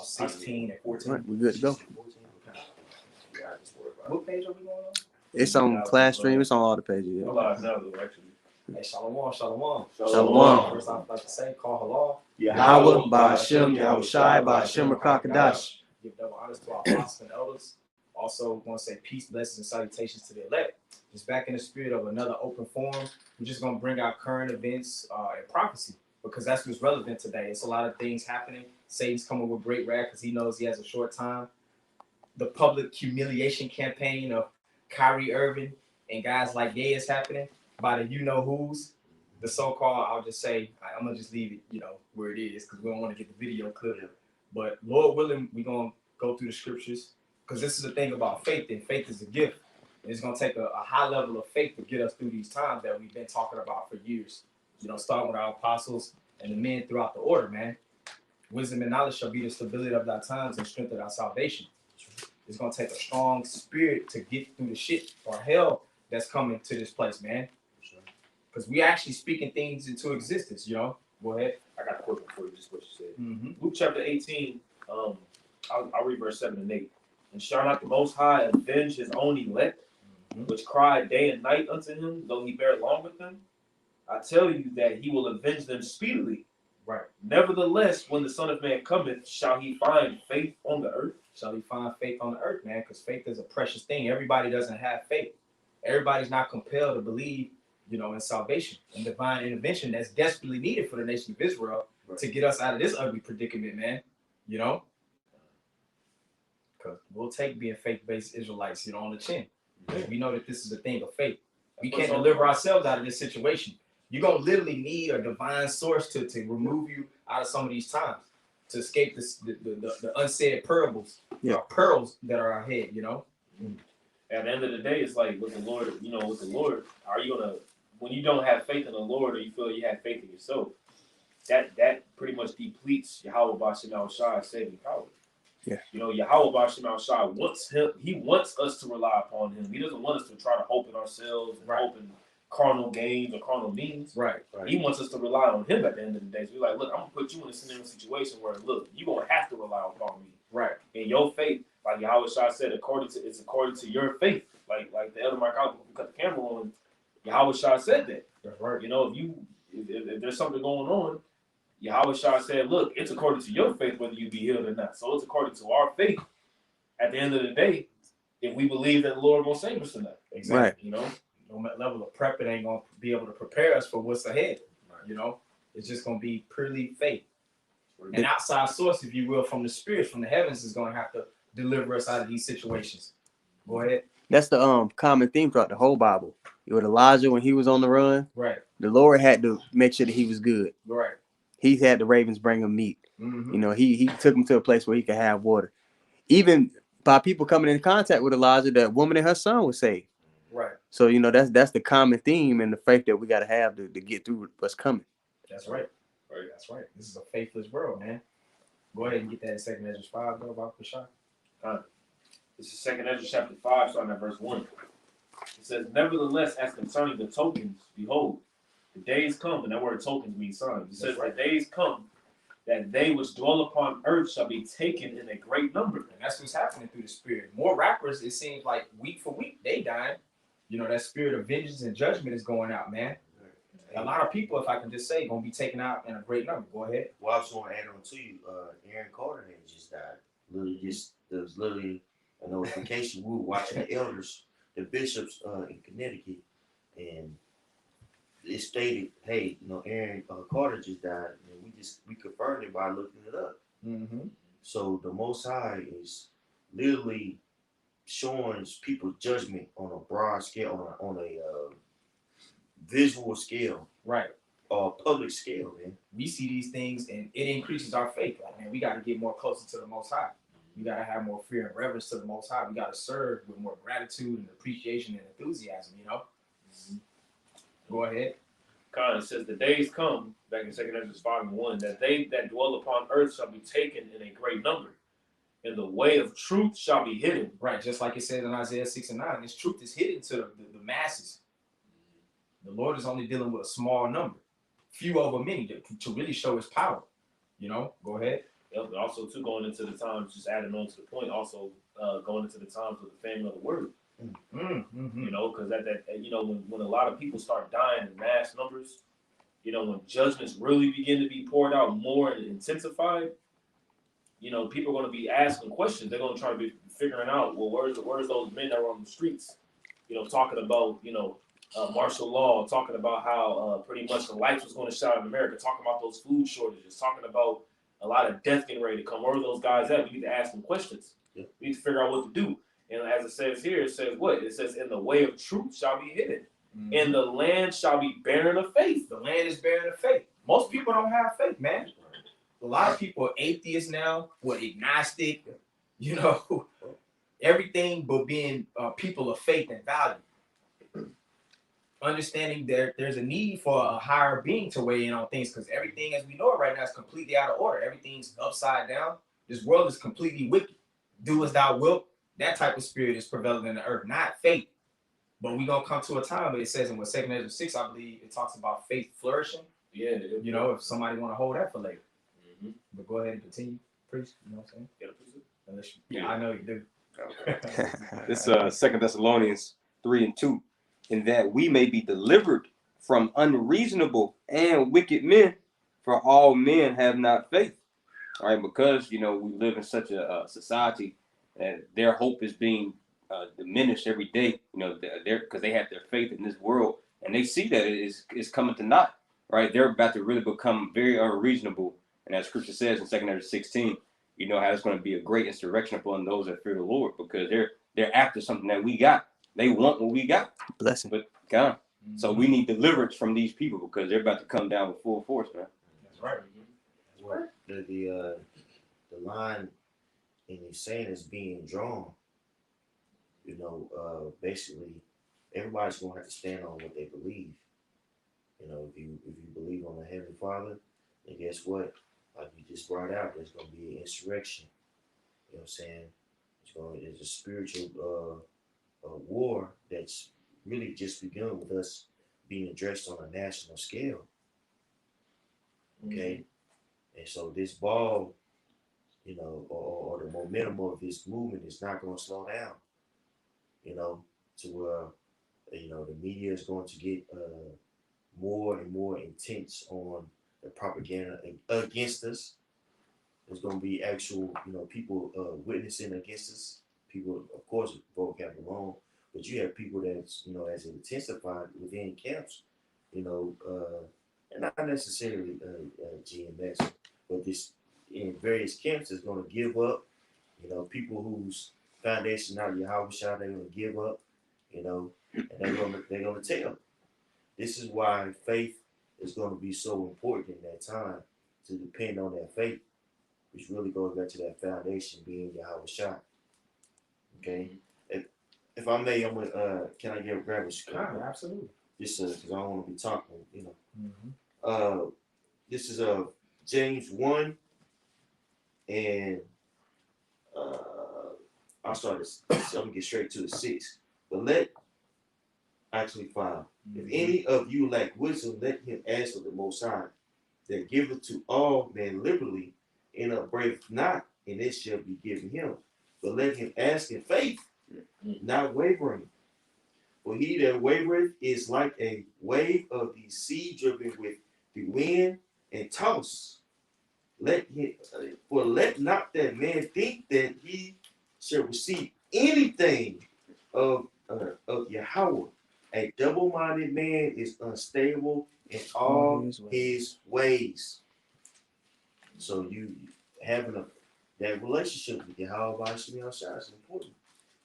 16 and 14. Right, we're good to go. What page are we going on? It's on Classstream. It's on all the pages. Yeah. Hey, shalom, shalom. Shalom. First, I'd like to say, call halal. Yahweh, Ba'Hashem, Yahushai, Ba'Hashem, Rakakadash. Give double honors to our apostles and elders. Also, want to say peace, blessings, and salutations to the elect. Just back in the spirit of another open forum. We're just going to bring out current events and prophecy because that's what's relevant today. It's a lot of things happening. Satan's coming with great wrath because he knows he has a short time. The public humiliation campaign of Kyrie Irving and guys like Ye is happening by the you-know-who's. The so-called, I'll just say, I'm going to just leave it, where it is because we don't want to get the video clip. But Lord willing, we're going to go through the scriptures because this is the thing about faith, and faith is a gift. And it's going to take a high level of faith to get us through these times that we've been talking about for years. Starting with our apostles and the men throughout the order, man. Wisdom and knowledge shall be the stability of our times and strength of our salvation. It's going to take a strong spirit to get through the shit or hell that's coming to this place, man. Because we actually speaking things into existence, Go ahead. I got a quick one for you, just what you said. Mm-hmm. Luke chapter 18, I'll read verse 7 and 8. And shall not the Most High avenge his own elect, which cried day and night unto him, though he bear long with them? I tell you that he will avenge them speedily. Right. Nevertheless, when the Son of Man cometh, shall he find faith on the earth? Shall he find faith on the earth, man? Because faith is a precious thing. Everybody doesn't have faith. Everybody's not compelled to believe, in salvation and divine intervention that's desperately needed for the nation of Israel to get us out of this ugly predicament, man. Because we'll take being faith-based Israelites, on the chin. We know that this is a thing of faith. We can't deliver ourselves out of this situation. You're going to literally need a divine source to remove you out of some of these times, to escape the unsaid pearls that are ahead, At the end of the day, it's like with the Lord, are you going to, when you don't have faith in the Lord or you feel you have faith in yourself, that pretty much depletes Yahweh Ba'Shem Yahushai's saving power. Yeah. Yahweh Ba'Shem Yahushai wants us to rely upon him. He doesn't want us to try to hope in ourselves and hope in carnal gains or carnal means. Right. He wants us to rely on him at the end of the day. So we're like, look, I'm going to put you in a scenario situation where, look, you're going to have to rely upon me. Right. And your faith, like Yahweh Shai said, it's according to your faith. Like the elder Mark out, we cut the camera on, Yahweh Shai said that. That's right. If there's something going on, Yahweh Shai said, look, it's according to your faith whether you be healed or not. So it's according to our faith. At the end of the day, if we believe that the Lord will save us tonight. Exactly. No level of prep, it ain't going to be able to prepare us for what's ahead. Right. It's just going to be purely faith. An outside source, if you will, from the spirit, from the heavens, is going to have to deliver us out of these situations. Go ahead. That's the common theme throughout the whole Bible. With Elijah, when he was on the run, right, the Lord had to make sure that he was good. Right. He had the ravens bring him meat. Mm-hmm. He took him to a place where he could have water. Even by people coming in contact with Elijah, that woman and her son was saved. Right. So that's the common theme and the faith that we got to have to get through what's coming. That's right. Right. That's right. This is a faithless world, man. Go ahead and get that in 2 Ezra 5, though, about Pashah. This is 2 Ezra chapter 5, starting at verse 1. It says, nevertheless, as concerning the tokens, behold, the days come, and that word tokens means signs. It says, the days come that they which dwell upon earth shall be taken in a great number. And that's what's happening through the spirit. More rappers, it seems like week for week, they dying. That spirit of vengeance and judgment is going out, man. A lot of people, if I can just say, going to be taken out in a great number. Go ahead. Well, I was going to add on to you, Aaron Carter had just died. There was literally a notification. We were watching the elders, the bishops in Connecticut, and it stated, hey, Aaron Carter just died. And we confirmed it by looking it up. Mm-hmm. So the Most High is literally showing people's judgment on a broad scale, on a visual scale, right? Public scale, man. We see these things, and it increases our faith. Like, man, we got to get more closer to the Most High. We got to have more fear and reverence to the Most High. We got to serve with more gratitude and appreciation and enthusiasm. Mm-hmm. Go ahead. God, it says, the days come, back in 2 Ezra 5:1, that they that dwell upon earth shall be taken in a great number, and the way of truth shall be hidden. Right, just like it says in Isaiah 6:9, this truth is hidden to the masses. The Lord is only dealing with a small number, few over many, to really show his power. Go ahead. Yep, but also too going into the times, just adding on to the point, also going into the times with the famine of the word. You know, because you know, when a lot of people start dying in mass numbers, you know, when judgments really begin to be poured out more and intensified, you know, people are going to be asking questions. They're going to try to be figuring out, well, where's those men that were on the streets, you know, talking about, you know, martial law, talking about how pretty much the lights was going to shut out in America, talking about those food shortages, talking about a lot of death getting ready to come. Where are those guys at? We need to ask them questions. Yeah. We need to figure out what to do. And as it says here, it says what? It says, "In the way of truth shall be hidden, and the land shall be barren of faith." The land is barren of faith. Most people don't have faith, man. A lot of people are atheists now, or agnostic, you know, everything but being people of faith and value. Understanding there's a need for a higher being to weigh in on things, because everything as we know it right now is completely out of order. Everything's upside down. This world is completely wicked. Do as thou wilt. That type of spirit is prevalent in the earth, not faith. But we're gonna come to a time where it says in what 2 Ezra 6, I believe, it talks about faith flourishing. Yeah, You know, if somebody want to hold that for later. Mm-hmm. But go ahead and continue, priest. You know what I'm saying? Unless Yeah. I know you do. This 2 Thessalonians 3:2, in that we may be delivered from unreasonable and wicked men, for all men have not faith. All right, because you know we live in such a society that their hope is being diminished every day. You know, they're because they have their faith in this world, and they see that it is coming to naught. Right, they're about to really become very unreasonable, and as Scripture says in 2 Ezra 16. You know how it's going to be a great insurrection upon those that fear the Lord, because they're after something that we got. They want what we got. Blessing. But God, so we need deliverance from these people because they're about to come down with full force, man. That's right. What the line in his saying is being drawn. You know, basically, everybody's gonna have to stand on what they believe. You know, if you believe on the Heavenly Father, then guess what? Like you just brought out, there's gonna be an insurrection. You know what I'm saying? There's a spiritual war that's really just begun with us being addressed on a national scale. Okay, and so this ball, you know, or the momentum of this movement is not going to slow down. You know, to you know, the media is going to get more and more intense on the propaganda against us. There's going to be actual, you know, people witnessing against us. People, of course, vote got wrong, but you have people that's, you know, as it intensified within camps, you know, and not necessarily GMS, but this in various camps is going to give up. You know, people whose foundation out of Yahweh Shah, they're going to give up. You know, and they're going to tell. This is why faith is going to be so important in that time, to depend on that faith, which really goes back to that foundation being Yahweh Shah. Okay, if I may, I'm gonna can I grab a scripture? Absolutely. Just because I don't want to be talking, you know. Mm-hmm. This is James 1, and I'll start this. I'm gonna get straight to the 6. But actually 5. If any of you lack wisdom, let him ask of the Most High, that giveth to all men liberally, and upbraideth not, and it shall be given him. But let him ask in faith, not wavering. For he that wavereth is like a wave of the sea driven with the wind and tossed. Let not that man think that he shall receive anything of Yahweh. A double-minded man is unstable in all his ways. So you having that relationship with Yahweh by Shemi Shah is important.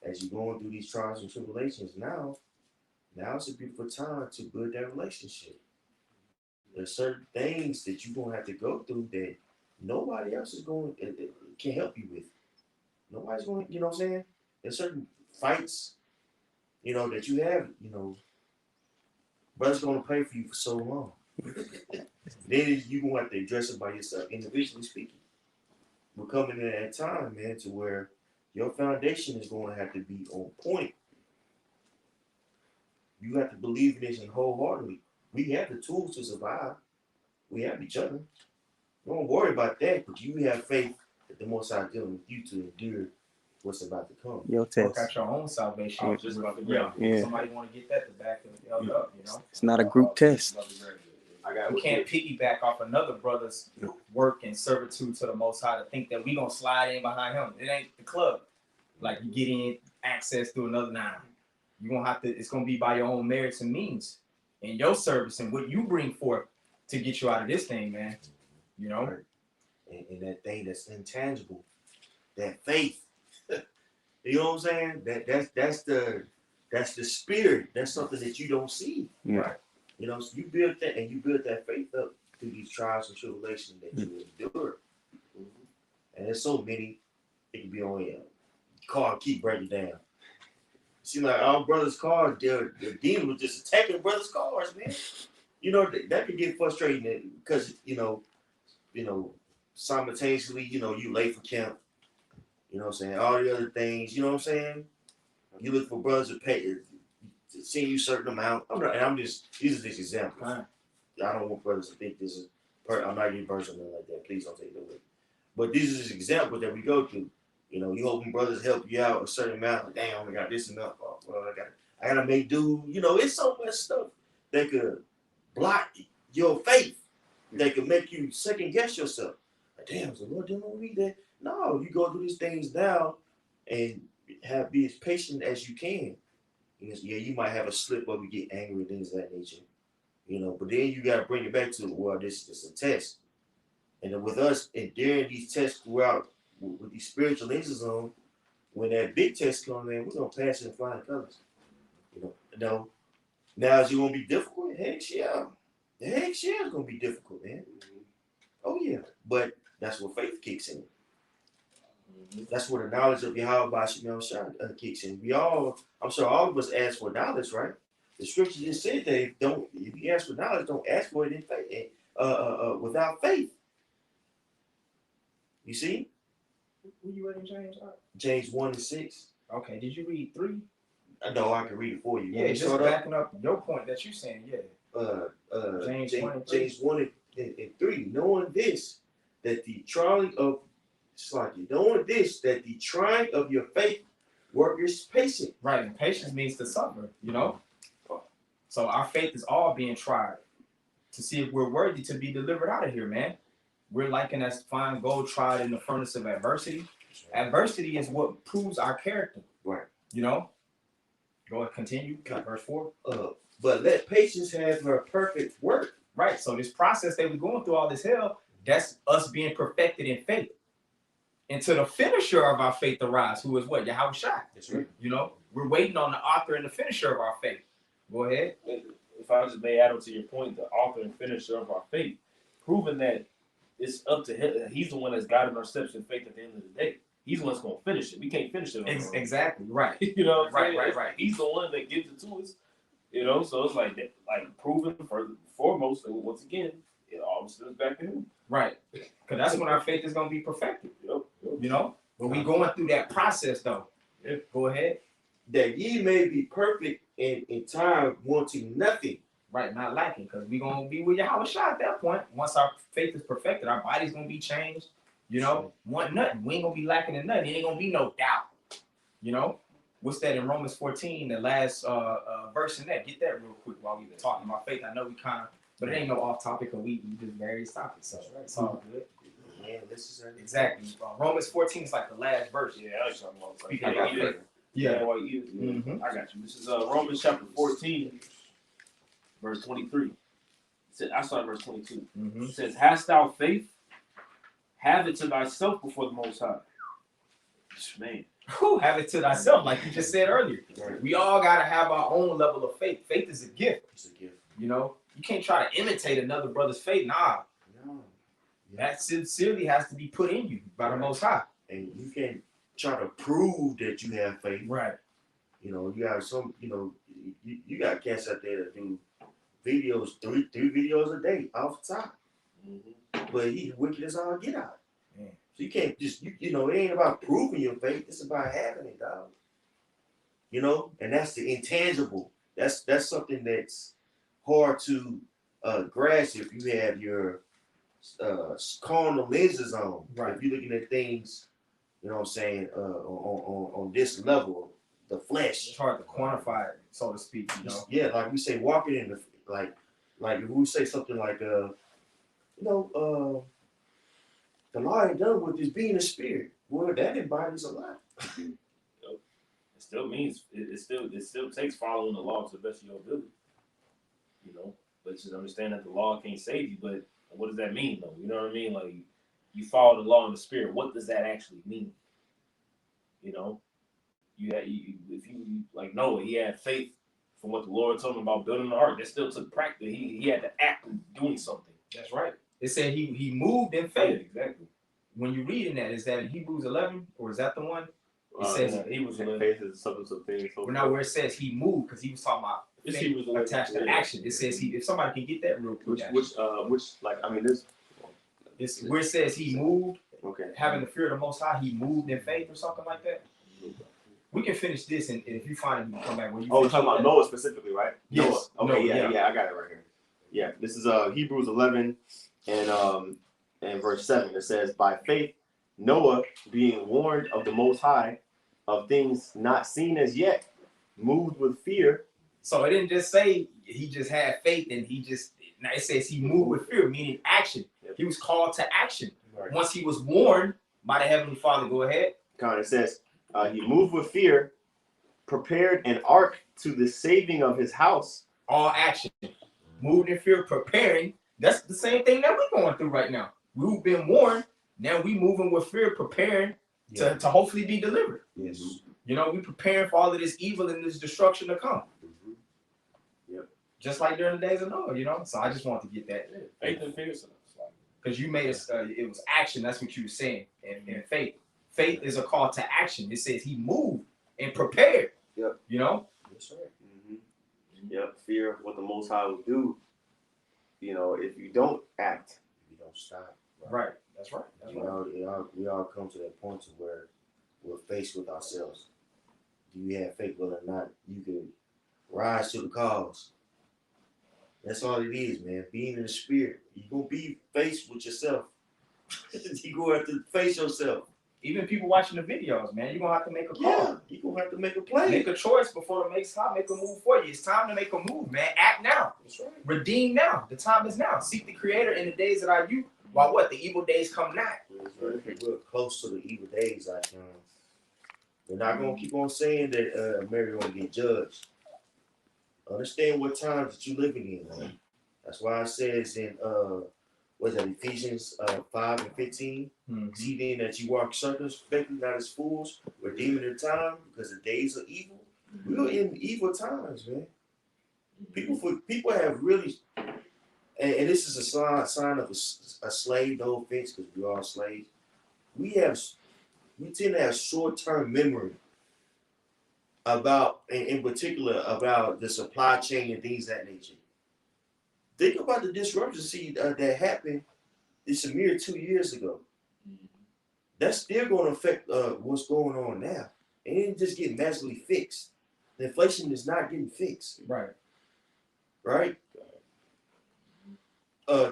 As you're going through these trials and tribulations, now it's a beautiful time to build that relationship. There's certain things that you're gonna have to go through that nobody else is going can help you with. Nobody's going, you know what I'm saying? There's certain fights, you know, that you have, you know, brother's gonna pray for you for so long. Then you're gonna have to address it by yourself, individually speaking. We're coming in at a time, man, to where your foundation is going to have to be on point. You have to believe in this and wholeheartedly. We have the tools to survive. We have each other. Don't worry about that, but you have faith that the Most High dealing with you to endure what's about to come. Your Work test. out your own salvation. I was just about to Yeah. grab Yeah. Somebody want to get that to back it up, you know. It's not a group test. I got We can't piggyback off another brother's work and servitude to the Most High to think that we gonna slide in behind him. It ain't the club. Like you get in access through another nine. You gonna have to. It's gonna be by your own merits and means, and your service and what you bring forth to get you out of this thing, man. You know. And that thing that's intangible, that faith. You know what I'm saying? That's the spirit. That's something that you don't see. Yeah. Right? You know, so you build that and you build that faith up through these trials and tribulations that you endure. And there's so many. It can be on your car keep breaking down. Seems like our brothers' cars, the demon was just attacking brothers' cars, man. You know that could get frustrating because you know, simultaneously, you late for camp. You know what I'm saying? All the other things, you know what I'm saying? You look for brothers to pay to send you a certain amount. These are just examples. Right. I don't want brothers to think this is I'm not getting personal like that. Please don't take it away. But these are just examples that we go through. You know, you hoping brothers help you out a certain amount. Like, damn, I got this enough. Well, I gotta make do. You know, it's so much stuff that could block your faith. That could make you second guess yourself. Like, damn, is the Lord dealing with me? That no, you go through these things now and be as patient as you can. Because, yeah, you might have a slip where we get angry and things of that nature. You know, but then you gotta bring it back to this is a test. And then with us and during these tests throughout with these spiritual lenses on, when that big test comes in, we're gonna pass it in flying colors. You know, now is it gonna be difficult? Heck yeah. Heck yeah, it's gonna be difficult, man. Oh yeah. But that's where faith kicks in. That's where the knowledge of Yahweh kicks in. I'm sure all of us ask for knowledge, right? The scripture just said that if you ask for knowledge, don't ask for it in faith, without faith. You see? Who you reading, James? James 1:6. Okay, did you read 3? I know I can read it for you. Yeah, just backing up your point that you're saying, yeah. James 1:3. Knowing this, that the trying of your faith workers patient. Right, and patience means to suffer, you know? So our faith is all being tried to see if we're worthy to be delivered out of here, man. We're likened as fine gold tried in the furnace of adversity. Adversity is what proves our character. Right. You know? Go ahead, continue. Verse 4. But let patience have her perfect work. Right. So this process that we're going through all this hell, that's us being perfected in faith. Until the finisher of our faith arrives, who is what? Yahweh Shai. That's right. You know, we're waiting on the author and the finisher of our faith. Go ahead. If I just may add on to your point, the author and finisher of our faith, proving that it's up to him. He's the one that's guiding our steps in faith at the end of the day. He's the one that's going to finish it. We can't finish it. Exactly. Right. You know what I'm saying? Right. He's the one that gives it to us. You know, so it's like that, proven foremost. And once again, it all stems back to him. Right. Because that's when our faith is going to be perfected. Yep. You know, but we going through that process though. Yeah. Go ahead. That ye may be perfect and in time wanting nothing. Right, not lacking, because we're going to be with Yahweh Shai at that point. Once our faith is perfected, our body's going to be changed. You know, want nothing. We ain't going to be lacking in nothing. It ain't going to be no doubt. You know, what's that in Romans 14, the last verse in that? Get that real quick while we've been talking about faith. I know we kind of, but it ain't no off topic, because we just various topics. So it's all good. Yeah, this is Exactly. Romans 14 is like the last verse. Yeah, I was talking about. Speaking about faith. Yeah, Mm-hmm. I got you. This is Romans chapter 14, verse 23. I started verse 22. Mm-hmm. It says, "Hast thou faith? Have it to thyself before the Most High." Man, Have it to thyself, like you just said earlier. Right. We all got to have our own level of faith. Faith is a gift. It's a gift. You know, you can't try to imitate another brother's faith. Nah, No. that sincerely has to be put in you by the Most High. And you can't try to prove that you have faith. Right. You know, you got you got cats out there that do videos, three videos a day off the top. mm-hmm. But he wicked as all get out. Yeah. So you can't just it ain't about proving your faith, it's about having it, dog. You know, and that's the intangible. That's something that's hard to grasp if you have your carnal lenses on. Right. If you're looking at things, you know what I'm saying, on this level, the flesh. It's hard to quantify it, so to speak. You know. Yeah, like we say, walking in the like if we say something like the law ain't done with this being a spirit. Well, that embodies a lot. It still means it still takes following the law to the best of your ability. You know, but just understand that the law can't save you. But what does that mean, though? You know what I mean? Like, you follow the law in the spirit. What does that actually mean? You know, if you like Noah, he had faith from what the Lord told him about building the ark. That still took practice. He had to act in doing something. That's right. It said he moved in faith. Yeah, exactly. When you're reading that, is that in Hebrews 11 or is that the one? It says says he was faith is the substance of things. Well, now where it says he moved, because he was talking about It's faith Hebrews 11, attached to yeah. action. It says if somebody can get that real quick. Which like I mean this. It's where it says he moved, Okay. having the fear of the Most High, he moved in faith or something like that. We can finish this, and if you find it, you can come back. When you Oh, we're talking about Noah specifically, right? Yes. Noah. Okay, Noah, yeah, I got it right here. Yeah, this is Hebrews 11 and verse 7. It says, "By faith, Noah, being warned of the Most High, of things not seen as yet, moved with fear." So it didn't just say he just had faith and he just. Now it says he moved with fear, meaning action. Yep. He was called to action. Right. Once he was warned by the Heavenly Father. Go ahead. It says, he moved with fear, prepared an ark to the saving of his house. All action. Moved in fear, preparing. That's the same thing that we're going through right now. We've been warned. Now we moving with fear, preparing to hopefully be delivered. Yes. You know, we preparing for all of this evil and this destruction to come. Yep. Just like during the days of Noah, you know. So I just want to get that. Faith and fear. Because you made us, it was action. That's what you were saying. And faith. Faith is a call to action. It says he moved and prepared. Yep. You know? That's right. Yep. Fear of what the Most High will do. You know, if you don't act. We don't stop. Right. That's right. That's We all come to that point to where we're faced with ourselves. Do you have faith whether or not you can rise to the cause? That's all it is, man. Being in the spirit. You're going to be faced with yourself. You're going to have to face yourself. Even people watching the videos, man, you're going to have to make a call. Yeah, you're going to have to make a play. Make a choice before the makes time make a move for you. It's time to make a move, man. Act now. That's right. Redeem now. The time is now. Seek the Creator in the days that are you. While what? The evil days come not. We're close to the evil days. Like, we're not going to keep on saying that America going to get judged. Understand what times that you're living in, man. That's why it says in Ephesians 5:15. See then that you walk circumspectly, not as fools, redeeming the time, because the days are evil. We're in evil times, man. People have really, and this is a sign of a slave. No offense, because we're all slaves. We tend to have short-term memory about, in particular, about the supply chain and things of that nature. Think about the disruption that happened. It's a mere 2 years ago. That's still going to affect what's going on now. It didn't just get massively fixed. The inflation is not getting fixed. Right. Right?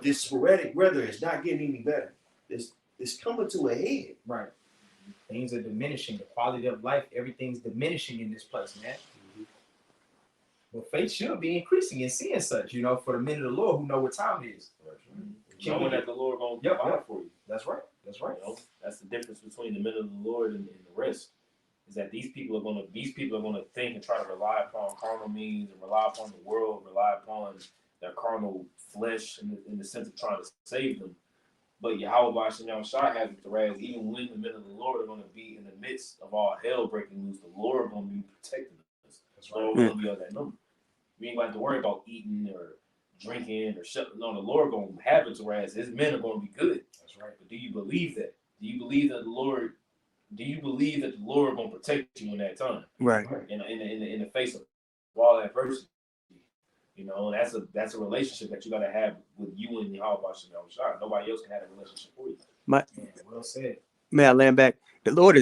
This sporadic weather is not getting any better. It's coming to a head. Right. Things are diminishing. The quality of life, everything's diminishing in this place, man. Well, faith should be increasing and seeing such, you know, for the men of the Lord who know what time it is. Knowing that the Lord going to provide for you. That's right. That's right. You know, that's the difference between the men of the Lord and the rest. Is that these people are gonna think and try to rely upon carnal means and rely upon the world, rely upon their carnal flesh in the sense of trying to save them. But Yahweh Shem Shai has it, whereas even when the men of the Lord are going to be in the midst of all hell breaking loose, the Lord is going to be protecting us. That's right. We're going to be on that number. We ain't going to have to worry about eating or drinking or shutting on. The Lord going to have it, whereas his men are going to be good. That's right. But do you believe that? Do you believe that the Lord going to protect you in that time? Right. In the face of all adversity. You know, that's a relationship that you got to have with you and Yahweh Shem Shai. Nobody else can have a relationship for you. Well said. May I land back? The Lord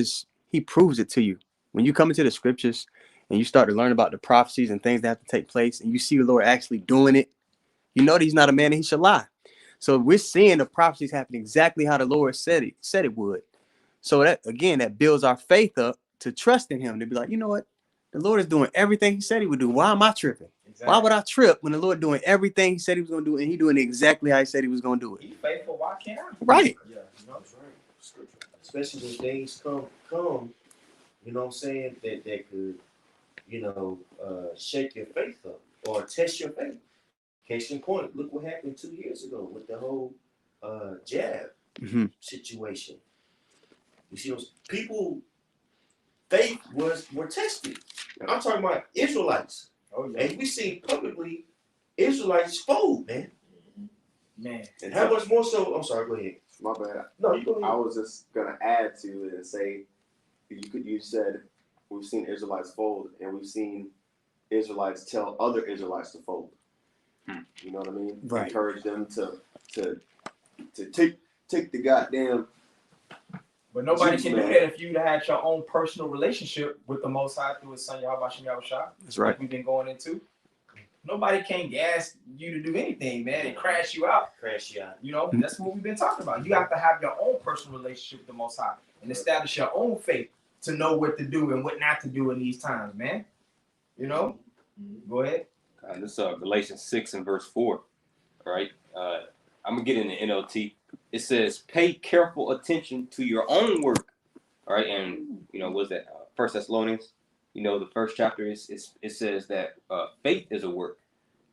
he proves it to you. When you come into the scriptures and you start to learn about the prophecies and things that have to take place, and you see the Lord actually doing it, you know that he's not a man that he should lie. So we're seeing the prophecies happen exactly how the Lord said it would. So that again, that builds our faith up to trust in him, to be like, you know what? The Lord is doing everything he said he would do. Why am I tripping? Exactly. Why would I trip when the Lord doing everything he said he was going to do, and he doing exactly how he said he was going to do it? He faithful. Why can't I? Right. Yeah, you know, That's right. Scripture. Especially when things come, you know what I'm saying, that could, you know, shake your faith up or test your faith. Case in point, look what happened 2 years ago with the whole jab situation. You see those people, faith were tested. And I'm talking about Israelites. Oh yeah, And we see publicly Israelites fold, man. man. And How so, much more so? I'm sorry, go ahead. my bad. No, you go ahead. I was just gonna add to it and say, you said we've seen Israelites fold, and we've seen Israelites tell other Israelites to fold. You know what I mean? Right. Encourage them to take the goddamn. But nobody Juice, can man. do that if you had your own personal relationship with the Most High through His Son Yahweh Shem Yahushua. That's right. Like we've been going into. Nobody can gas you to do anything, man, and crash you out. Crash you out. You know, that's what we've been talking about. You have to have your own personal relationship with the Most High and establish your own faith to know what to do and what not to do in these times, man. You know? Go ahead. This Galatians 6 and verse 4, right? I'm gonna get in the NLT. It says, "Pay careful attention to your own work," all right? And you know, what's that? First Thessalonians. You know, the first chapter it says that faith is a work.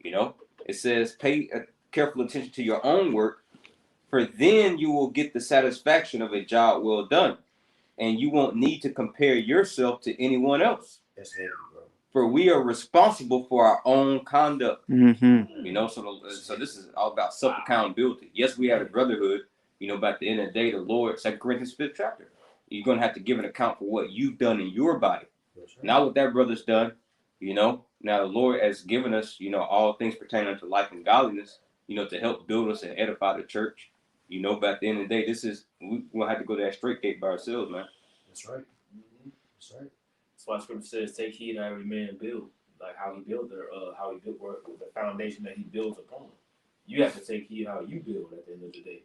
You know, it says, "Pay careful attention to your own work, for then you will get the satisfaction of a job well done, and you won't need to compare yourself to anyone else. That's heavy, bro. For we are responsible for our own conduct." Mm-hmm. You know, so this is all about self accountability. Yes, we have a brotherhood. You know, but at the end of the day, the Lord, 2 Corinthians 5th chapter, you're gonna have to give an account for what you've done in your body, That's right. not what that brother's done. You know, now the Lord has given us, you know, all things pertaining to life and godliness. You know, to help build us and edify the church. You know, but at the end of the day, we won't have to go to that straight gate by ourselves, man. That's right. That's right. That's why Scripture says, "Take heed how every man build," like how he built work with the foundation that he builds upon. You have to take heed how you build at the end of the day.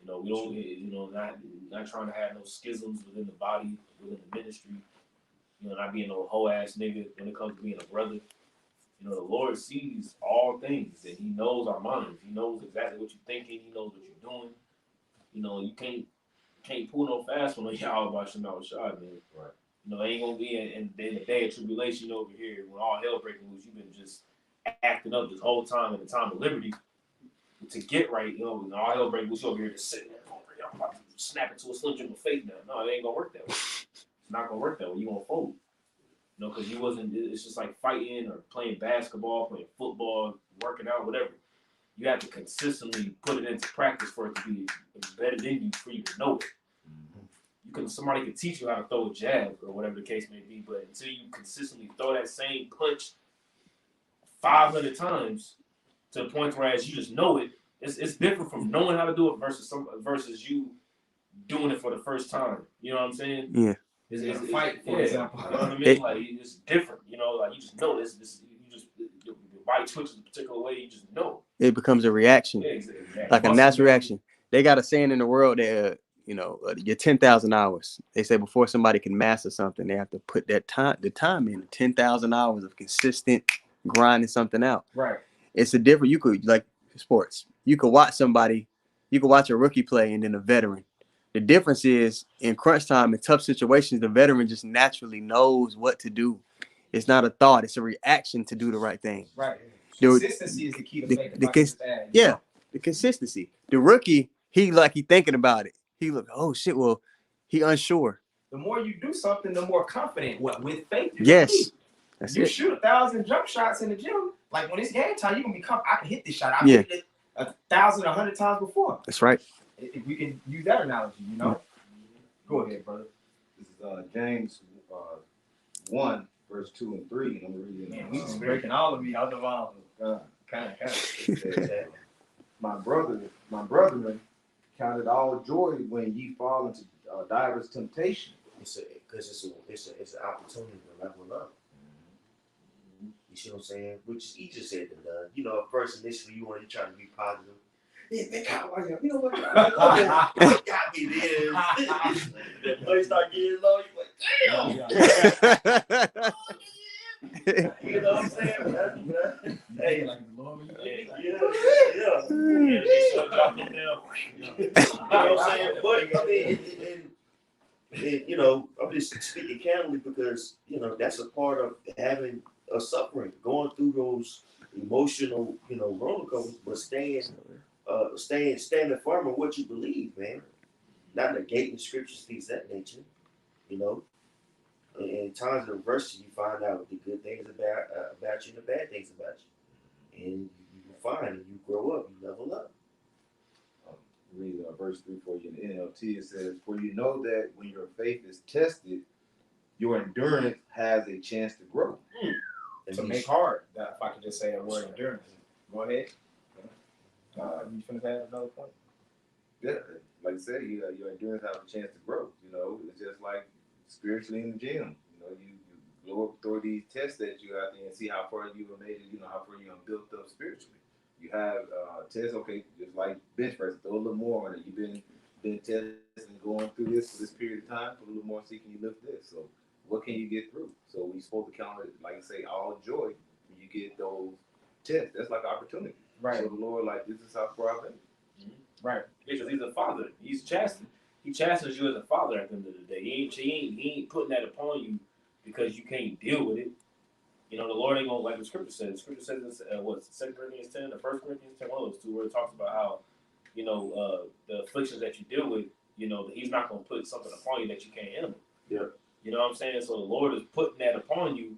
You know, we don't, you know, not trying to have no schisms within the body, within the ministry. You know, not being no hoe ass nigga when it comes to being a brother. You know, the Lord sees all things and He knows our minds. He knows exactly what you're thinking. He knows what you're doing. You know, you can't pull no fast one on y'all about Shem Yahushua, man. Right. You know, ain't gonna be in the day of tribulation over here when all hell breaking loose. You've been just acting up this whole time in the time of liberty to get right. You know, when all hell breaking loose, you over here just sitting there. I'm about to snap into a Slim Jim face now. No, it ain't gonna work that way. It's not gonna work that way. You gonna fold. You know, because you wasn't. It's just like fighting or playing basketball, playing football, working out, whatever. You have to consistently put it into practice for it to be embedded in you for you to know it. Somebody could teach you how to throw a jab or whatever the case may be, but until you consistently throw that same punch 500 times to the point where as you just know it, it's different from knowing how to do it versus you doing it for the first time. You know what I'm saying? Yeah. It's a fight, for example. You know what I mean? Like it's different. You know, like you just know this. You just your body twitches a particular way. You just know. It becomes a reaction, Yeah, exactly. like a natural reaction. They got a saying in the world that your 10,000 hours. They say before somebody can master something, they have to put the time in 10,000 hours of consistent grinding something out. Right. It's a different. You could like sports. You could watch somebody. You could watch a rookie play and then a veteran. The difference is in crunch time, in tough situations, the veteran just naturally knows what to do. It's not a thought; it's a reaction to do the right thing. Right. Consistency is the key to faith. The consistency. The rookie, he thinking about it. He look, oh shit, well, he unsure. The more you do something, the more confident. With faith, Yes, that's you it. shoot 1,000 jump shots in the gym. Like when it's game time, you're gonna be confident. I can hit this shot. I've hit it 1,000, 100 times before. That's right. If we can use that analogy, you know. Go ahead, brother. This is James 1, verse 2 and 3. And I'm reading. Man, we just breaking all of me out the wall. Kind of. My brethren, count it all joy when ye fall into divers temptation. It's an opportunity to level up. You see what I'm saying? Which is easier said than done. You know, at first initially you want to try to be positive. man, God, you know what? Got me there. The place start getting low. You like, damn. You know what I'm saying? Hey, like the Lord, yeah. So drop them down. You know what I'm saying? But I mean, and, you know, I'm just speaking candidly because you know that's a part of having a suffering, going through those emotional, you know, roller coasters, but standing firm on what you believe, man. Not negating scriptures, things of that nature. You know, in times of adversity, you find out the good things about you and the bad things about you, and you find and you grow up, you level up. Read verse 3 for you in the NLT. It says, "For you know that when your faith is tested, your endurance has a chance to grow." to make hard. That, if I could just say a word, endurance. Go ahead. You finna have another point? Yeah, like I said, your endurance has a chance to grow. You know, it's just like spiritually in the gym. You know, you go up through these tests that you out there and see how far you have made it. You know, how far you have built up spiritually. You have tests, okay, just like bench press, throw a little more on it. You've been testing and going through this for this period of time, put a little more, see can you lift this. So what can you get through? So we supposed to count it, like I say, all joy when you get those tests. That's like opportunity. Right. So the Lord, like, this is how far I've been. Right. Because he's a father. He chastens you as a father at the end of the day. He ain't putting that upon you because you can't deal with it. You know, the Lord ain't gonna, like the scripture says. The scripture says this, 2 Corinthians 10 or 1 Corinthians 10, one of those two, where it talks about how, you know, the afflictions that you deal with, you know, that he's not gonna put something upon you that you can't handle. Yeah. You know what I'm saying? So the Lord is putting that upon you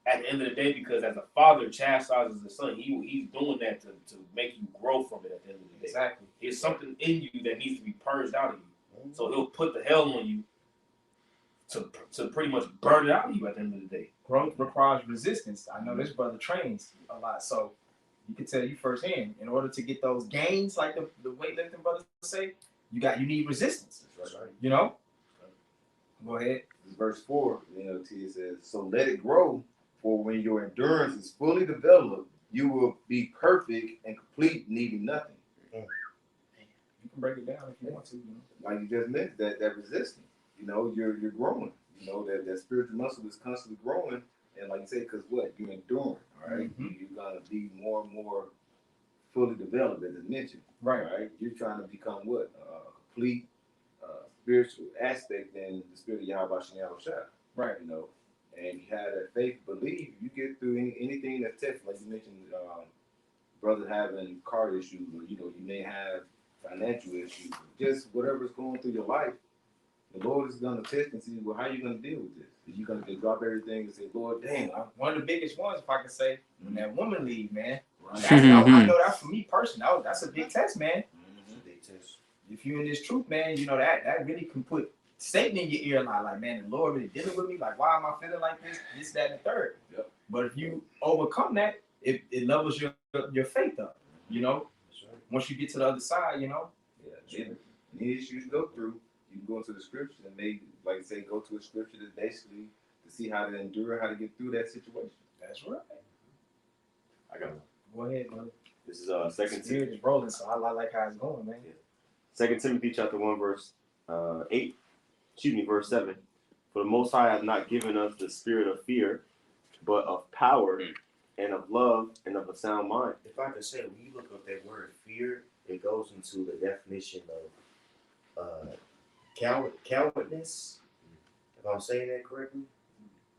at the end of the day because as a father chastises the son, he's doing that to make you grow from it at the end of the day. Exactly. There's something in you that needs to be purged out of you. So he'll put the hell on you to pretty much burn it out of you at the end of the day. Growth requires resistance. I know this brother trains a lot, so you can tell you firsthand. In order to get those gains, like the weightlifting brothers say, you need resistance. That's right. You know. Go ahead. Verse 4, NLT says, "So let it grow, for when your endurance is fully developed, you will be perfect and complete, needing nothing." You can break it down if you want to. You know? Like you just mentioned, that resistance. You know, you're growing. You know, that spiritual muscle is constantly growing. And like you say, because what? You're enduring, all right? Mm-hmm. You're going to be more and more fully developed, as I mentioned. Right. Right? You're trying to become what? Complete spiritual aspect in the spirit of Yahweh Shem Shah. Right. You know, and you have that faith, believe, you get through anything that's tested. Like you mentioned, brother having car issues, or you know, you may have financial issues, just whatever's going through your life. The Lord is going to test and see, well, how are you going to deal with this? Are you going to just drop everything and say, Lord, damn? One of the biggest ones, if I can say, when that woman leave, man. Right. I know that for me personally, that's a big test, man. Mm-hmm. Big test. If you're in this truth, man, you know that really can put Satan in your ear a lot. Like, man, the Lord really dealing with me. Like, why am I feeling like this, that, and the third? Yep. But if you overcome that, it levels your faith up. You know, Right. once you get to the other side, you know. Yeah. Any issues you go through, you can go into the scriptures and maybe, like I say, go to a scripture that's basically to see how to endure, how to get through that situation. That's right. I got one. Go ahead, brother. This is Second Spirit Timothy. is rolling, so I like how it's going, man. 2 Timothy chapter 1 verse verse 7. For the Most High hath not given us the spirit of fear, but of power and of love and of a sound mind. If I could say, when you look up that word fear, it goes into the definition of cowardness. If I'm saying that correctly,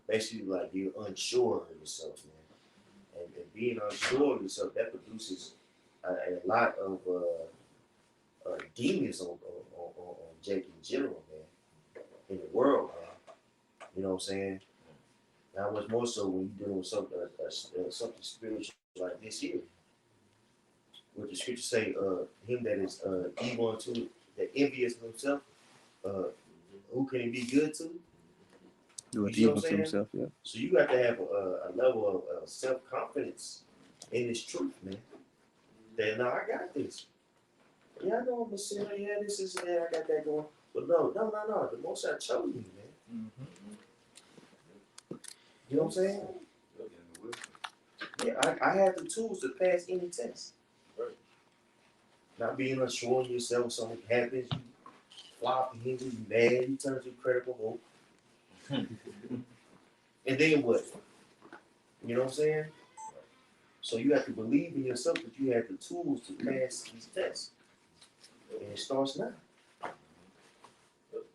basically like you're unsure of yourself, man. And being unsure of yourself, that produces a lot of demons on Jake in general, man. In the world, man. You know what I'm saying? Now, much more so when you're dealing with something spiritual like this here. What the scripture say, him that is evil unto, that envious of himself, who can he be good to? Do it You see what evil I'm to saying? himself, yeah. So you got to have a level of self-confidence in this truth, man. That, no, I got this. Yeah, I know I'm a sinner. Yeah, this is that. I got that going. But no. The Most High chose me, man. You know what I'm saying? Yeah, I have the tools to pass any test. Right. Not being unsure of yourself, something happens, you flop, you injured, you mad, you turn to critical hope. And then what? You know what I'm saying? So you have to believe in yourself that you have the tools to pass these tests. And it starts now.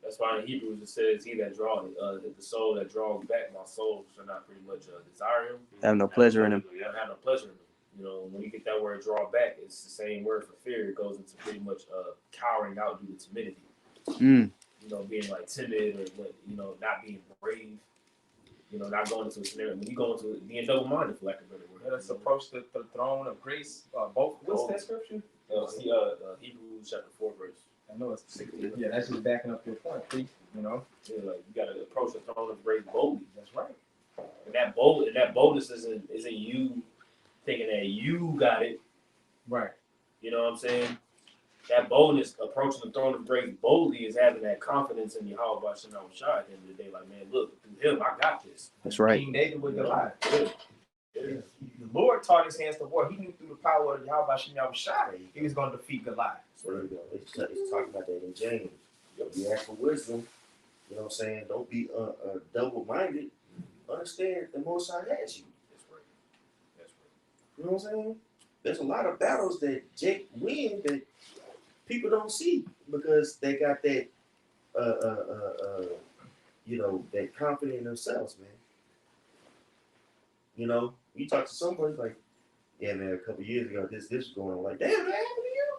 That's why in Hebrews it says, "He that draweth, the soul that draws back, my soul shall not pretty much desire him. Have no pleasure in him. Yeah, have no pleasure in him." You know, when you get that word "draw back," it's the same word for fear. It goes into pretty much cowering out due to timidity. Mm. You know, being like timid or not being brave. You know, not going into a scenario. When you go into being double-minded, for lack of a better word. Let's approach the throne of grace. What's that scripture? Hebrews chapter 4 verse. I know it's 16. Yeah, that's just backing up your point, please. You know, Yeah, like you gotta approach the throne of grace boldly. that's right. And that boldness isn't you thinking that you got it. Right. You know what I'm saying? That boldness, approaching the throne of grace boldly, is having that confidence in Yahweh Hashem Shai at the end of the day. Like, man, look, through him, I got this. That's right. King David with Goliath. Yeah. The Lord taught his hands to war. He knew through the power of Yahweh Hashem Shai, he was going to defeat Goliath. So there you go. It's talking about that in James. You ask for wisdom, you know what I'm saying? Don't be double-minded. Understand the Most High has you. That's right. That's right. You know what I'm saying? There's a lot of battles that Jake wins that people don't see because they got that, that confidence in themselves, man. You know, you talk to somebody like, yeah, man, a couple years ago, this was going on. Like, damn, what happened to you?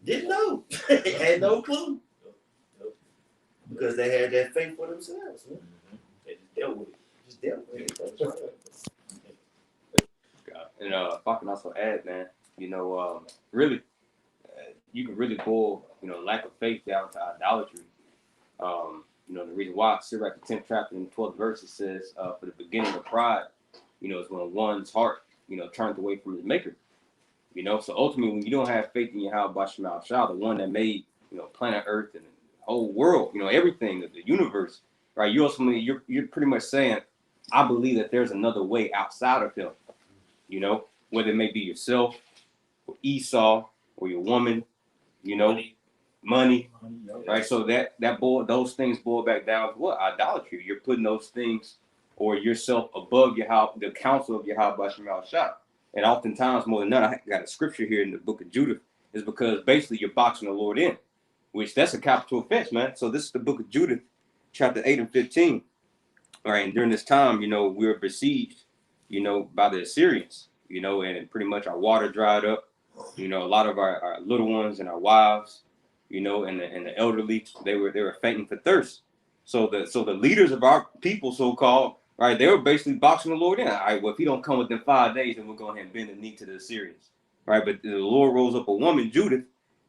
Didn't know. Had no clue. Because they had that faith for themselves, man. They just dealt with it. Just dealt with it. That's right. And if I can also add, man, really, you can really boil, lack of faith down to idolatry. The reason why Sirach, the 10th chapter and 12th verse, it says, for the beginning of pride, is when one's heart, turned away from his maker. So ultimately, when you don't have faith in Yahweh Shema Shah, the one that made, planet Earth and the whole world, everything of the universe, right? You're pretty much saying, I believe that there's another way outside of him, whether it may be yourself or Esau or your woman, money, right? So those things boil back down to what? Idolatry. You're putting those things or yourself above the counsel of Yahweh Shema Shah. And oftentimes, more than none, I got a scripture here in the book of Judith, is because basically you're boxing the Lord in, which that's a capital offense, man. So this is the book of Judith, chapter 8 and 15. All right, and during this time, we were besieged, by the Assyrians, and pretty much our water dried up. A lot of our little ones and our wives, and the elderly, they were fainting for thirst. So the leaders of our people, so-called, right, they were basically boxing the Lord in. All right, well, if he don't come within 5 days, then we'll go ahead and bend the knee to the Assyrians, right? But the Lord rose up a woman, Judith,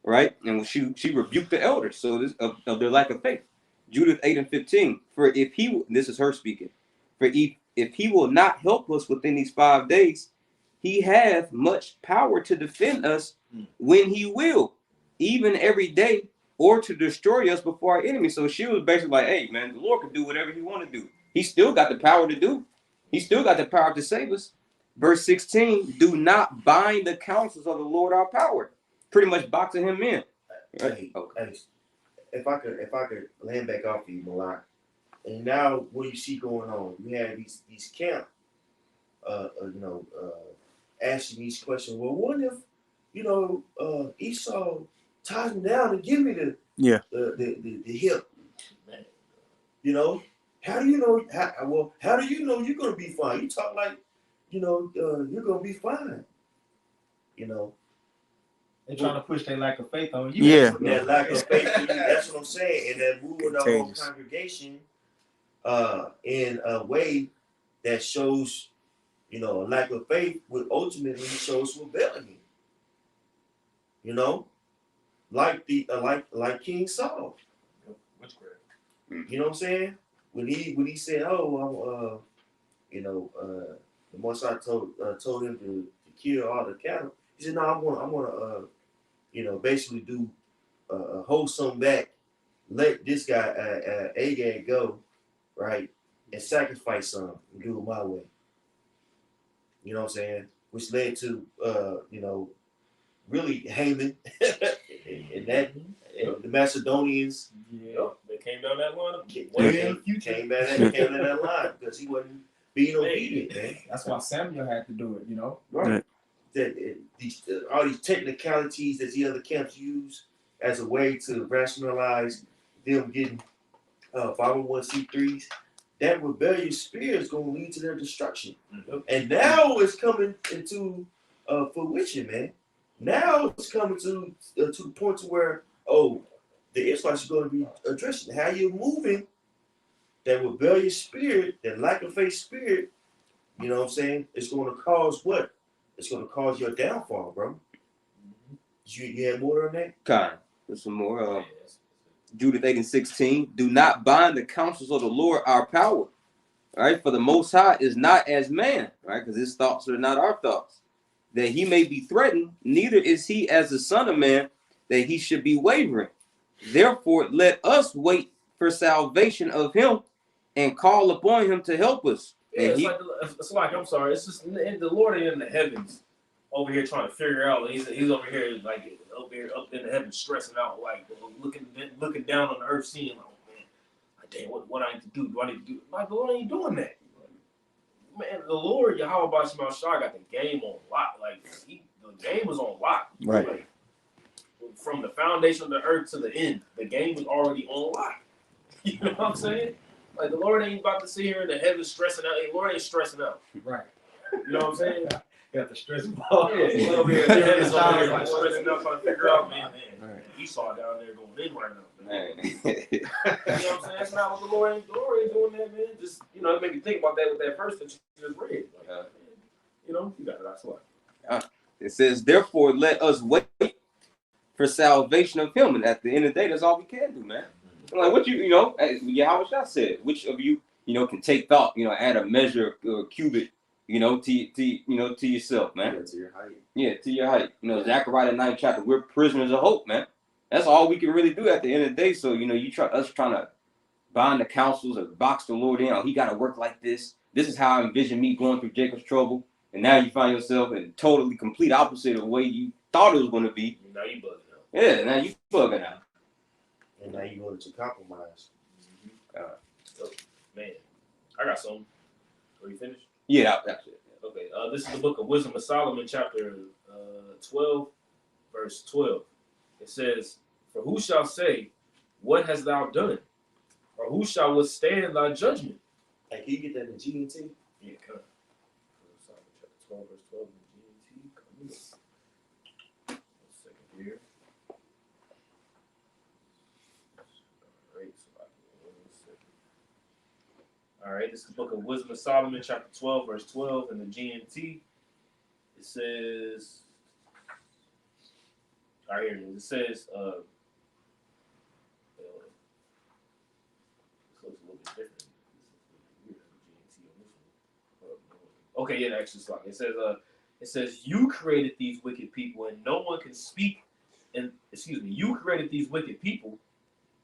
right, and she rebuked the elders, so of their lack of faith. Judith 8 and 15. For if this is her speaking. For if he will not help us within these 5 days, he hath much power to defend us when he will, even every day, or to destroy us before our enemies. So she was basically like, hey, man, the Lord can do whatever he want to do. He still got the power to do. He still got the power to save us. Verse 16, do not bind the counsels of the Lord our power. Pretty much boxing him in. Right? Hey, if I could land back off of you, Malak. And now what do you see going on? You have these camp, asking these questions. Well, what if, Esau ties me down and give me the hip? How do you know? How do you know you're gonna be fine? You talk like, you're gonna be fine. They're trying to push their lack of faith on you. Yeah. That lack of faith in you, that's what I'm saying. And that moving the whole congregation in a way that shows, a lack of faith, which ultimately shows rebellion. Like like King Saul. Witchcraft. You know what I'm saying? When he said, "Oh, the Most High told him to kill all the cattle," he said, "No, I'm gonna basically do hold some back, let this guy Agag go, right, and sacrifice some and do it my way." You know what I'm saying? Which led to really Haman, and that and the Macedonians. Yeah, they came down that line. Came in that line because he wasn't being obedient, man. That's why Samuel had to do it, you know. Right. All these technicalities that the other camps use as a way to rationalize them getting 501c3s. That rebellious spirit is going to lead to their destruction. Mm-hmm. And now it's coming into fruition, man. Now it's coming to the point to where, the Israelites are going to be addressing how you're moving that rebellious spirit, that lack of faith spirit. You know what I'm saying? It's going to cause what? It's going to cause your downfall, bro. You had more on that? Kind. There's some more. Judith 8:16. Do not bind the counsels of the Lord our power. Right? For the Most High is not as man, right? Because his thoughts are not our thoughts. That he may be threatened, neither is he as the Son of Man, that he should be wavering. Therefore, let us wait for salvation of him and call upon him to help us. Yeah, And it's like I'm sorry. It's just the Lord ain't in the heavens over here trying to figure out. He's over here like up in the heavens stressing out, like looking down on the earth, seeing like, oh, man, like, damn, what I need to do? Do I need to do? Like the Lord ain't doing that. Man, the Lord Yahweh Bashim Shah got the game on lock. Like the game was on lock. Right. Like, from the foundation of the earth to the end, the game was already on lock. You know what I'm saying? Like the Lord ain't about to sit here in the heavens stressing out. The Lord ain't stressing out. Right. You know what I'm saying? Got the stress ball. Yeah, he's over here in the heavens over here like stressing out, trying to figure out, man. Right. Esau down there going in right now. Man. You know what I'm saying? That's not what the Lord ain't doing that, man. Just, it make you think about that with that verse that you just read. Like, you got it. That's why. It says, therefore, let us wait for salvation of him. And at the end of the day, that's all we can do, man. Like what Yahweh Shah said, which of you, can take thought, add a measure or cubit, to yourself, man. Yeah, to your height. Yeah, to your height. Zechariah 9th chapter, we're prisoners of hope, man. That's all we can really do at the end of the day. So, us trying to bind the counsels or box the Lord in, he got to work like this. This is how I envision me going through Jacob's trouble. And now you find yourself in totally complete opposite of the way you thought it was going to be. Now you bugging out. Yeah, now you bugging out. And now you going to compromise. Man, I got something. Are you finished? Yeah, that's it. Okay, this is the book of Wisdom of Solomon, chapter 12, verse 12. It says, for who shall say, what hast thou done? Or who shall withstand thy judgment? Hey, can you get that in GNT? Yeah, come on. Solomon chapter 12, verse 12 in GNT. Come on. 1 second here. All right, this is the book of Wisdom of Solomon, chapter 12, verse 12 in the GNT. It says, all right, here it is. It says, this looks a little bit different. Okay, yeah, actually, it's like it says, you created these wicked people, and no one can speak. You created these wicked people,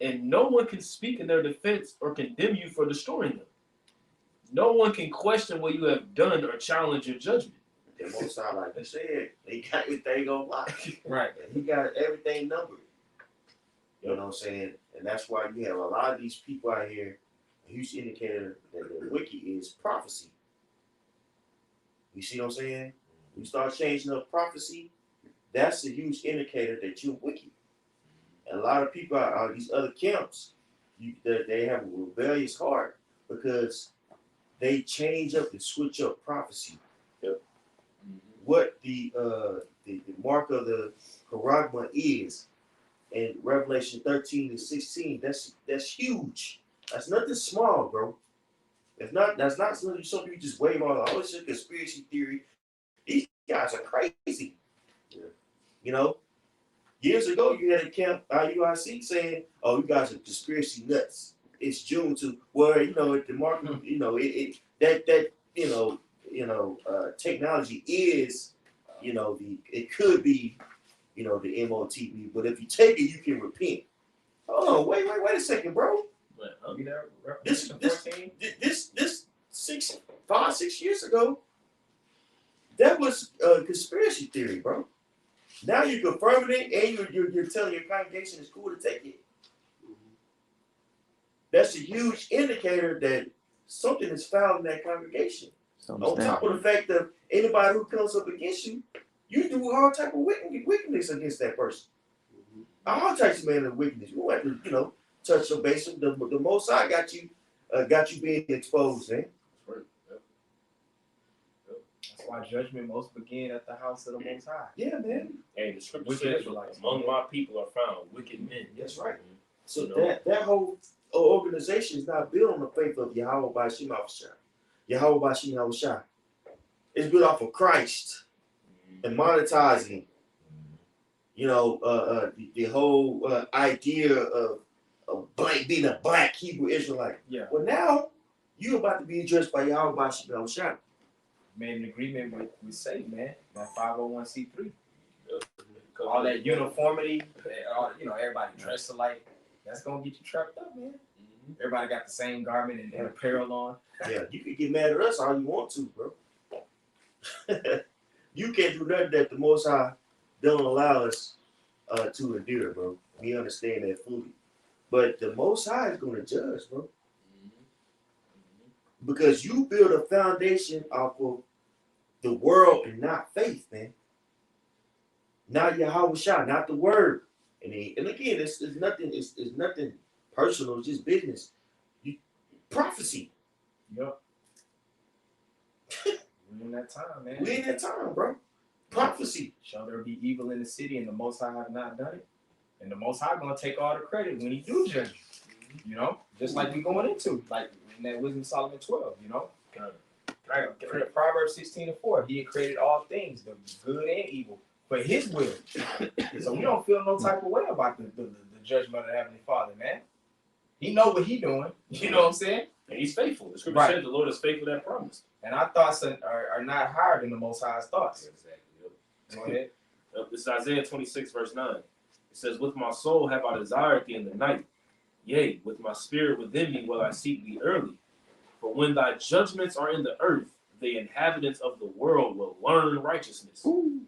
and no one can speak in their defense or condemn you for destroying them. No one can question what you have done or challenge your judgment. They won't sound like they said. They got everything on lock. Right. He got everything numbered. You know what I'm saying? And that's why you have a lot of these people out here. A huge indicator that the wicked is prophecy. You see what I'm saying? When you start changing up prophecy, that's a huge indicator that you're wicked. And a lot of people out these other camps, they have a rebellious heart because they change up and switch up prophecy. Yep. What the mark of the charagma is in Revelation 13 and 16, that's huge. That's nothing small, bro. That's not something you just wave on. Oh, it's a conspiracy theory. These guys are crazy. Yeah. Years ago, you had a camp IUIC saying, "Oh, you guys are conspiracy nuts." It's June to where the market, technology is, it could be, the MOTB, but if you take it, you can repent. Oh, wait a second, bro. This 5-6 years ago, that was a conspiracy theory, bro. Now you're confirming it, and you're telling your congregation it's cool to take it. That's a huge indicator that something is found in that congregation. On top of the fact that anybody who comes up against you, you do all type of wickedness against that person. All types of man of wickedness. You want to, touch your base. The Most High got you being exposed, man. That's why judgment must begin at the house of the Most High. Yeah, man. Hey, the scripture Wicked says, Israelites. among my people are found wicked men. That's right. So You know? that whole organization is not built on the faith of Yahweh Bashim Al-Shah. Yahweh Bashim Al-Shah. It's built off of Christ and monetizing, the whole idea of being a black Hebrew Israelite. Yeah. Well, now you're about to be addressed by Yahweh Bashim Al-Shah. Made an agreement with Satan, man. That 501c3. All that uniformity, everybody dressed alike. That's gonna get you trapped up, man. Everybody got the same garment and apparel on. Yeah, you can get mad at us all you want to, bro. You can't do nothing that the Most High don't allow us to endure, bro. We understand that fully. But the Most High is going to judge, bro. Because you build a foundation off of the world and not faith, man. Not Yahweh Shah, not the word. And again, it's nothing personal, it's just business. Prophecy. Yep. We're in that time, man. We're in that time, bro. Prophecy. Shall there be evil in the city and the Most High have not done it? And the Most High gonna take all the credit when he do judge you. Just like we going into, like in that Wisdom Solomon 12, Proverbs 16:4. He had created all things, the good and evil, for his will. So we don't feel no type of way about the judgment of the Heavenly Father, man. He know what he doing. You know what I'm saying? And he's faithful. The scripture says the Lord is faithful that promise. And our thoughts are not higher than the Most High's thoughts. Exactly. Go ahead. This is Isaiah 26, verse 9. It says, with my soul have I desired thee in the night. Yea, with my spirit within me will I seek thee early. For when thy judgments are in the earth, the inhabitants of the world will learn righteousness. And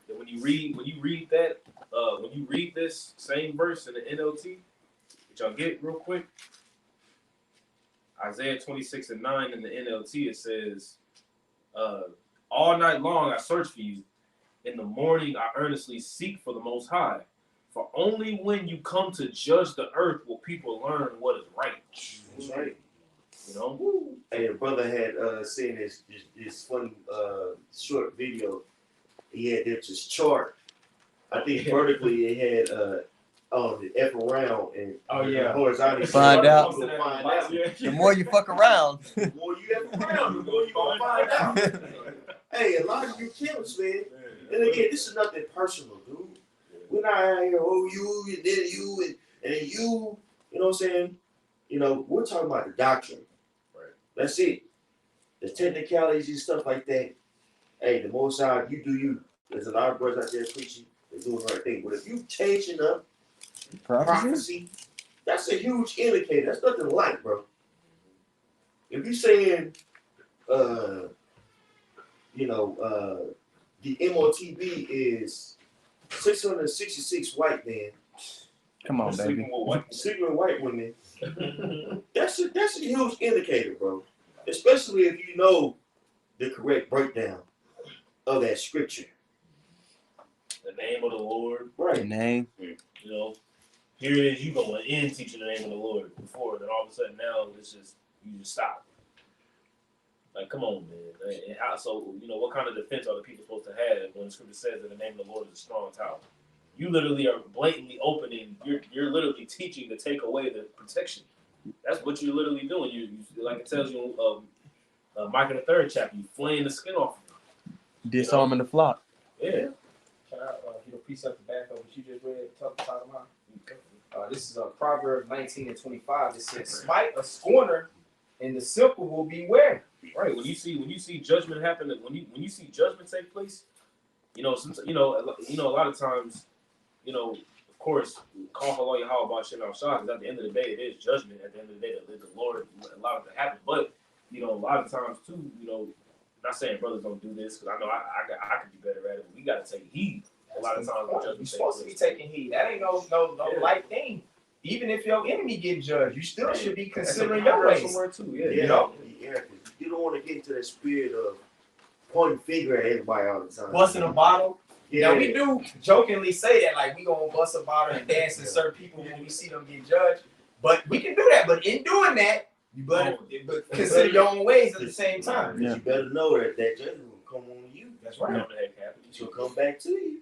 when you read this same verse in the NLT, which y'all get real quick, Isaiah 26:9 in the NLT, it says, all night long I search for you. In the morning I earnestly seek for the Most High. For only when you come to judge the earth will people learn what is right. That's right. Hey, the brother had seen this funny short video. He had this chart. I think vertically it had the F around and horizontally. Find out. Find out. The more you fuck around, The more you F around, the more you gonna find out. Hey, a lot of you killers, man. And again, this is nothing personal, dude. We're not out here, you, and then you, and then you. You know what I'm saying? We're talking about the doctrine. Right. That's it. The technicalities and stuff like that. Hey, the Most High, you do you. There's a lot of brothers out there preaching. They're doing the right thing. But if you changing up prophecy, that's a huge indicator. That's nothing light, bro. If you're saying, the MOTB is 666 white men. come on, baby. Sleeping with white women. That's a huge indicator, bro. Especially if you know the correct breakdown of that scripture. The name of the Lord. Right. The name. Here it is, you going in teaching the name of the Lord before, then all of a sudden now you just stop. Like, come on, man. And how, so, what kind of defense are the people supposed to have when the scripture says that the name of the Lord is a strong tower? You literally are blatantly opening, you're literally teaching to take away the protection. That's what you're literally doing. You like it tells you Micah the 3rd chapter, you flaying the skin off. Disarming the flock. Yeah. Shout out, precept the back of what you just read, talking about. This is Proverbs 19:25. It says, smite a scorner, and the simple will beware. Right. When you see judgment happen, when you see judgment take place, a lot of times, of course, call for all your how about shit out shot, because at the end of the day, it is judgment. At the end of the day, the Lord allowed it to happen. But a lot of times too, not saying brothers don't do this, because I know I could be better at it. But we got to take heed. lot of times when judgment You're takes supposed to be place. taking heed. That ain't no Yeah. light thing. Even if your enemy get judged, you still should be That's considering a your proverb ways. somewhere too. Yeah, You know? Yeah, 'cause you don't want to get into that spirit of pointing finger at everybody all the time. Busting a bottle. Yeah. Now we do jokingly say that, like we gonna bust a bottle and dance and serve people when we see them get judged. But we can do that. But in doing that, you better but consider your own ways at the same time. Because you better know that judgment will come on you. That's Right. right. She'll come back to you.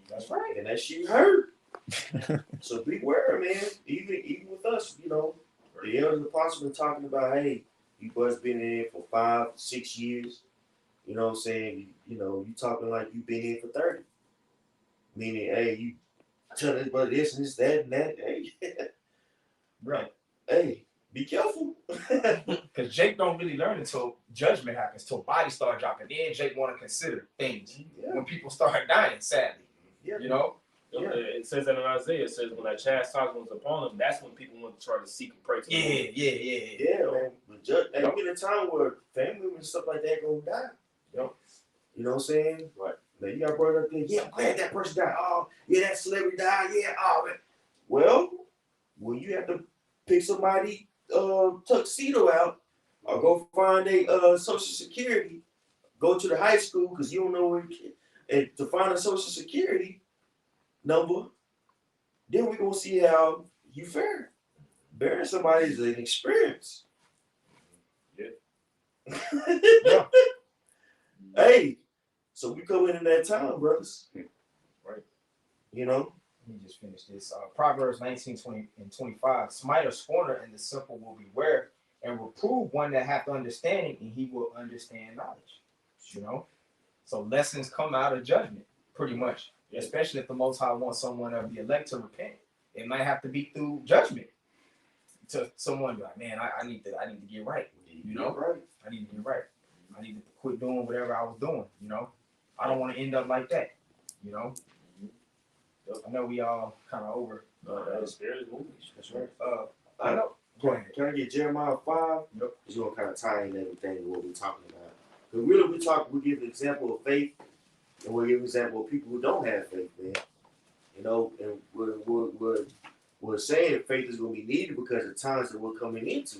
That's right. And that shit hurt. So beware, man. Even with us, you know, the elders and apostles been talking about, hey, you boys been in here for 5, 6 years. You know what I'm saying? You know, you talking like you been in for 30. Meaning, hey, you tell everybody this and this, that, and that. Hey, Right. hey, be careful. Because Jake don't really learn until judgment happens, till bodies start dropping. Then Jake want to consider things Yeah. when people start dying, sadly. Yeah. You know? Yeah. It says that in Isaiah. It says when that chastisement was upon them, that's when people want to try to seek and pray to the Lord. Yeah, man. But there'll be a time where family members and stuff like that gonna die. Yep. You know what I'm saying? Right. Now you got brought up there. Yeah, I'm glad that person died. Oh, yeah, that celebrity died. Yeah, oh man. Well, when you have to pick somebody tuxedo out, or go find a social security, go to the high school because you don't know where and to find a social security number, then we're gonna see how you fare. Burying somebody is an experience. Yeah. Hey, so we coming in that time, brothers. Right. You know? Let me just finish this. Proverbs 19, 20, and 25. Smite a scorner, and the simple will beware, and reprove one that hath understanding, and he will understand knowledge. You know? So lessons come out of judgment, pretty much. Especially if the Most High wants someone of the elect to repent. It might have to be through judgment. To someone be like, man, I need to get right. You know? Right. I need to get right. I need to quit doing whatever I was doing, you know? I don't want to end up like that, you know? I know we all kind of over. The spirit is moving. That's right. I know. Go ahead. Can I get Jeremiah 5? Yep. It's gonna kind of tie in everything to what we're talking about. Because really, we give an example of faith, and we give an example of people who don't have faith, man. You know, and we're saying that faith is going to be needed because of the times that we're coming into.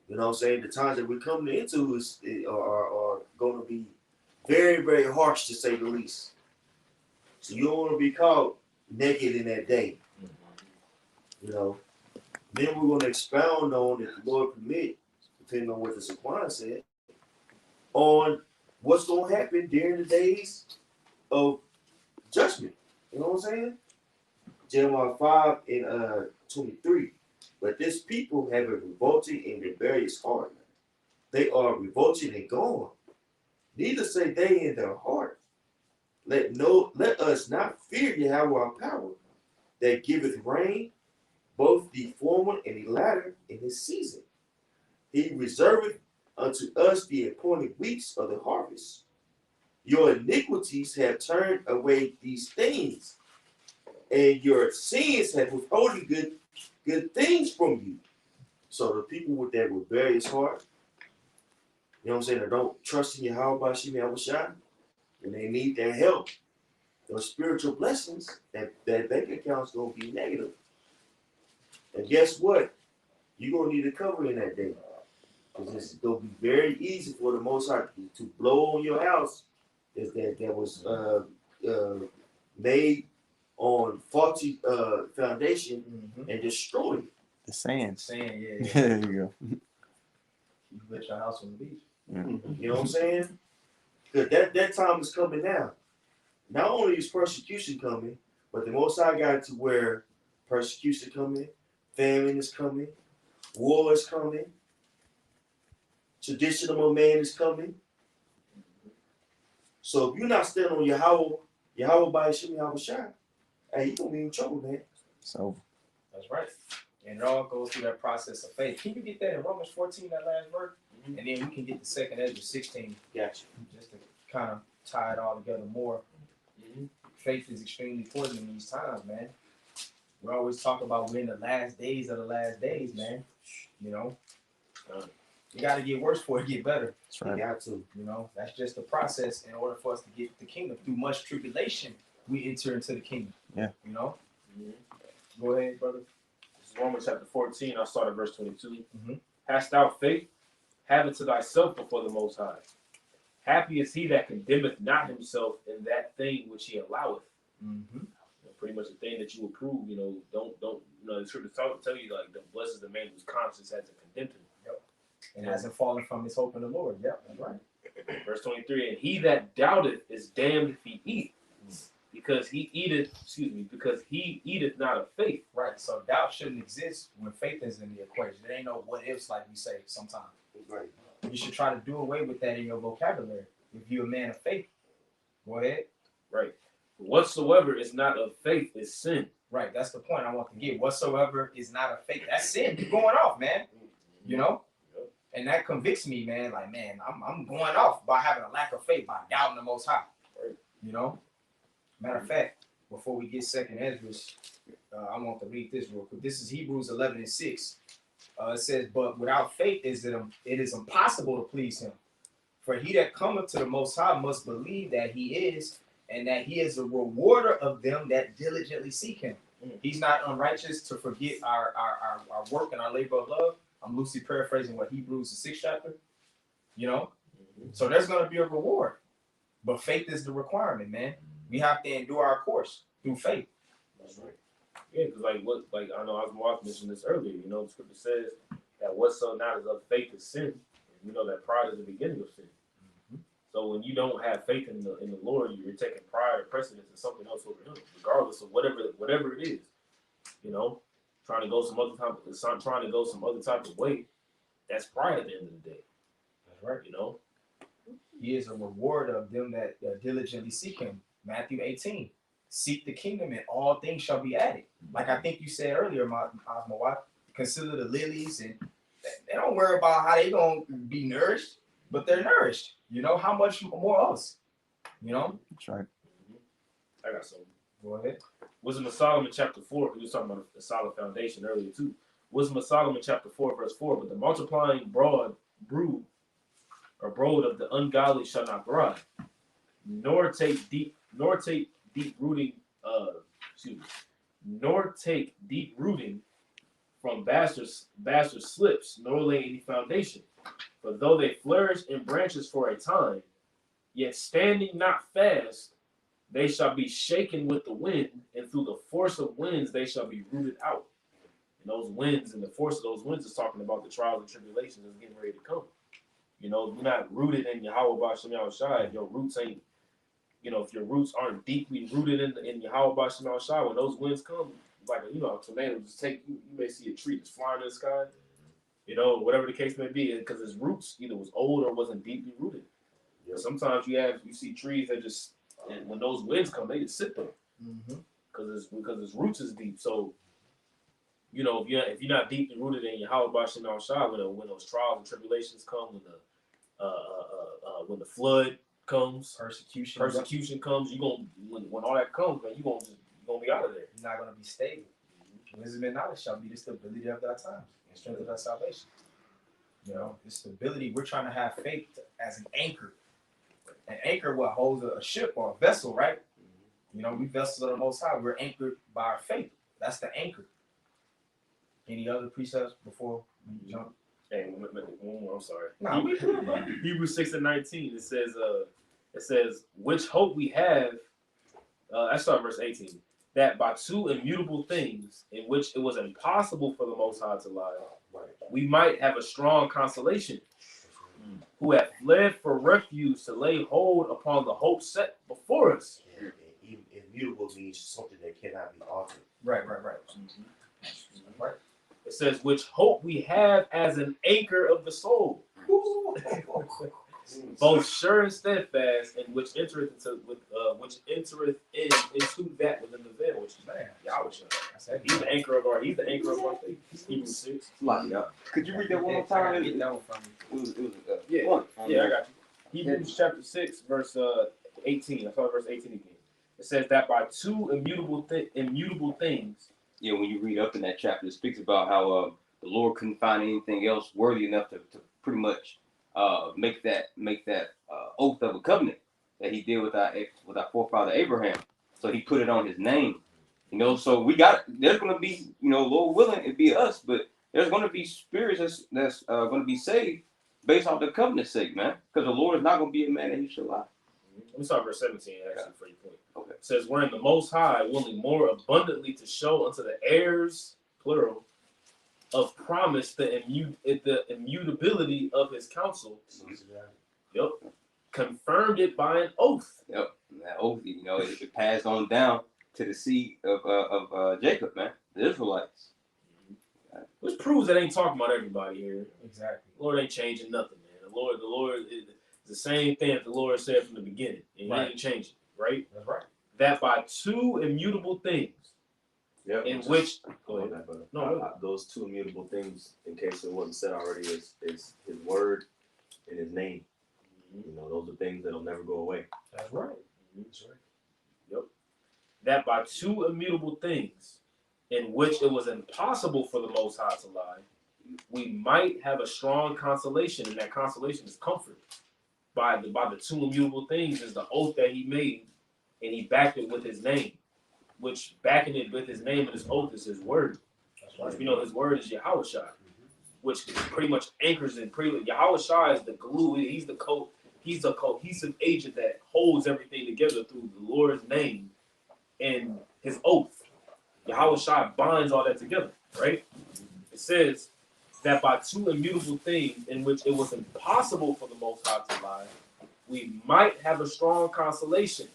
You know what I'm saying? The times that we're coming into are going to be very, very harsh, to say the least. So you don't want to be caught naked in that day. You know. Then we're going to expound on, if the Lord permit, depending on what the Saquon said, on what's going to happen during the days of judgment. You know what I'm saying? Jeremiah 5 and 23. But this people have a revolted and rebellious heart. They are revolted and gone. Neither say they in their heart. Let us not fear Yahweh our power, that giveth rain, both the former and the latter in his season. He reserveth unto us the appointed weeks of the harvest. Your iniquities have turned away these things, and your sins have withholden good things from you. So the people with that rebellious heart, you know what I'm saying, that don't trust in Yahweh Shai, when they need their help, those spiritual blessings, that bank account's gonna be negative. And guess what? You're gonna need a cover in that day. Because it's gonna be very easy for the Most High to blow on your house that was made on faulty foundation and destroy it. The sand. Saying, There you go. You bet your house on the beach. You know what I'm saying? Because that time is coming now. Not only is persecution coming, but the Most High got it to where persecution coming, famine is coming, war is coming, traditional man is coming. So if you're not standing on Yahweh by Hashem Yahweh Shai, hey, you're gonna be in trouble, man. So That's right. And it all goes through that process of faith. Can you get that in Romans 14, that last verse? And then we can get the second Ezra 16. Gotcha. Just to kind of tie it all together more. Faith is extremely important in these times, man. We always talk about we're in the last days of the last days, man. You know, you got to get worse before it get better. that's right. You got to. You know, that's just the process in order for us to get the kingdom through much tribulation. we enter into the kingdom. Yeah. You know? Go ahead, brother. This is Romans chapter 14. I'll start at verse 22. Mhm. Hast thou faith? Have it to thyself before the Most High. Happy is he that condemneth not himself in that thing which he alloweth. Mm-hmm. Pretty much the thing that you approve, don't, the scripture tell you, like, the blessed is the man whose conscience hasn't condemned him. Yep. And hasn't fallen from his hope in the Lord. Yep, that's right. Verse 23, and he that doubteth is damned if he eat, because he eateth not of faith. Right. So doubt shouldn't exist when faith is in the equation. There ain't no what ifs like we say sometimes. Right. You should try to do away with that in your vocabulary. If you're a man of faith, go ahead. Right. Whatsoever is not of faith is sin. Right. That's the point I want to get. Whatsoever is not of faith, that's sin. You're going off, man. You know? Yep. And that convicts me, man. Like, man, I'm going off by having a lack of faith, by doubting the Most High. Right. You know? Matter of fact, before we get second Esdras, I want to read this real quick. This is Hebrews 11:6. It says, but without faith it is impossible to please him. For he that cometh to the Most High must believe that he is, and that he is a rewarder of them that diligently seek him. He's not unrighteous to forget our work and our labor of love. I'm loosely paraphrasing what Hebrews, the 6th chapter. You know? So there's going to be a reward. But faith is the requirement, man. We have to endure our course through faith. That's right. Yeah, because I know Osmar mentioned this earlier. The scripture says that whatso not is of faith is sin. And we know that pride is the beginning of sin. Mm-hmm. So when you don't have faith in the Lord, you're taking pride or precedence in something else over him, regardless of whatever it is. Trying to go some other type of way. That's pride at the end of the day. That's right. He is a reward of them that diligently seek him. Matthew 18. Seek the kingdom and all things shall be added. Like I think you said earlier, my wife, consider the lilies, and they don't worry about how they gonna be nourished, but they're nourished. How much more us? That's right. I got something. Go ahead. Wisdom of Solomon chapter 4. We were talking about the solid foundation earlier too. Wisdom of Solomon chapter 4 verse 4. But the multiplying brood of the ungodly shall not thrive, nor take deep rooting from bastard slips, nor lay any foundation. For though they flourish in branches for a time, yet standing not fast, they shall be shaken with the wind, and through the force of winds they shall be rooted out. And those winds and the force of those winds is talking about the trials and tribulations that's getting ready to come. You're not rooted in Yahweh B'Shem Yahushua. If your roots ain't, if your roots aren't deeply rooted in Yahweh B'Shem Yahushua, when those winds come, like a tornado just take you may see a tree just flying in the sky, whatever the case may be, because its roots either was old or wasn't deeply rooted. Yep. Sometimes you see trees that just, and when those winds come, they just sit there because its roots is deep. So, if you're not deeply rooted in Yahweh B'Shem Yahushua, when those trials and tribulations come, when the flood comes, persecution comes, when all that comes, man, you're gonna be out of there. You're not gonna be stable. Wisdom and knowledge shall be the stability of thy times and strength of thy salvation. The stability, we're trying to have faith as an anchor. An anchor what holds a ship or a vessel, right? We vessels of the Most High. We're anchored by our faith. That's the anchor. Any other precepts before we jump? Hey, one more. I'm sorry. No, we good, bro. Hebrews 6:19. It says, which hope we have. I start verse 18. That by two immutable things, in which it was impossible for the Most High to lie, we might have a strong consolation, who have fled for refuge to lay hold upon the hope set before us. Yeah, immutable means something that cannot be altered. Right. Right. It says, which hope we have as an anchor of the soul, both sure and steadfast, and which entereth into that within the veil, which is man, Yahweh. He's the anchor of our faith. Hebrews 6. Could you read that one more time? Get that one from me. I got you. Hebrews chapter 6, verse 18. I saw verse 18 again. It says that by two immutable things. Yeah, when you read up in that chapter, it speaks about how the Lord couldn't find anything else worthy enough to pretty much make that oath of a covenant that he did with our forefather Abraham. So he put it on his name. You know, so there's gonna be, you know, Lord willing, it be us, but there's gonna be spirits that's gonna be saved based off the covenant's sake, man. Because the Lord is not gonna be a man that he should lie. Let me start verse 17 actually for your point. Okay. It says, wherein the Most High willing more abundantly to show unto the heirs, plural, of promise the immutability of his counsel. Yep. Confirmed it by an oath. Yep. And that oath, you know, it passed on down to the seed of Jacob, man, the Israelites. Which proves that ain't talking about everybody here. Exactly. The Lord ain't changing nothing, man. The Lord is the same thing that the Lord said from the beginning. And Right. He ain't changing, right? That's right. That by two immutable things, Yep. in which go ahead. No, those two immutable things, in case it wasn't said already, is his word and his name. You know, those are things that'll never go away. That's right. That's right. Yep. That by two immutable things, in which it was impossible for the Most High to lie, we might have a strong consolation, and that consolation is comfort. By the two immutable things is the oath that he made, and he backed it with his name, which backing it with his name and his oath is his word. That's right. Which we know his word is Yahushua, which pretty much anchors in Yahushua is the glue. He's the cohesive agent that holds everything together through the Lord's name and his oath. Yahushua binds all that together, right? It says that by two immutable things in which it was impossible for the Most High to lie, we might have a strong consolation,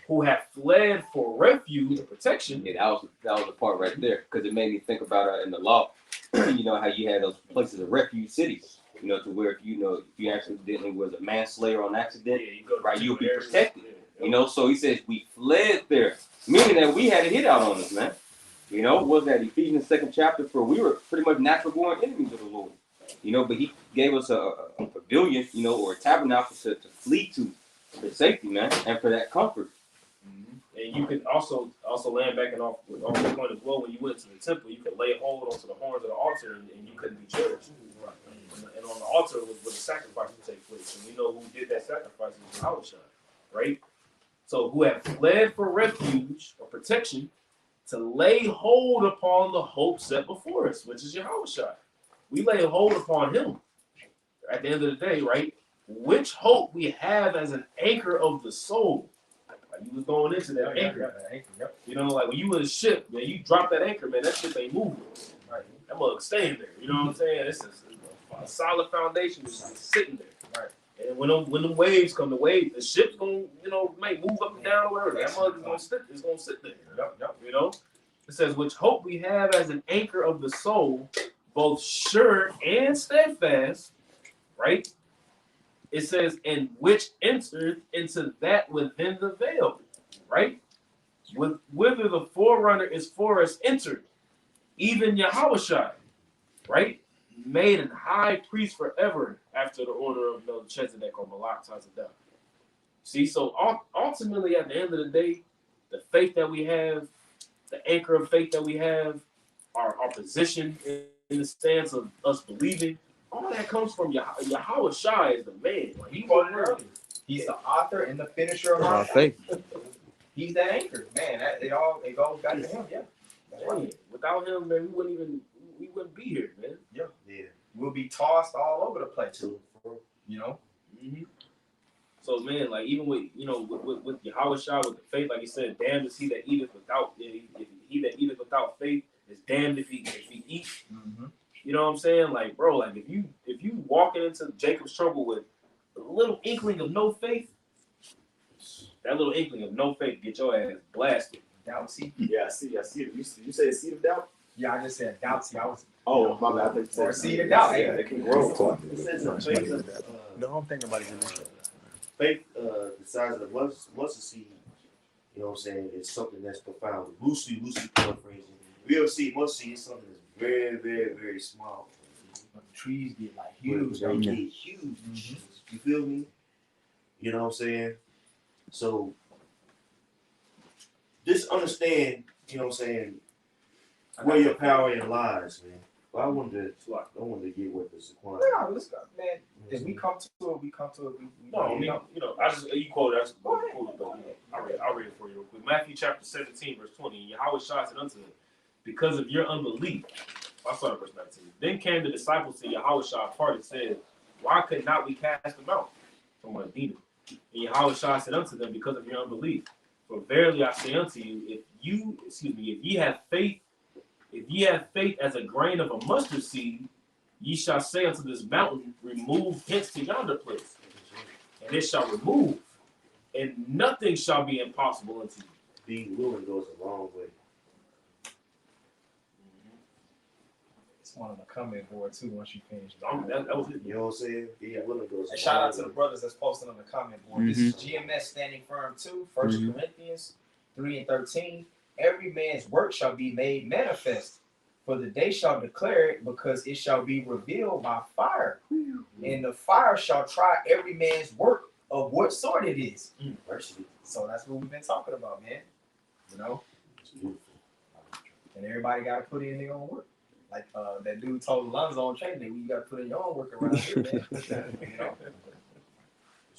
who have fled for refuge and protection. Yeah, that was the part right there, because it made me think about in the law, you know, how you had those places of refuge cities, you know, to where if you accidentally was a manslayer on accident, right, you'll be protected. You know, so he says we fled there, meaning that we had a hit out on us, man. You know, was that Ephesians 2nd chapter, for we were pretty much natural born enemies of the Lord. You know, but he gave us a pavilion, you know, or a tabernacle to flee to for safety, man, and for that comfort. And you could also land back and off the point as well. When you went to the temple, you could lay hold onto the horns of the altar, and you couldn't be judged. And on the altar was where the sacrifice would take place, and we know who did that sacrifice was Yahushua, right? So who have fled for refuge or protection to lay hold upon the hope set before us, which is Yahushua. We lay hold upon him at the end of the day, right? Which hope we have as an anchor of the soul. Like you was going into that anchor. Yep. You know, like when you in a ship, man, you drop that anchor, man, that ship ain't moving. Right. That mug staying there. You know what I'm saying? This is a solid foundation is just sitting there. Right. And when them waves come, the ship's gonna, you know, may move up and down or whatever. That mug is gonna sit there. Yep. You know? It says, which hope we have as an anchor of the soul, both sure and steadfast, right? It says, and which entered into that within the veil, right? Whither the forerunner is for us entered, even Yahushua, right? Made an high priest forever after the order of Melchizedek or Malak Tazadam. See, so ultimately at the end of the day, the faith that we have, the anchor of faith that we have, our position in the stance of us believing, all that comes from Yahushua is the man. Like he was earlier. He's the author and the finisher of Our our faith. He's that anchor, man. It goes back to him. Yeah. That's Man, right. without him, man, we wouldn't be here, man. Yeah. Yeah. We'll be tossed all over the place. You know. Mm-hmm. So man, like even with with Yahushua, with the faith, like he said, damned is he that eateth without he that eateth without faith is damned if he eats. Mm-hmm. You know what I'm saying? Like, bro, like if you walking into Jacob's trouble with a little inkling of no faith, that little inkling of no faith get your ass blasted. Doubt seed. Yeah, I see. You say the seed of doubt? Yeah, I just said doubt seed. I was. Oh, my bad. I think Or seed of doubt. Yeah, it can grow. It says in faith, No, I don't think nobody's in this. faith, the size of the mustard seed, you know what I'm saying, is something that's profound. Loosely paraphrasing. If you ever see mustard seed, it's something that's very, very, very small. But the trees get like Huge. huge. They get huge. You feel me? You know what I'm saying? So just understand, you know what I'm saying, where your power in lies, man. Well, I wanted to get with the Saquon. No, let's go, man. If we come to it, we come to it. No, I mean, I just you quoted. That's cool, but I'll read it for you real quick. Matthew chapter 17, verse 20. Yahweh shouted unto them, because of your unbelief. I started verse 19. Then came the disciples to Yahweh apart and said, why could not we cast them out from a demon? And Yahweh said unto them, because of your unbelief. For verily I say unto you, if ye have faith as a grain of a mustard seed, ye shall say unto this mountain, remove hence to yonder place, and it shall remove, and nothing shall be impossible unto you. Being willing goes a long way. It's one on the comment board too. Once you finish, That was it. You know what I'm saying? Being willing goes. and shout out to the brothers that's posting on the comment board. This is GMS standing firm too. 1 Corinthians 3:13. Every man's work shall be made manifest, for the day shall declare it, because it shall be revealed by fire, and the fire shall try every man's work of what sort it is. So that's what we've been talking about, man. You know, and everybody got to put in their own work. Like that dude told Alonzo on training day, you got to put in your own work around here, man. You know?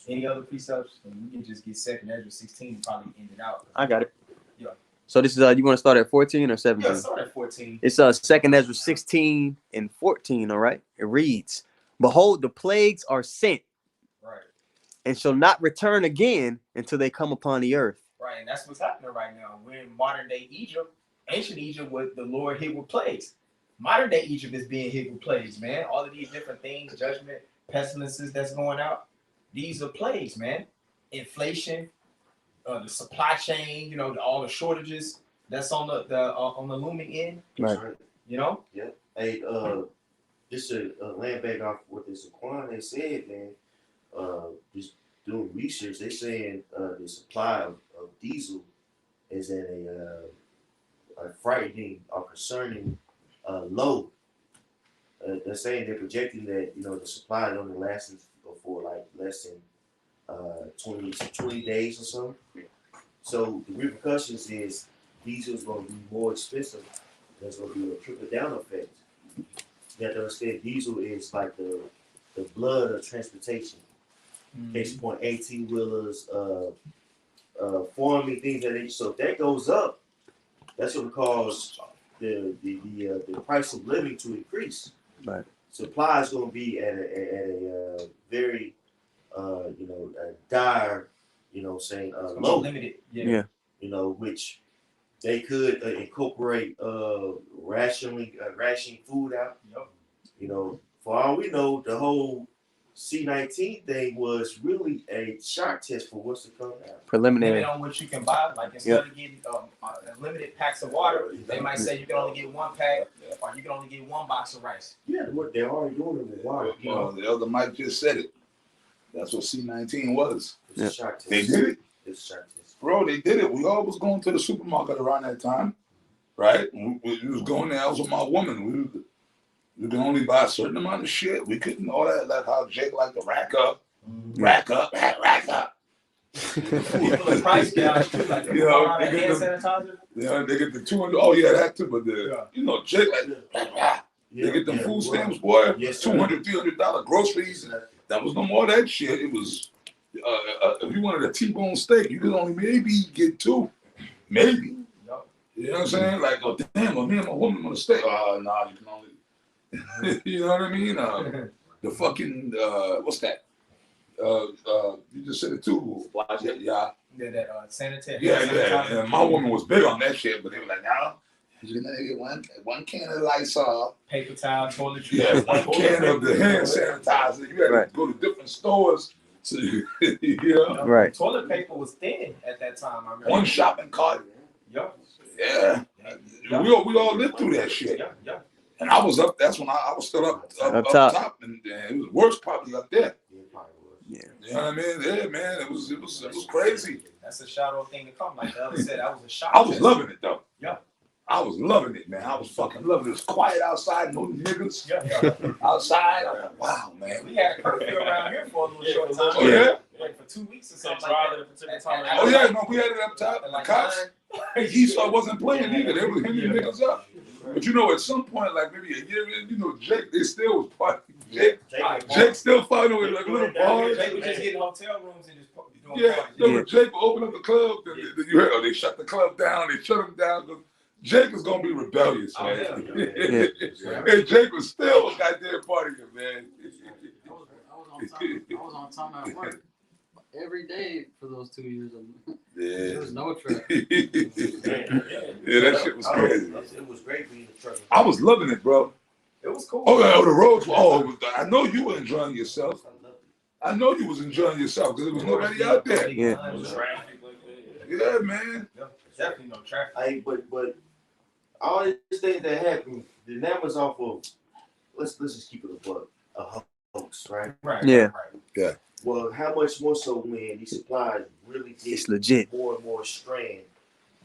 Any other precepts? And we can just get 2nd Ezra 16 and probably end it out. I got it. Yeah. So this is you want to start at 14 or 17? Yeah, start at 14. It's 2nd Ezra 16 and 14. All right. It reads, "Behold, the plagues are sent, Right. and shall not return again until they come upon the earth." Right, and that's what's happening right now. We're in modern day Egypt. Ancient Egypt, what the Lord hit with plagues. Modern day Egypt is being hit with plagues, man. All of these different things, judgment, pestilences that's going out. These are plagues, man. Inflation, the supply chain, you know, all the shortages that's on the looming end. Right. You know? Yeah. Hey, just to land back off what this Saquon they said, man. Just doing research, they saying the supply of diesel is at a frightening or concerning low. They're saying they're projecting that the supply is only lasting for like less than 20 days or so. So the repercussions is diesel is going to be more expensive. There's going to be a trickle down effect. You have to understand diesel is like the blood of transportation. Case in point, 18-wheelers, farming, things like that. So if that goes up, that's going to cause the price of living to increase. Right. Supply is going to be at a very dire, low. Limited. Yeah. Which they could incorporate rationing food out. Yep. For all we know, the whole C-19 thing was really a shock test for what's to come out. Preliminary. Depending on what you can buy, like instead of getting limited packs of water, they might say you can only get 1 pack, or you can only get 1 box of rice. Yeah, what they're already doing it with water. Well, the elder Mike just said it. That's what C-19 was. It's a shock test. They did it. It's a shock test. Bro, they did it. We all was going to the supermarket around that time, right? We was going there. I was with my woman. We can only buy a certain amount of shit. We couldn't all that, like how Jake liked to rack up. Rack up. People are price gouge too, like You know, hand sanitizer. They get the 200. Oh yeah, that too. But Jake like they get them food stamps, boy. Yes, $200, $300 groceries. That was no more of that shit. It was if you wanted a T-bone steak, you could only maybe get 2, maybe. Yep. You know what I'm saying? Like, oh damn, me and my woman want a steak. Nah, you can only. You know what I mean? The fucking what's that? You just said it too. Yeah. That sanitary. Yeah. And my woman was big on that shit, but they were like, nah, you're gonna get one can of Lysol. Paper towel, toiletries. Yeah, 1 can of the hand sanitizer. You had to go to different stores. So, Right. Toilet paper was thin at that time. I remember. 1 shopping cart. Yep. Yeah. We all lived through that shit. Yeah. And I was up. That's when I was still up top, and it was worse probably up there. Yeah. You know what I mean? Yeah, man. It was crazy. That's a shadow thing to come. Like the other said, that was a shock. I was loving it though. Yeah. I was loving it, man. I was fucking loving it. It was quiet outside, no niggas. Yeah. Outside. I'm like, wow, man. We had a curfew around here for a little short time. Oh yeah. Like for 2 weeks or something like that. Oh yeah, no, we had it up top. The cops. Esau wasn't playing either. They were hitting niggas up. But you know, at some point, like maybe a year in, you know, Jake, they still was partying. Jake still fighting with like little bars. Jake was just getting hotel rooms and just doing Yeah, parties. no, but Jake will open up the club. Then you heard, oh, they shut the club down. They shut him down. Jake is gonna be rebellious, Oh, man. yeah. And Jake was still a goddamn partying, man. I was on time at work every day for those 2 years. Yeah. There was no traffic. Yeah, that shit was crazy. It was great being a trucker. I was loving it, bro. It was cool. Oh, yeah, the roads. Oh, I know you were enjoying yourself. I know you was enjoying yourself because there was nobody out there. Yeah. Yeah, man. Definitely no traffic. But all these things that happen, the numbers off of let's just keep it a hoax, right? Right. Yeah. Right. Well, how much more so when these supplies really get It's legit. more and more strained?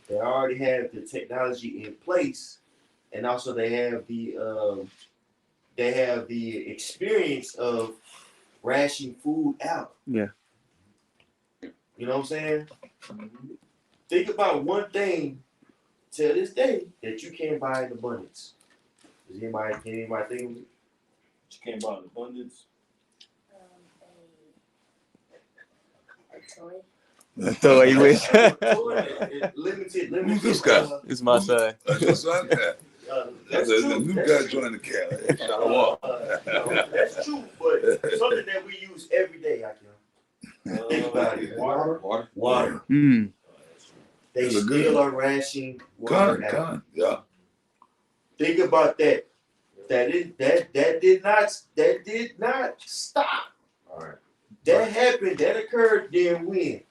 They already have the technology in place, and also they have the experience of rationing food out. Yeah. You know what I'm saying? Think about one thing to this day that you can't buy in abundance. Can anybody think of it? You can't buy in abundance. A toy. That's the way you wish. Limited. Who's this guy? It's my son. That's your son? Yeah. That's The true. new That's guy true. joined the camp. Shalom. That's true, but something that we use every day, think about it. Water. Mm. They That's a still good- are rationing water out. Con. Yeah. Think about that. That did not stop. All right. That happened. That occurred then when?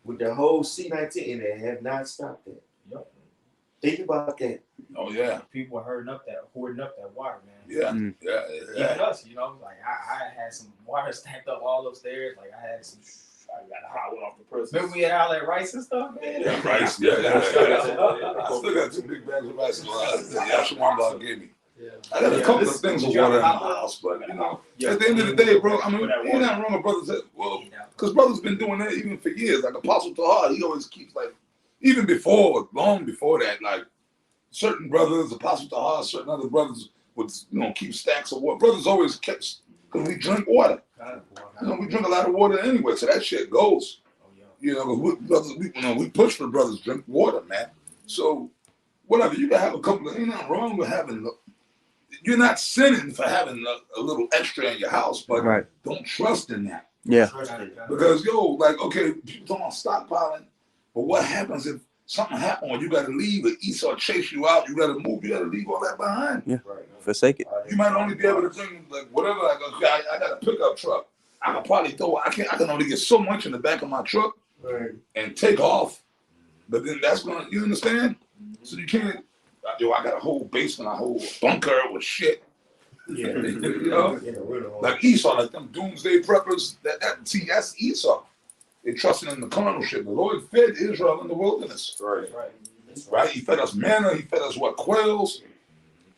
With the whole C-19, and they have not stopped that. Yep. Think about that. Oh, yeah. People were hoarding up that water, man. Yeah. Mm. Yeah. Even us, you know, like I had some water stacked up all upstairs. Like I had some. I got a hot one off the press. Remember we had all that rice and stuff, man. Yeah, rice. Yeah. I still got 2 big bags of rice in the house that Yashwan gave me. I got a couple of things of water in my house, but you know, at the end of the day, bro, I mean, ain't nothing wrong with brothers. Well, because brothers been doing that even for years. Like Apostle Tahar, he always keeps like, even before, long before that, like certain brothers, Apostle Tahar, certain other brothers would, you know, keep stacks of water. Brothers always kept, because we drink water. You know, we drink a lot of water anyway, so that shit goes. You know, we push for brothers drink water, man. So whatever, you can have a couple of, ain't nothing wrong with having. You're not sinning for having a little extra in your house, but Right. don't trust in that. Yeah. Because like, okay, people don't stockpiling, but what happens if something happens when you got to leave, or Esau chase you out, you got to move, you got to leave all that behind. Yeah. Forsake it. You might only be able to bring like whatever. Like, okay, I got a pickup truck. I can probably throw. I can only get so much in the back of my truck and take off. But then that's gonna. You understand? So you can't. Yo, I got a whole basement, a whole bunker with shit. Yeah. You know, like Esau, like them doomsday preppers. See, that's Esau. They trusting in the carnal shit. The Lord fed Israel in the wilderness. Right. He fed us manna. He fed us what, quails.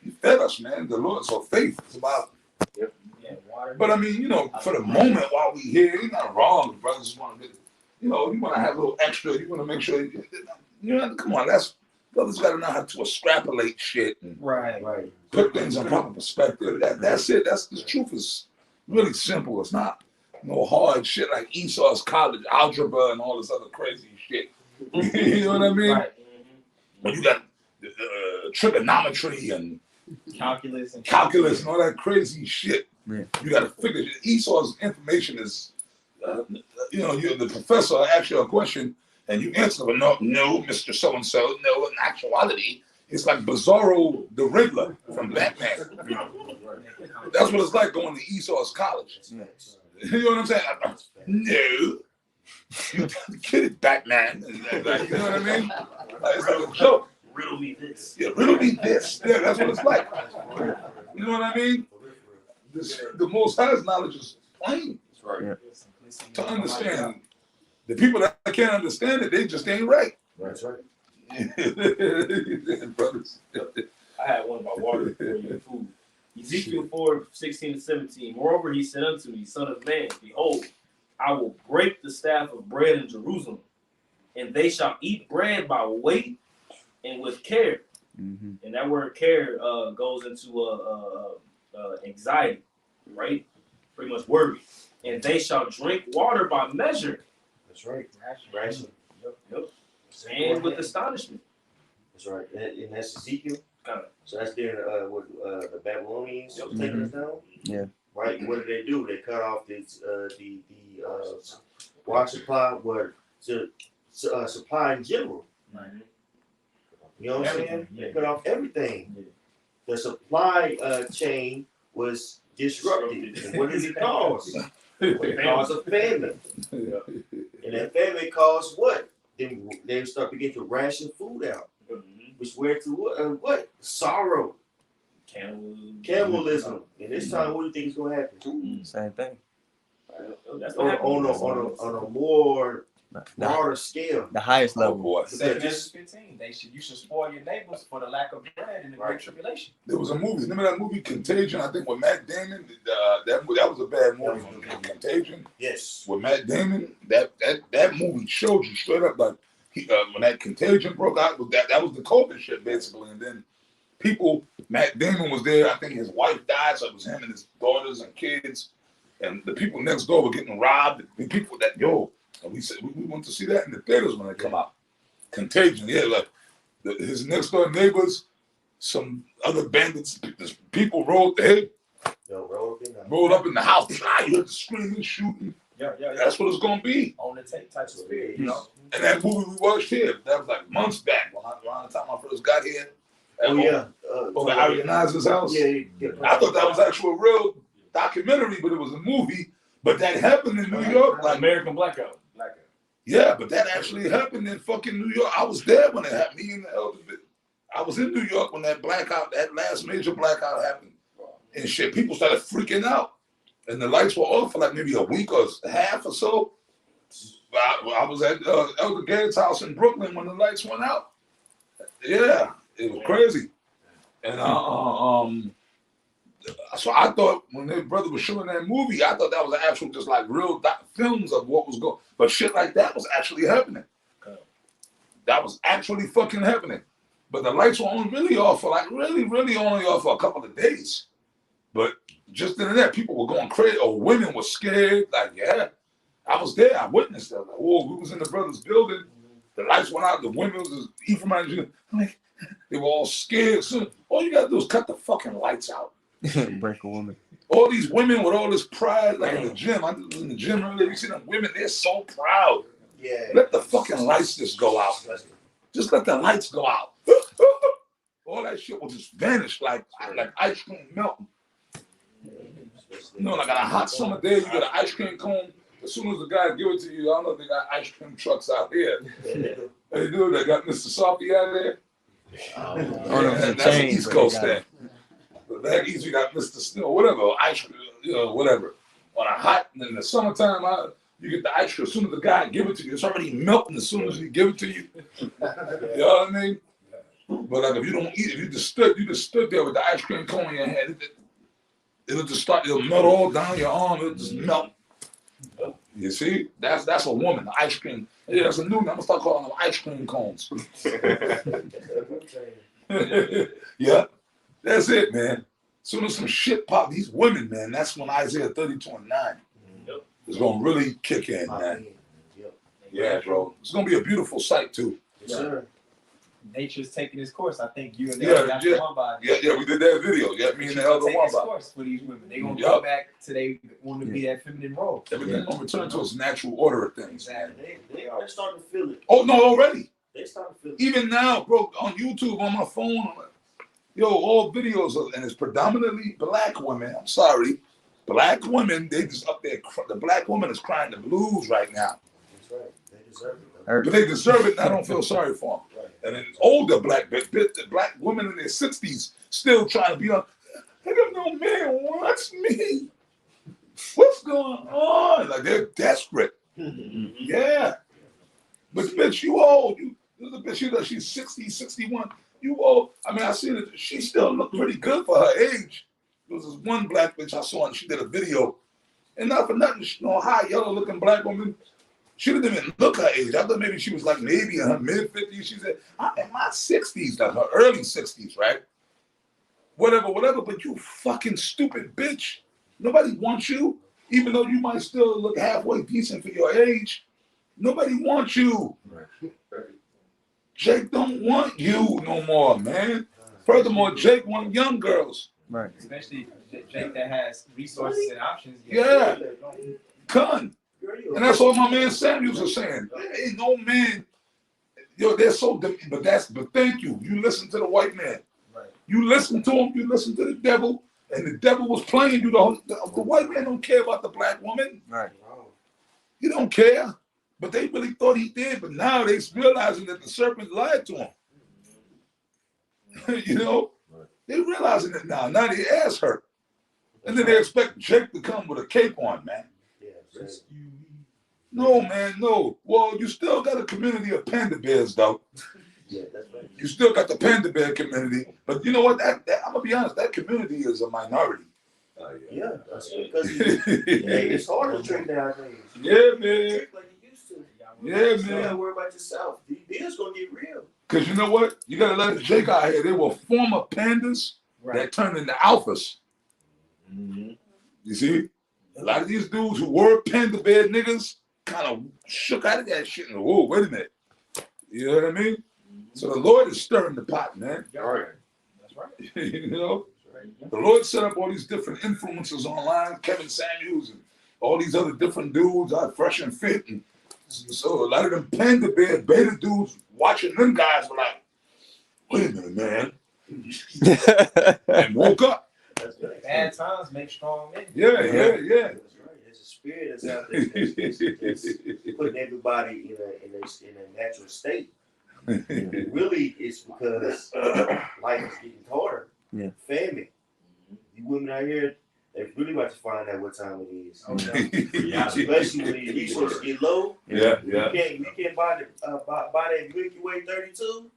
He fed us, man. The Lord. So faith is about. But I mean, you know, for the moment while we here, ain't nothing wrong. The brothers just want to, you know, you want to have a little extra. You want to make sure. You know, come on, brothers got to know how to extrapolate shit. And Right. put things in proper perspective. That's it. That's the truth. Is really simple. It's not no hard shit like Esau's college algebra and all this other crazy shit. You know what I mean? Right. When you got trigonometry and Calculus and all that crazy shit. Yeah. You got to figure. Esau's information is, you know, the professor asks you a question and you answer, no, Mr. So-and-so, no, in actuality, it's like Bizarro the Riddler from Batman. That's what it's like going to Esau's college. You know what I'm saying? No. You kidding, Batman. Like, you know what I mean? Like, it's like a joke. Riddle me this. Yeah, riddle me this. Yeah, that's what it's like. You know what I mean? The Most High's knowledge is plain. That's right. To understand. The people that can't understand it, they just ain't right. That's right. Brothers. I had one about water before you food. Ezekiel 4:16-17. Moreover, he said unto me, Son of man, behold, I will break the staff of bread in Jerusalem, and they shall eat bread by weight and with care, And that word care goes into anxiety, right? Pretty much worry. And they shall drink water by measure. That's right. Ration. Yep. And with astonishment. That's right. And that's Ezekiel. Kind of. So that's there with the Babylonians taking us down. Yeah. Right. What do? They cut off the water supply, supply in general. Right. You know what I'm saying? They cut off everything. Yeah. The supply chain was disrupted. And what did it cause? It caused a famine. And that famine caused what? Then they start beginning to ration food out, which led to what? Sorrow. Cannibalism. And this time, what do you think is going to happen? Same thing. On a more broader scale. The highest level. Genesis 15. You should spoil your neighbors for the lack of bread in the great tribulation. There was a movie. Remember that movie Contagion? I think with Matt Damon. That was a bad movie. Contagion. Yes. With Matt Damon, that movie showed you straight up like when that Contagion broke out. That was the COVID shit basically, and then Matt Damon was there. I think his wife died, so it was him and his daughters and kids, and the people next door were getting robbed. The people that and we said we went to see that in the theaters when it come out. Contagion, like his next door neighbors, some other bandits, people rolled up in the house. You heard the screaming, shooting. Yeah. That's what it's gonna be. On the tape type of spirit, And that movie we watched here, that was like months back around the time I first got here. Over at Ariana's house. Yeah. I thought that was actually a real documentary, but it was a movie. But that happened in New York. Like American Blackout. Yeah, but that actually happened in fucking New York. I was there when it happened. Me and the elders. I was in New York when that last major blackout happened. And shit, people started freaking out. And the lights were off for like maybe a week or a half or so. I was at Elder Gates' house in Brooklyn when the lights went out. Yeah, it was crazy. And so I thought when their brother was showing that movie, I thought that was actual just like real films of what was going. But shit like that was actually happening. That was actually fucking happening. But the lights were only really off for like really only off for a couple of days. But just in that, people were going crazy, or women were scared. Like, yeah, I was there. I witnessed that. Like, we was in the brother's building. The lights went out. The women was Ephraim. Like, they were all scared. So all you gotta do is cut the fucking lights out. Break a woman. All these women with all this pride, like in the gym. I was in the gym earlier. You see them women? They're so proud. Yeah. Let the fucking lights just go out. Just let the lights go out. All that shit will just vanish like ice cream melting. Like on a hot summer day, you get an ice cream cone. As soon as the guy give it to you, I don't know if they got ice cream trucks out here. They do. They got Mr. Softee out there. That's the East Coast thing. But back east, we got Mr. Snow, whatever, ice cream, whatever. On a hot, in the summertime, you get the ice cream. As soon as the guy give it to you, it's already melting as soon as he give it to you. You know what I mean? But like if you don't eat it, you just stood there with the ice cream cone in your hand. It'll melt all down your arm. It'll just melt. You see? That's a woman, ice cream. Yeah, that's a new one. I'm gonna start calling them ice cream cones. Yeah. That's it, man. As soon as some shit pop, these women, man, that's when Isaiah 32:9 is gonna really kick in, man. Yeah, bro. It's gonna be a beautiful sight too. Yes, sir. Nature's taking its course. I think you and the other got the one body. Yeah, we did that video. Yeah, me and the other one body. Course for these women. They're gonna go back to they want to be that feminine role. Everything gonna return to its natural order of things. Exactly. They're starting to feel it. Oh no, already. They starting to feel it. Even now, bro, on YouTube, on my phone, all videos and it's predominantly black women. I'm sorry, black women. They just up there. The black woman is crying the blues right now. That's right. They deserve it. But they deserve it. And I don't feel sorry for them. Right. And then older black women in their 60s still trying to be on. I got no man wants me. What's going on? Like they're desperate. Yeah. But bitch, you old. There's a bitch, she's 60, 61. You old. I mean, I seen it. She still looked pretty good for her age. There was this one black bitch I saw and she did a video. And not for nothing, high yellow looking black woman. She didn't even look her age. I thought maybe she was like maybe in her mid-50s. She said, I'm in my 60s, like her early 60s, right? Whatever, but you fucking stupid bitch. Nobody wants you, even though you might still look halfway decent for your age. Nobody wants you. Jake don't want you no more, man. Furthermore, Jake want young girls. Right. Especially Jake that has resources and options. Yeah. Con. And that's what my man Samuels was saying. There ain't no man. Yo, they're so but thank you. You listen to the white man. Right. You listen to him, you listen to the devil, and the devil was playing you. The white man don't care about the black woman. Right. He don't care. But they really thought he did. But now they're realizing that the serpent lied to him. You know? They're realizing it now. Now they ass hurt. And then they expect Jake to come with a cape on, man. No, man, no. Well, you still got a community of panda bears, though. Yeah, that's right. You still got the panda bear community. But you know what? That I'm going to be honest, that community is a minority. Yeah, that's because it's hard to trick nowadays. Yeah, man. Trick like you used to. Yeah, You gotta man. worry about yourself. These bills gonna get real. Because you know what? You got to let Jake out here. They were former pandas that turned into alphas. You see? A lot of these dudes who were panda bear niggas kind of shook out of that shit and, whoa, wait a minute. You know what I mean? So the Lord is stirring the pot, man. All right. That's right. You know? The Lord set up all these different influencers online, Kevin Samuels and all these other different dudes out fresh and fit. And so a lot of them panda bear beta dudes watching them guys were like, wait a minute, man. And woke up. Bad times make strong men. Yeah. That's right. There's a spirit that's out there that's putting everybody in a natural state. And really, it's because life is getting harder. Yeah. Famine. You women out here, they really about to find out what time it is. Especially when the resources get low. Yeah. You can't buy that Milky Way 32.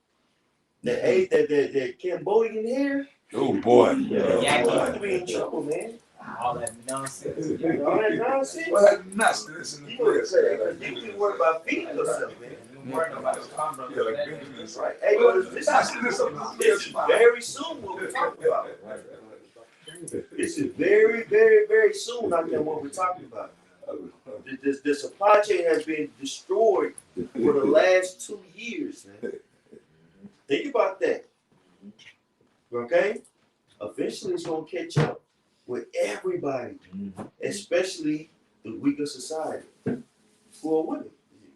The Cambodian hair. Oh boy. Yeah, you have to be in trouble, man. All that nonsense. All that nonsense. Well, that nonsense in the place. You can worry about feeding yourself, man. Yeah, like Benjamin's Right. Hey, but this is very soon what we're talking about. This is very, very, very soon out there what we're talking about. The supply chain has been destroyed for the last 2 years, man. Think about that. Okay? Eventually it's gonna catch up with everybody, especially the weaker society. For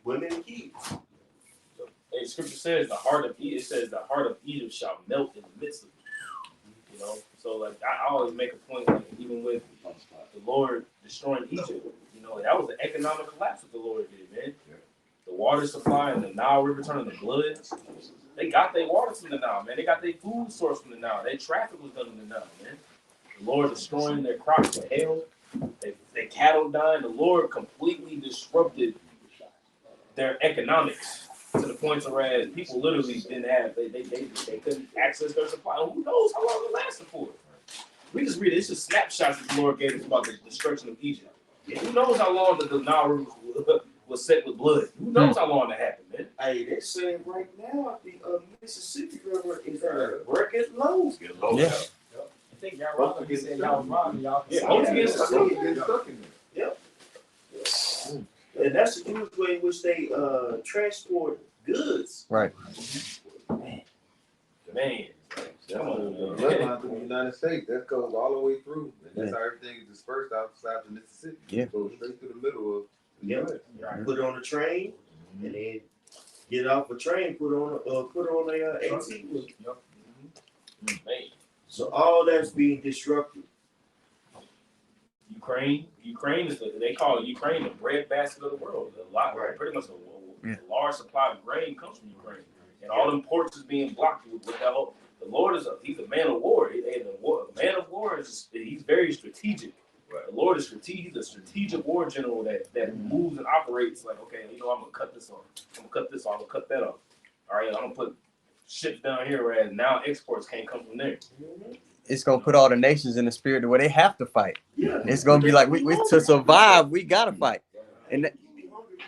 women and kids. Hey, Scripture says the heart of Egypt. It says the heart of Egypt shall melt in the midst of it. You know, so like I always make a point, like, even with the Lord destroying Egypt. You know, that was an economic collapse that the Lord did, man. The water supply and the Nile River turning to blood. They got their water from the Nile, man. They got their food source from the Nile. Their traffic was done in the Nile, man. The Lord destroying their crops to hell. Their cattle dying. The Lord completely disrupted their economics to the point where people literally didn't have, they couldn't access their supply. And who knows how long it lasted for? We just read it. It's just snapshots that the Lord gave us about the destruction of Egypt. Who knows how long the Nile River was set with blood? Who knows how long that happened, man? Hey, they're saying right now the Mississippi River is at a record low. Yeah. I think y'all wrong. He said y'all was wrong. Y'all Yep. And that's the huge way in which they transport goods. Right. Man. The bloodline through the United States, that goes all the way through. And that's how everything is dispersed outside the Mississippi. Yeah. It goes straight through the middle of the US. Put it on a train and then get off a train, put on a AT. Man. So all that's being disrupted. Ukraine is they call Ukraine the breadbasket of the world. Pretty much a large supply of grain comes from Ukraine, and all them ports is being blocked with that whole. The Lord he's a man of war. The man of war he's very strategic. Right. The Lord is strategic. He's a strategic war general that moves and operates like, okay, you know, I'm gonna cut this off. I'm gonna cut this off. I'm gonna cut that off. All right, I'm gonna put ships down here, whereas now exports can't come from there. It's gonna put all the nations in the spirit where they have to fight. Yeah. It's gonna be like we to survive, we gotta fight. And you be hungry, you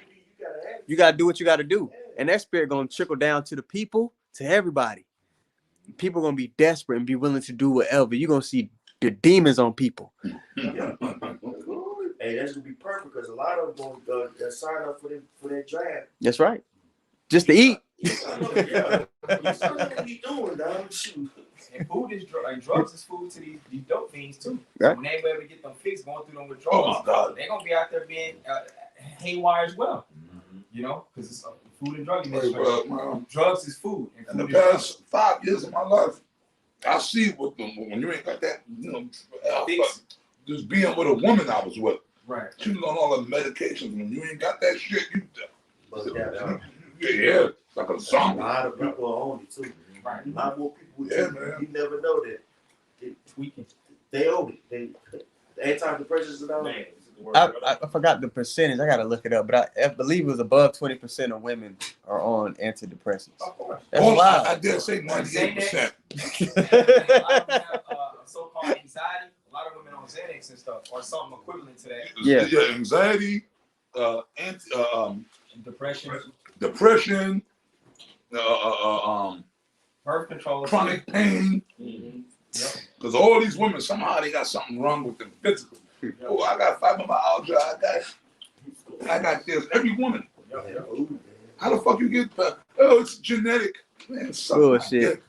You gotta do what you gotta do, and that spirit gonna trickle down to the people, to everybody. People gonna be desperate and be willing to do whatever. You're gonna see the demons on people. Hey, that's gonna be perfect because a lot of them gonna sign up for that draft. That's right. Just to eat. Yeah. You saw what we doing, dog. Shoot. And food is drugs is food to these dope fiends too. Right. So when they able to get them fixed, going through them Oh withdrawals, my God. they're gonna be out there being haywire as well. You know, because it's food and drug administration. Drugs is food. And In food the is past 5 years of my life, I see what when you ain't got that, just being with a woman I was with. right. She was on all the medications. When you ain't got that shit, Yeah. like a A zombie. lot of people are on it too. Right. A lot more people. Yeah, too. man. You never know that. Tweaking. They own it. The antidepressants and all. Man, this is the word. I forgot the percentage. I gotta look it up, but I believe it was above 20% of women are on antidepressants. Of course. That's Oh, wild. I dare say 98%. A lot of them have so-called anxiety. A lot of women on Xanax and stuff, or something equivalent to that. Yeah. Anxiety, Depression, depression, birth control, chronic pain. Mm-hmm. Because all these women, somehow they got something wrong with them physically. Oh, I got fibromyalgia. I got this. Every woman. How the fuck you get? Oh, it's genetic. Man, Bullshit.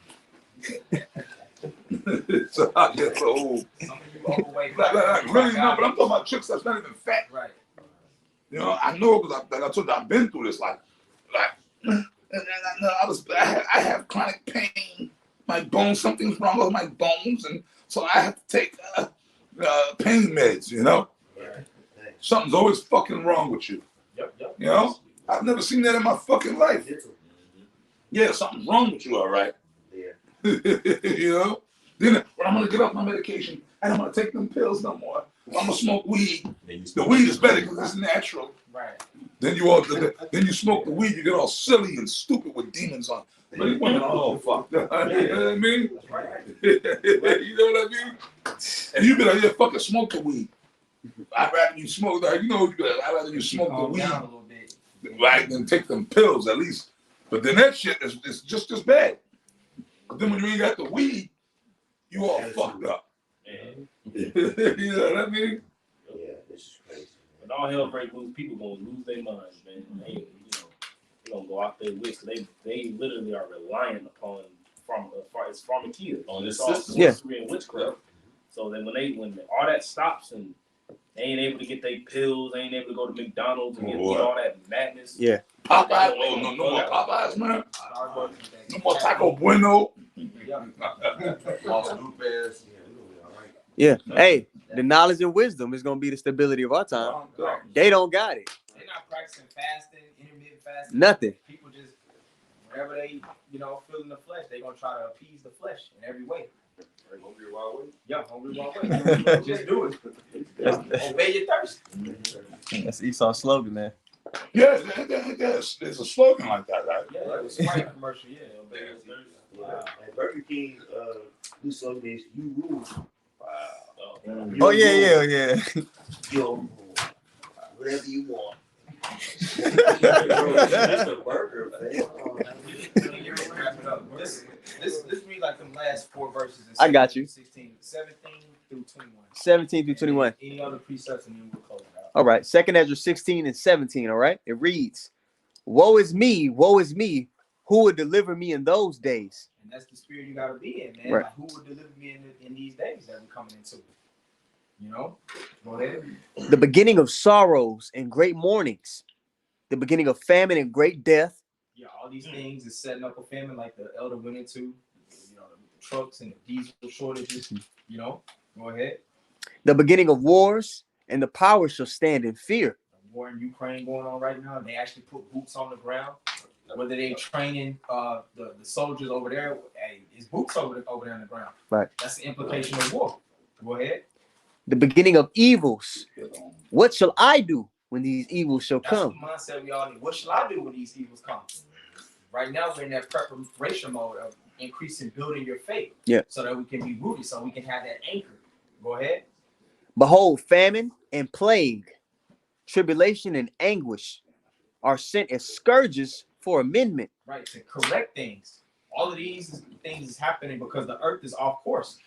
So I get so old. Some of you overweight. Really not, but I'm talking about chicks that's not even fat. Right. You know, I know because like I told you, I've been through this. Like I have chronic pain. My bones, something's wrong with my bones, and so I have to take pain meds. You know, something's always fucking wrong with you. Yep. You know, I've never seen that in my fucking life. Yeah, something's wrong with you, all right. Yeah. You know, then when I'm gonna get off my medication, I don't want to take them pills no more. I'm gonna smoke weed. The weed is better because it's natural. Right. Then you smoke the weed, you get all silly and stupid with demons on. But these women are all fucked up. You know what I mean? That's right. You know what I mean? And you be like, yeah, fucking smoke the weed. I'd rather you smoke, like, you know, I'd rather you smoke the Calm weed, down a little bit. right, than take them pills at least. But then that shit is just as bad. But then when you ain't got the weed, you all fucked up. You know what I mean? Yeah, this is crazy. When all hell breaks loose, people gonna lose their minds, man. They gonna go out their wits. They literally are reliant upon pharmakia On this all system. Yeah. sorcery and witchcraft. So then when all that stops and they ain't able to get their pills, they ain't able to go to McDonald's and get all that madness. Yeah. Popeye, oh, no more Popeyes, man. No more Taco Bueno. Yeah. Hey, the knowledge and wisdom is gonna be the stability of our time. They don't got it. They're not practicing fasting, intermittent fasting. Nothing. People just whatever they feel in the flesh, they're gonna try to appease the flesh in every way. Hungry wild way. Yeah, hungry wild way. Just do it. Obey your thirst. That's Esau's slogan, man. Yeah, there's a slogan like that, right? Yeah, that was Sprite commercial. Yeah, obey your thirst. And Burger King do some of this. You rule. Oh yeah. Yo, whatever you want. That's a burger, man. Let's read like the last 4 verses. I got you. 17 through 21. 17 through 21. Any other precepts, and then we'll close it out. All right. 2nd Ezra 16 and 17. All right. It reads, woe is me, who would deliver me in those days? And that's the spirit you got to be in, man. Right. Like, who would deliver me in these days that we're coming into? You know? Go ahead. The beginning of sorrows and great mournings, the beginning of famine and great death. Yeah, all these things is setting up a famine like the elder went into, the trucks and the diesel shortages, Go ahead. The beginning of wars, and the power shall stand in fear. The war in Ukraine going on right now, and they actually put boots on the ground. Whether they training the soldiers over there, hey, it's boots over there on the ground. Right. That's the implication of war. Go ahead. The beginning of evils. What shall I do when these evils shall That's come? the mindset we all need. What shall I do when these evils come? Right now, we're in that preparation mode of increasing, building your faith. Yeah. So that we can be rooted, so we can have that anchor. Go ahead. Behold, famine and plague, tribulation and anguish are sent as scourges for amendment. Right, to correct things. All of these things is happening because the earth is off course.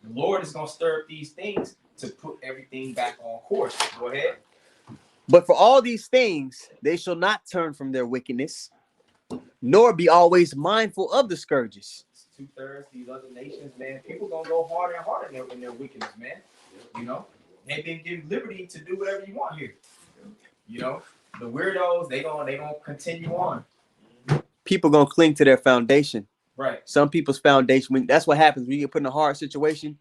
The Lord is going to stir up these things to put everything back on course. Go ahead. But for all these things, they shall not turn from their wickedness, nor be always mindful of the scourges. 2/3 these other nations, man, people gonna go harder and harder in their wickedness, man. You know, they've been given liberty to do whatever you want here. You know, the weirdos, they gonna continue on. People gonna cling to their foundation. Right. Some people's foundation, that's what happens when you get put in a hard situation.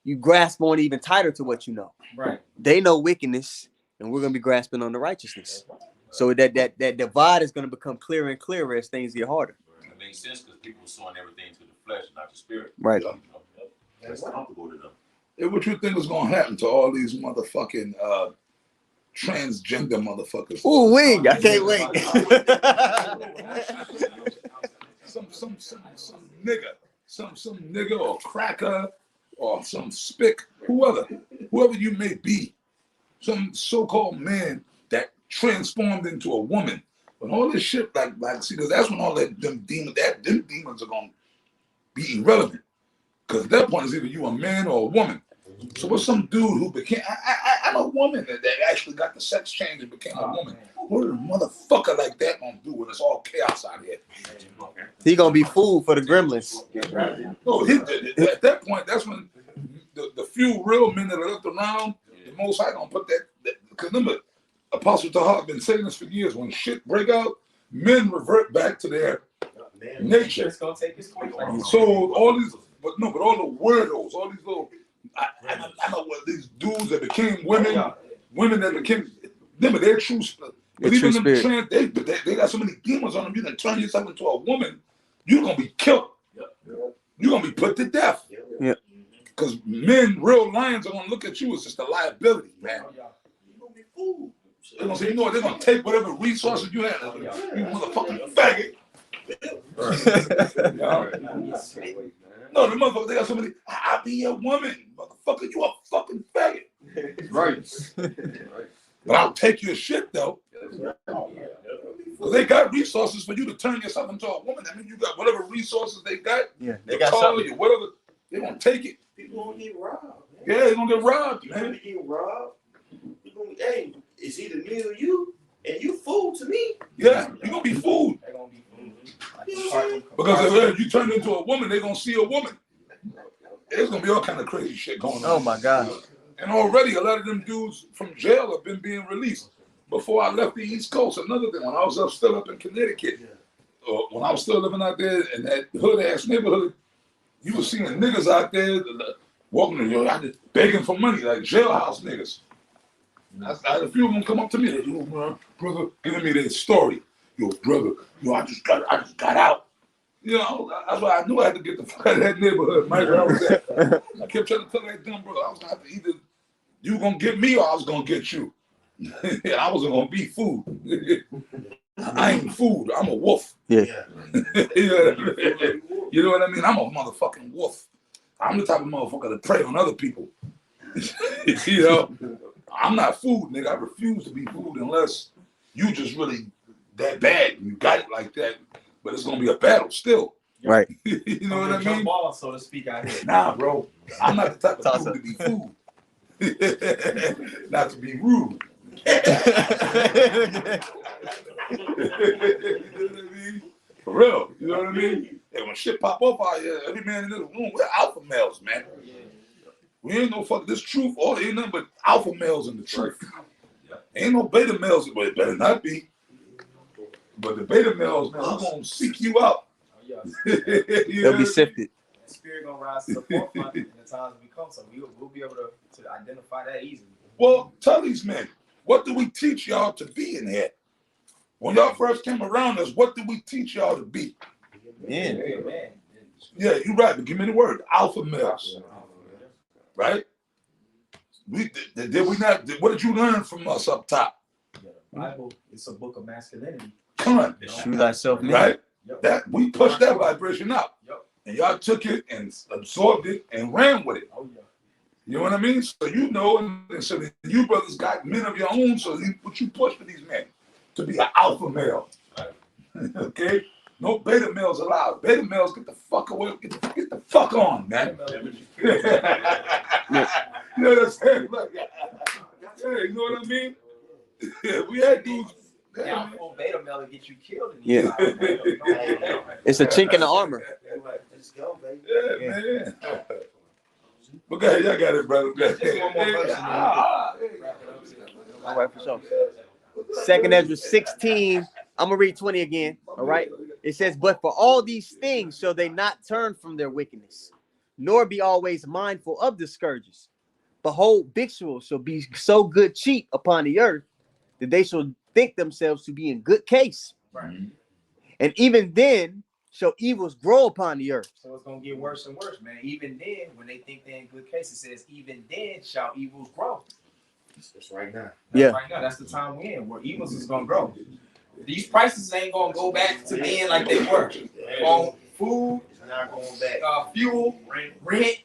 You grasp on even tighter to what you know. Right. They know wickedness, and we're gonna be grasping on the righteousness. So that divide is gonna become clearer and clearer as things get harder. It makes sense because people are sowing everything to the flesh, not the spirit. Right. That's comfortable to them. Hey, what you think is gonna happen to all these motherfucking transgender motherfuckers? Ooh, wing! I can't wait. some nigga or cracker or some spick, whoever you may be, some so-called man that transformed into a woman. When all this shit, like, see, that's when all them demons are gonna be irrelevant. Because at that point, it's either you a man or a woman. So what's some dude who became? I'm a woman that actually got the sex change and became a woman. What is a motherfucker like that gonna do when it's all chaos out here? He gonna be food for the gremlins. No, at that point, that's when the few real men that are left around, the Most High gonna put that. Because remember, Apostle Tahar been saying this for years. When shit break out, men revert back to their nature. It's gonna take his place. So all these, but all the weirdos, all these little, I know what these dudes that became women that became, remember they're true. But even them trans, they got so many demons on them. You can turn yourself into a woman, you're gonna be killed. You're gonna be put to death. Yeah. Because men, real lions, are gonna look at you as just a liability, man. You're gonna be fooled. They're gonna say, you know what? They're gonna take whatever resources you have. You motherfucking faggot. No, the motherfucker, they got so many. I'll be a woman, motherfucker. You a fucking faggot. Right. But I'll take your shit though. Because they got resources for you to turn yourself into a woman. I mean, you got whatever resources they got. Yeah, they got something. You, whatever, they gonna take it. People gonna get robbed. Man. Yeah, they're gonna get robbed, You're man. gonna get robbed. Hey, it's either me or you, and you fool to me. Yeah, you're gonna be fooled. Because if you turn into a woman, they're gonna see a woman. There's gonna be all kind of crazy shit going on. Oh my God. And already a lot of them dudes from jail have been being released. Before I left the East Coast, another thing, when I was still up in Connecticut, when I was still living out there in that hood-ass neighborhood, you were seeing niggas out there walking, begging for money, like jailhouse niggas. I had a few of them come up to me, they go, man, brother, giving me their story. Yo, brother, I just got out. You know, that's why I knew I had to get the fuck out of that neighborhood, right where I was at. I kept trying to tell that dumb brother, I was gonna have to either you were gonna get me or I was gonna get you. I wasn't gonna be food. I ain't food. I'm a wolf. Yeah. You know what I mean? I'm a motherfucking wolf. I'm the type of motherfucker that prey on other people. You know, I'm not food, nigga. I refuse to be food unless you just really that bad. You got it like that, but it's gonna be a battle still. Right. You know what I mean? Ball, so to speak, out here. Nah, bro. I'm not the type of food to be food. Not to be rude. You know what I mean? For real. You know what I mean? And when shit pop up out here, every man in this room, we're alpha males, man. We ain't no fuck this truth. All ain't nothing but alpha males in the truth. Ain't no beta males, but it better not be. But the beta males, man, I'm gonna seek you out. They'll be sifted. The spirit gonna rise to the forefront in the times we come, so we'll be able to identify that easily. Well, tell these men, what do we teach y'all to be in here? When y'all first came around us, what did we teach y'all to be? Yeah. Yeah, you're right, but give me the word. Alpha males. Right? Did we not? What did you learn from us up top? The Bible is a book of masculinity. Come on. Shoot thyself, man. Right? That we pushed that vibration out. Yep. And y'all took it and absorbed it and ran with it. Oh, yeah. You know what I mean? So you know, and so you brothers got men of your own, so what you push for these men to be an alpha male. Okay? No beta males allowed. Beta males, get the fuck away. Get the fuck on, man. You know what I'm saying? Like, yeah, you know what I mean? Yeah, we had dudes. Yeah, full beta male to get you killed. Yeah. It's a chink in the armor. Let's go, baby. Yeah, man. But go ahead, y'all got it, brother. Go ahead. Just one more verse. All right, for sure. 2nd Ezra 16. I'm gonna read 20 again. All right. It says, "But for all these things shall they not turn from their wickedness, nor be always mindful of the scourges. Behold, victuals shall be so good cheap upon the earth that they shall think themselves to be in good case. Right. And even then shall evils grow upon the earth." So it's gonna get worse and worse, man. Even then, when they think they're in good case, it says, "Even then shall evils grow." That's right now. Yeah. Right now, that's the time we're in, where evils is gonna grow. These prices ain't gonna go back to being like they were. On food, It's not going back. fuel, rent.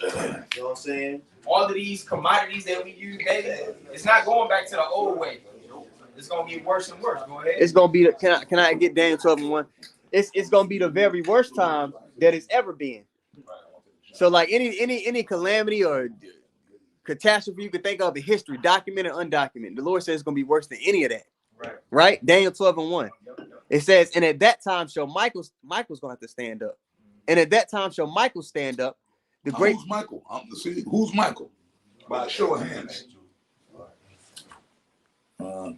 You know what I'm saying? All of these commodities that we use daily, it's not going back to the old way. It's gonna get worse and worse. Go ahead. It's gonna be the, can I get Daniel 12:1? It's gonna be the very worst time that it's ever been. So like any calamity or catastrophe you could think of in history, documented or undocumented, the Lord says it's gonna be worse than any of that. Right? Daniel 12:1. It says, "And at that time shall Michael's gonna have to stand up. And at that time shall Michael stand up. The great." Who's Michael? See, who's Michael? By a show of hands.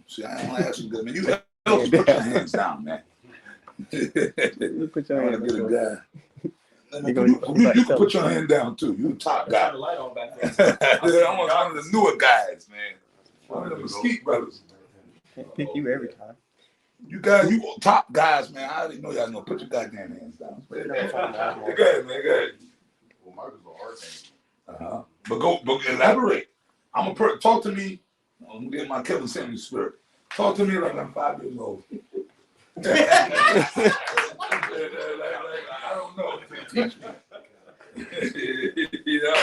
See, I ain't asking good, man. You help put your hands down, man. Put your I hand want to get a guy. You You can put your hand down too. You the top guy. Turn the light on back there. I'm one of the newer guys, man. One of the Mesquite brothers. Can't pick you every time. You guys, you top guys, man. I already know y'all gonna put your goddamn hands down. Go ahead, man. Go ahead. Well, Michael's an archangel. But elaborate. I'm a talk to me. I'm gonna get my Kevin Samuels spirit. Talk to me like I'm 5 years old. I don't know. Teach me. You know?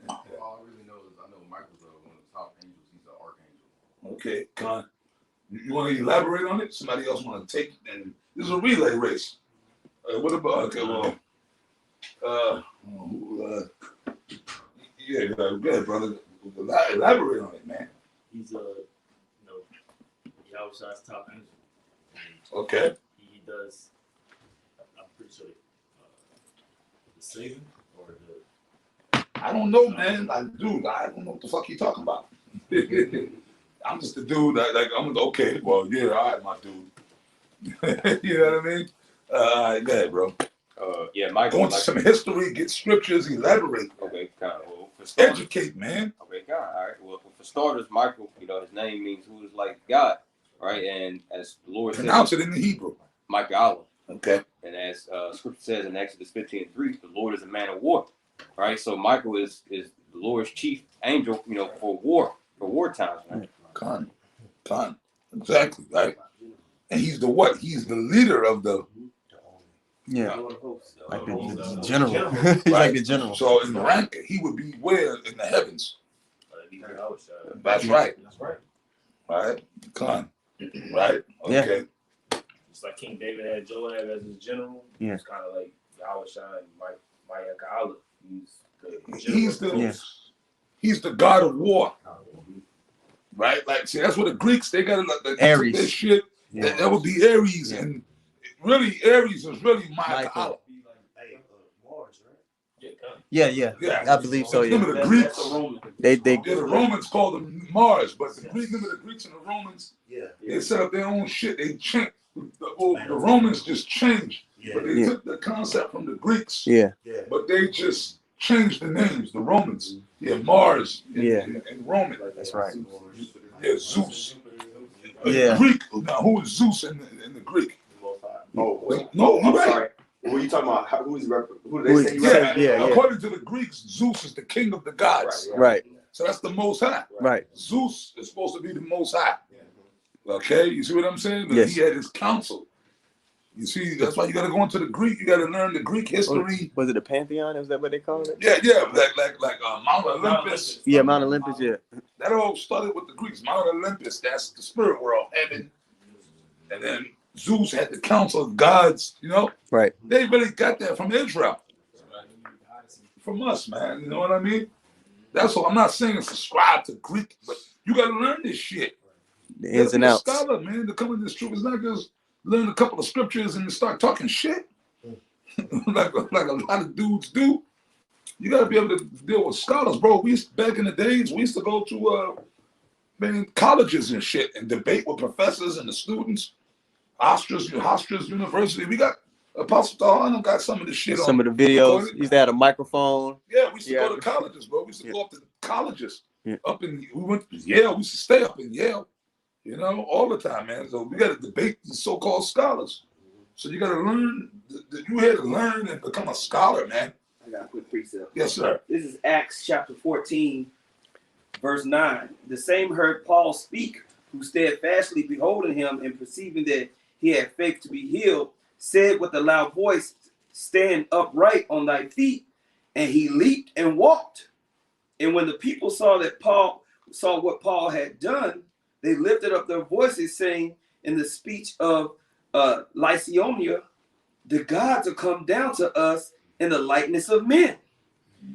All I really know is I know Michael's one of the top angels. He's an archangel. Okay, Con. You want to elaborate on it? Somebody else want to take it? And this is a relay race. What about? Okay, well, yeah, go ahead, brother. Elaborate on it, man. He's Yahweh's top angel. Okay. He does. I'm pretty sure the saving or the. I don't know, man. Like, dude, I don't know what the fuck you talking about. I'm just a dude. I'm okay. Well, yeah, all right, my dude. You know what I mean? All right, go ahead, bro. Yeah, Michael. Go into some history, get scriptures, elaborate. Okay, kind of. Well, for starters, educate, man. Okay, kind of. All right. Well, for starters, Michael, his name means who is like God, right? And as the Lord pronounce says, it in the Hebrew. Michael. Okay. And as Scripture says in Exodus 15:3, the Lord is a man of war, right? So Michael is the Lord's chief angel, for war times, right? Con. Exactly, right? And he's the what? He's the leader of the. Yeah. Like the general. He's like the general. So in rank, he would be where in the heavens. That's right. That's right. Right? Con. Right? Okay. It's like King David had Joab as his general. Yeah. It's kind of like Yahweh and Maya Ka'ala. He's the god of war. Right? Like, see, that's what the Greeks, they got Ares. Their shit. Yeah. That would be Ares. Yeah. And really, Ares is really Maya Ka'ala. Yeah. I believe so. Yeah. Remember the Greeks? The Romans called them Mars, but remember the Greeks and the Romans? Yeah. They set up their own shit. They changed. The Romans just changed, but they took the concept from the Greeks. Yeah. But they just changed the names. The Romans, Mars. And Roman. That's right. Yeah, Zeus. Yeah. Greek. Now, who is Zeus in the Greek? Oh, no, I'm right. sorry. Who are you talking about? Who do they say? Yeah. According to the Greeks, Zeus is the king of the gods. Right. So that's the Most High. Right. Zeus is supposed to be the Most High. Okay, you see what I'm saying? Yes. He had his council. You see, that's why you got to go into the Greek. You got to learn the Greek history. Was it the Pantheon? Is that what they call it? Yeah, like Mount Olympus. Yeah, Mount Olympus. Yeah. That all started with the Greeks. Mount Olympus, that's the spirit world, heaven. And then Zeus had the council of gods, you know? Right. They really got that from Israel. From us, man. You know what I mean? That's all. I'm not saying subscribe to Greek, but you got to learn this shit. The ins and be a outs. scholar, man, to come in this truth. It's not just learn a couple of scriptures and start talking shit like a lot of dudes do. You got to be able to deal with scholars, bro. Back in the days, we used to go to colleges and shit and debate with professors and the students. Hofstra's University. We got Apostle Tahanum got some of this shit Some on. of the videos. Recorded. Used to have a microphone. Yeah, we used to go to colleges, bro. We used to go up to colleges. Yeah. We went to Yale. We used to stay up in Yale, you know, all the time, man. So we got to debate these so-called scholars. So you got to learn. You had to learn and become a scholar, man. I got a quick precept. Yes, sir. This is Acts chapter 14, verse 9. The same heard Paul speak, who steadfastly beholding him and perceiving that he had faith to be healed, said with a loud voice, stand upright on thy feet. And he leaped and walked. And when the people saw what Paul had done, they lifted up their voices, saying in the speech of Lycaonia, the gods are come down to us in the likeness of men.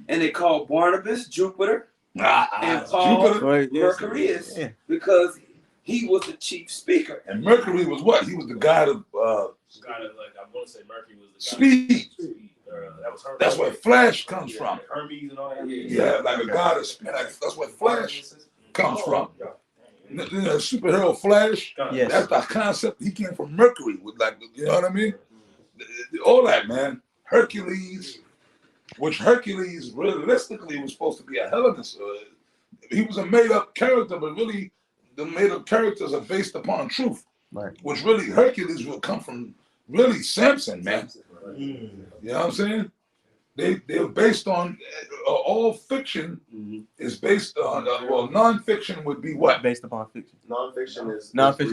And they called Barnabas Jupiter and Paul Mercurius because he was the chief speaker. And Mercury was what? He was the god of I want to say Mercury was the god speed. That was Hermes. That's where Flash comes from. Hermes and all that. Yeah, like a god of speed. That's where Flash comes from. The superhero Flash. Yes. That's the concept. He came from Mercury. With you know what I mean? All that, man. Hercules, which Hercules realistically was supposed to be a Hellenist. He was a made-up character, but really the made-up characters are based upon truth. Right. Which really Hercules will come from really Samson, man. You know what I'm saying? They're based on all fiction is based on non-fiction would be what? Based upon fiction. Non-fiction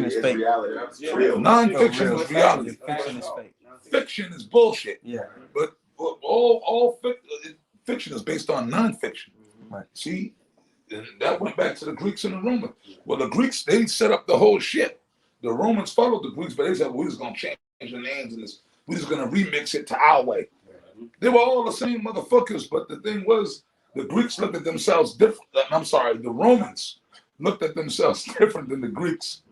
is fake. reality. Yeah. Non-fiction is reality. Fiction is fake. Fiction is bullshit. Yeah. But all fiction is based on non-fiction. Right. See, and that went back to the Greeks and the Romans. Well, the Greeks, they set up the whole shit. The Romans followed the Greeks, but they said, we're just going to change the names and this. We're just going to remix it to our way. They were all the same motherfuckers, but the thing was, the Greeks looked at themselves different. I'm sorry, the Romans looked at themselves different than the Greeks.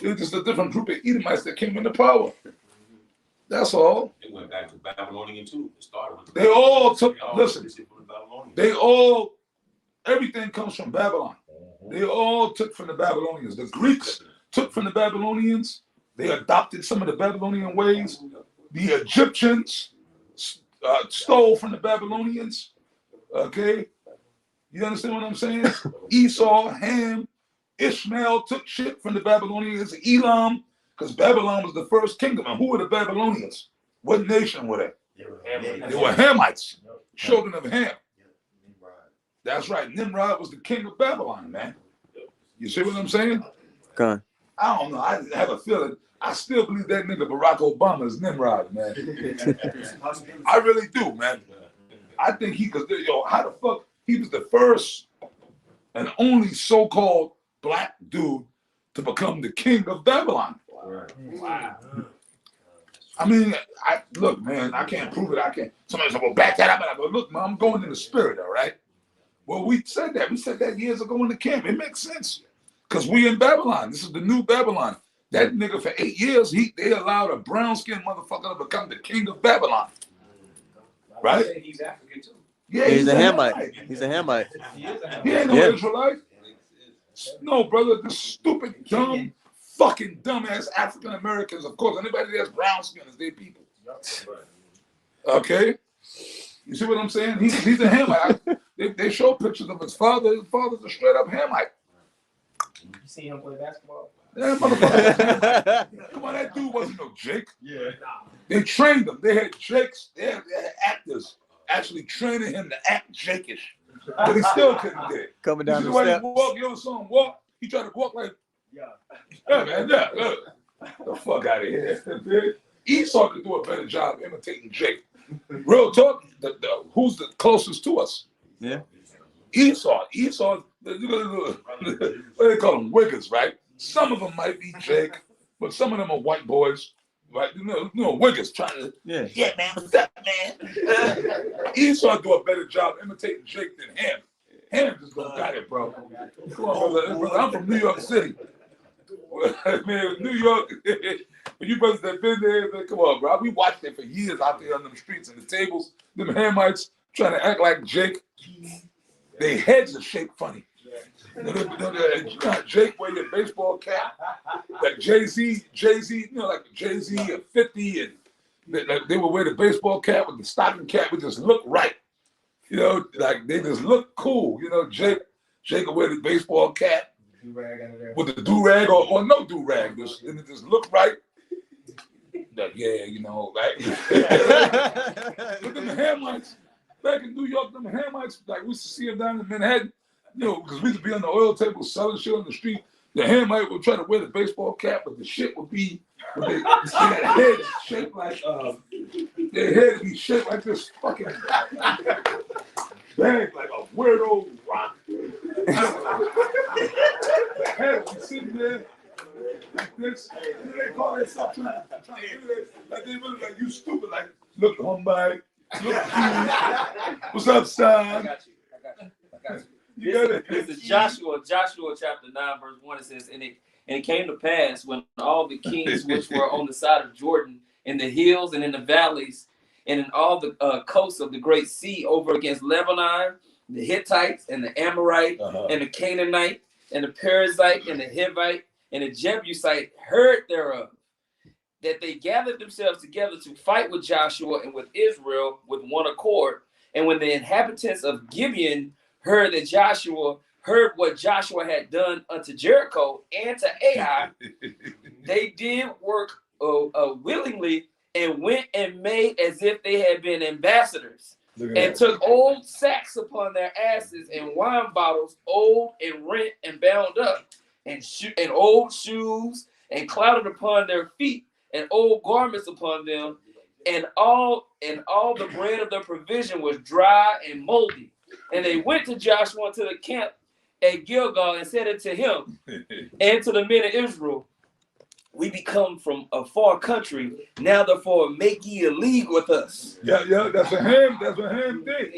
It was just a different group of Edomites that came into power. That's all. It went back to Babylonian too. It started with they all took, listen, everything comes from Babylon. They all took from the Babylonians. The Greeks took from the Babylonians. They adopted some of the Babylonian ways. The Egyptians stole from the Babylonians. Okay? You understand what I'm saying? Esau, Ham, Ishmael took shit from the Babylonians. Elam, because Babylon was the first kingdom. And who were the Babylonians? What nation were they? They were Hamites, children of Ham. That's right. Nimrod was the king of Babylon, man. You see what I'm saying? Gone. I don't know. I have a feeling. I still believe that nigga Barack Obama is Nimrod, man. I really do, man. I think how the fuck, he was the first and only so-called black dude to become the king of Babylon. Wow. I mean, look, man, I can't prove it. I can't. Somebody said, well, back that up. And I go, look, man, I'm going in the spirit, all right? Well, we said that. We said that years ago in the camp. It makes sense. Because we in Babylon. This is the new Babylon. That nigga for 8 years, they allowed a brown-skinned motherfucker to become the king of Babylon. Right? He's African too. Yeah, he's a Hamite. He's a Hamite. He ain't no Israelite. No, brother, the stupid, dumb, fucking dumbass African Americans, of course. Anybody that's brown skin is their people. Okay? You see what I'm saying? He's a Hamite. They show pictures of his father. His father's a straight up Hamite. You see him play basketball? Yeah, motherfucker. Come on, that dude wasn't no Jake. Yeah. They trained him. They had Jakes. They had actors actually training him to act Jakeish. But he still couldn't do it. Coming down the steps. steps. You ever saw him walk? He tried to walk like, yeah, man, yeah, look. The fuck out of here. Esau could do a better job imitating Jake. Real talk, who's the closest to us? Yeah. Esau, what do they call them? Wiggers, right? Some of them might be Jake, but some of them are white boys, right? You know, Wiggers trying to, yeah, man, what's up, man? Esau do a better job imitating Jake than him. Him just don't got it, bro. Come on, brother. I'm from New York City. Man, New York, when you brothers that been there, man, come on, bro. We watched it for years out there on them streets and the tables. Them Hamites trying to act like Jake. Their heads are shaped funny. You know how Jake wear your baseball cap? Like Jay-Z, you know, like Jay-Z and 50, and they would wear the baseball cap with the stocking cap. Would just look right. You know, like they just look cool. You know, Jake would wear the baseball cap with the do-rag or no do-rag. And it just look right. Like, yeah, you know, like. But then the Hamites, back in New York, them Hamites, like we used to see them down in Manhattan, you know, because we used to be on the oil table selling shit on the street. The Hamite would try to wear the baseball cap, but the shit would be, their head shaped like, their head would be shaped like this fucking bag, like a weirdo rock. The head would be sitting there like this. And they call themselves trying to do that. Like they really like, you stupid, like, look, homeboy. What's up, son? I got you. This is Joshua chapter 9, verse 1. It says, and it came to pass when all the kings which were on the side of Jordan, in the hills and in the valleys, and in all the coasts of the great sea over against Lebanon, the Hittites and the Amorite and the Canaanite and the Perizzite and the Hivite and the Jebusite heard thereof, that they gathered themselves together to fight with Joshua and with Israel with one accord. And when the inhabitants of Gibeon heard that Joshua heard what Joshua had done unto Jericho and to Ai, they did work willingly and went and made as if they had been ambassadors, and took old sacks upon their asses and wine bottles, old and rent and bound up, and old shoes, and clouded upon their feet, and old garments upon them, and all the bread of their provision was dry and moldy. And they went to Joshua to the camp at Gilgal and said unto him and to the men of Israel, we become from a far country. Now therefore make ye a league with us. Yeah, that's a ham thing.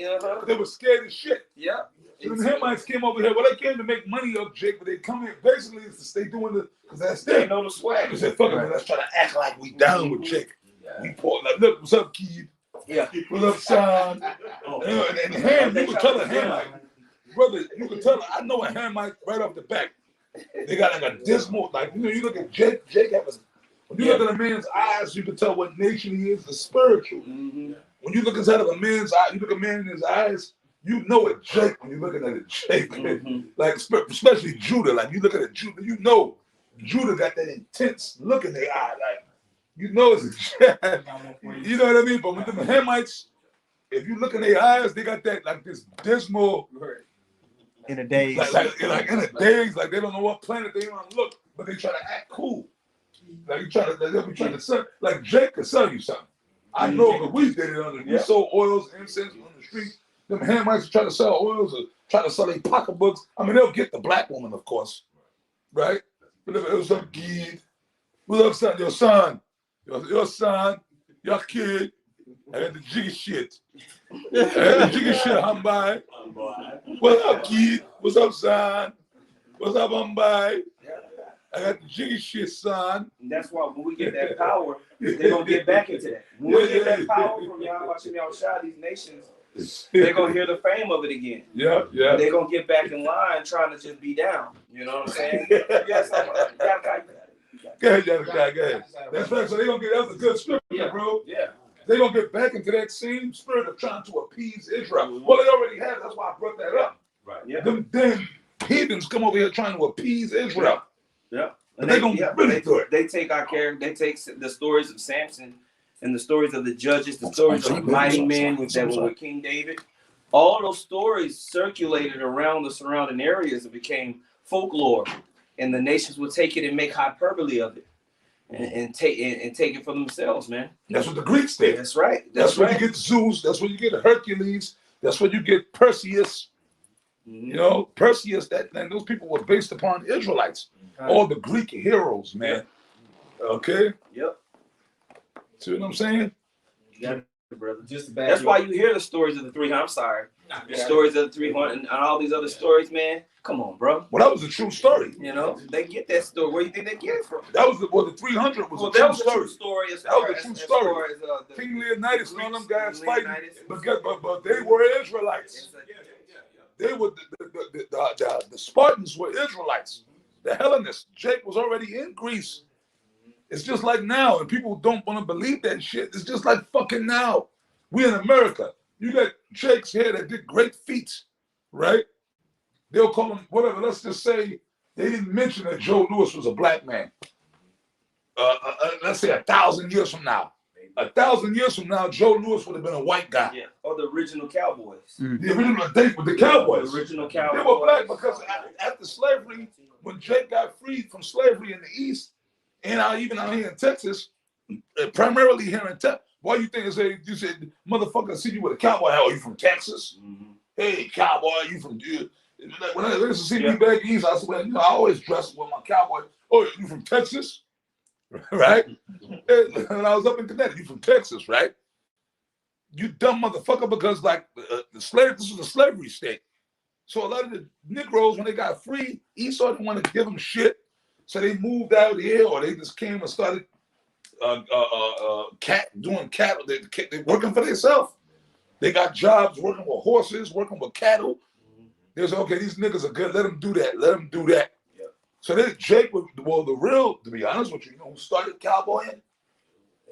They were scared as shit. Yeah. So the Hamites came over here. Well, they came to make money off Jake, but they come here basically to stay doing the, because that's They them. know the swag. They said, fuck it, man, let's try to act like we down with Jake. We pour, like, look, what's up, kid? Yeah. What's up, son? And Ham, you can tell a Hamite. Brother, you can tell, I know a Hamite right off the back. They got like a dismal, like, you know, you look at Jake has, when you look at a man's eyes, you can tell what nation he is, the spiritual. When you look inside of a man's eye, you look at a man in his eyes, you know it Jake when you're looking at it Jake. Like, especially Judah, like you look at it Judah, you know Judah got that intense look in their eye, like, you know it's a Jake. You know what I mean? But with the Hamites, if you look in their eyes, they got that, like, this dismal, in a daze. Like in a daze, like they don't know what planet they on look, but they try to act cool. Like you they'll be trying to sell, like Jake could sell you something. I know because we did it on we sold oils, incense on the street. Them Hamites try to sell oils or try to sell their pocketbooks. I mean, they'll get the black woman, of course, right? But if it was some kid, what's up, son? Your son, your kid. I got the jiggy shit. Humbai. What's up, kid? What's up, son? What's up, Humbai? I got the jiggy shit, son. And that's why when we get that power, they're going to get back into that. When we get that power from y'all watching y'all shot these nations, they're going to hear the fame of it again. Yeah. They're going to get back in line trying to just be down. You know what I'm saying? Yes, Go ahead. That's right. So they're going to get, that's a good scripture, bro. Yeah. They're going to get back into that same spirit of trying to appease Israel. Well, they already have. That's why I brought that up. Right. Yeah. Them heathens come over here trying to appease Israel. Yeah. And they're going to really do it. They take our character. They take the stories of Samson and the stories of the judges, the stories of the mighty men that were with King David. All those stories circulated around the surrounding areas and became folklore. And the nations would take it and make hyperbole of it. And take it for themselves, man. That's what the Greeks did. That's right. That's where you get Zeus. That's where you get Hercules. That's where you get Perseus. You know, Perseus, and those people were based upon Israelites. All the Greek heroes, man. Okay? Yep. See what I'm saying? You got it, brother. Just back That's why you hear the stories of the 300. I'm sorry. The stories of the 300 and all these other stories, man. Come on, bro. Well, that was a true story. You know, they get that story. Where do you think they get it from? That was the 300 was a that true was story. a true story. As That far was a true as story. far as, King Leonidas and all them guys King fighting, Leonidas. but they were Israelites. They were the Spartans were Israelites. The Hellenists. Jake was already in Greece. It's just like now, and people don't want to believe that shit. It's just like fucking now. We in America. You got Jakes here that did great feats, right? They'll call him whatever. Let's just say they didn't mention that Joe Louis was a black man. Let's say 1,000 years from now. 1,000 years from now, Joe Louis would have been a white guy. Yeah, or the original Cowboys. The original thing with the Cowboys. The original Cowboys. They were black because after slavery, when Jake got freed from slavery in the East, and even out here in Texas, primarily here in Texas, why you think you said, motherfucker, I see you with a cowboy hat. Are you from Texas? Hey, cowboy, you from dude? When I used to see me back east, I said, well, you know, I always dress with my cowboy. Oh, you from Texas? Right? And I was up in Connecticut. You from Texas, right? You dumb motherfucker, because like this was a slavery state. So a lot of the Negroes, when they got free, Esau didn't want to give them shit. So they moved out here, or they just came and started doing cattle. They working for themselves. They got jobs working with horses, working with cattle. They was okay, these niggas are good. Let them do that. Let them do that. Yep. So then Jake, to be honest with you, you know who started cowboying?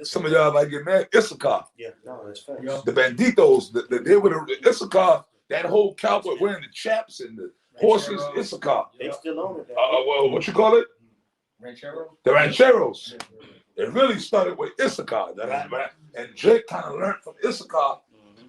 Some of y'all might get mad. Issachar. Yeah, no, that's fact. The banditos, they were the Issachar. That whole cowboy wearing the chaps and the horses, Issachar. They still own it. What you call it? Rancheros. The Rancheros. It really started with Issachar. And Jake kind of learned from Issachar.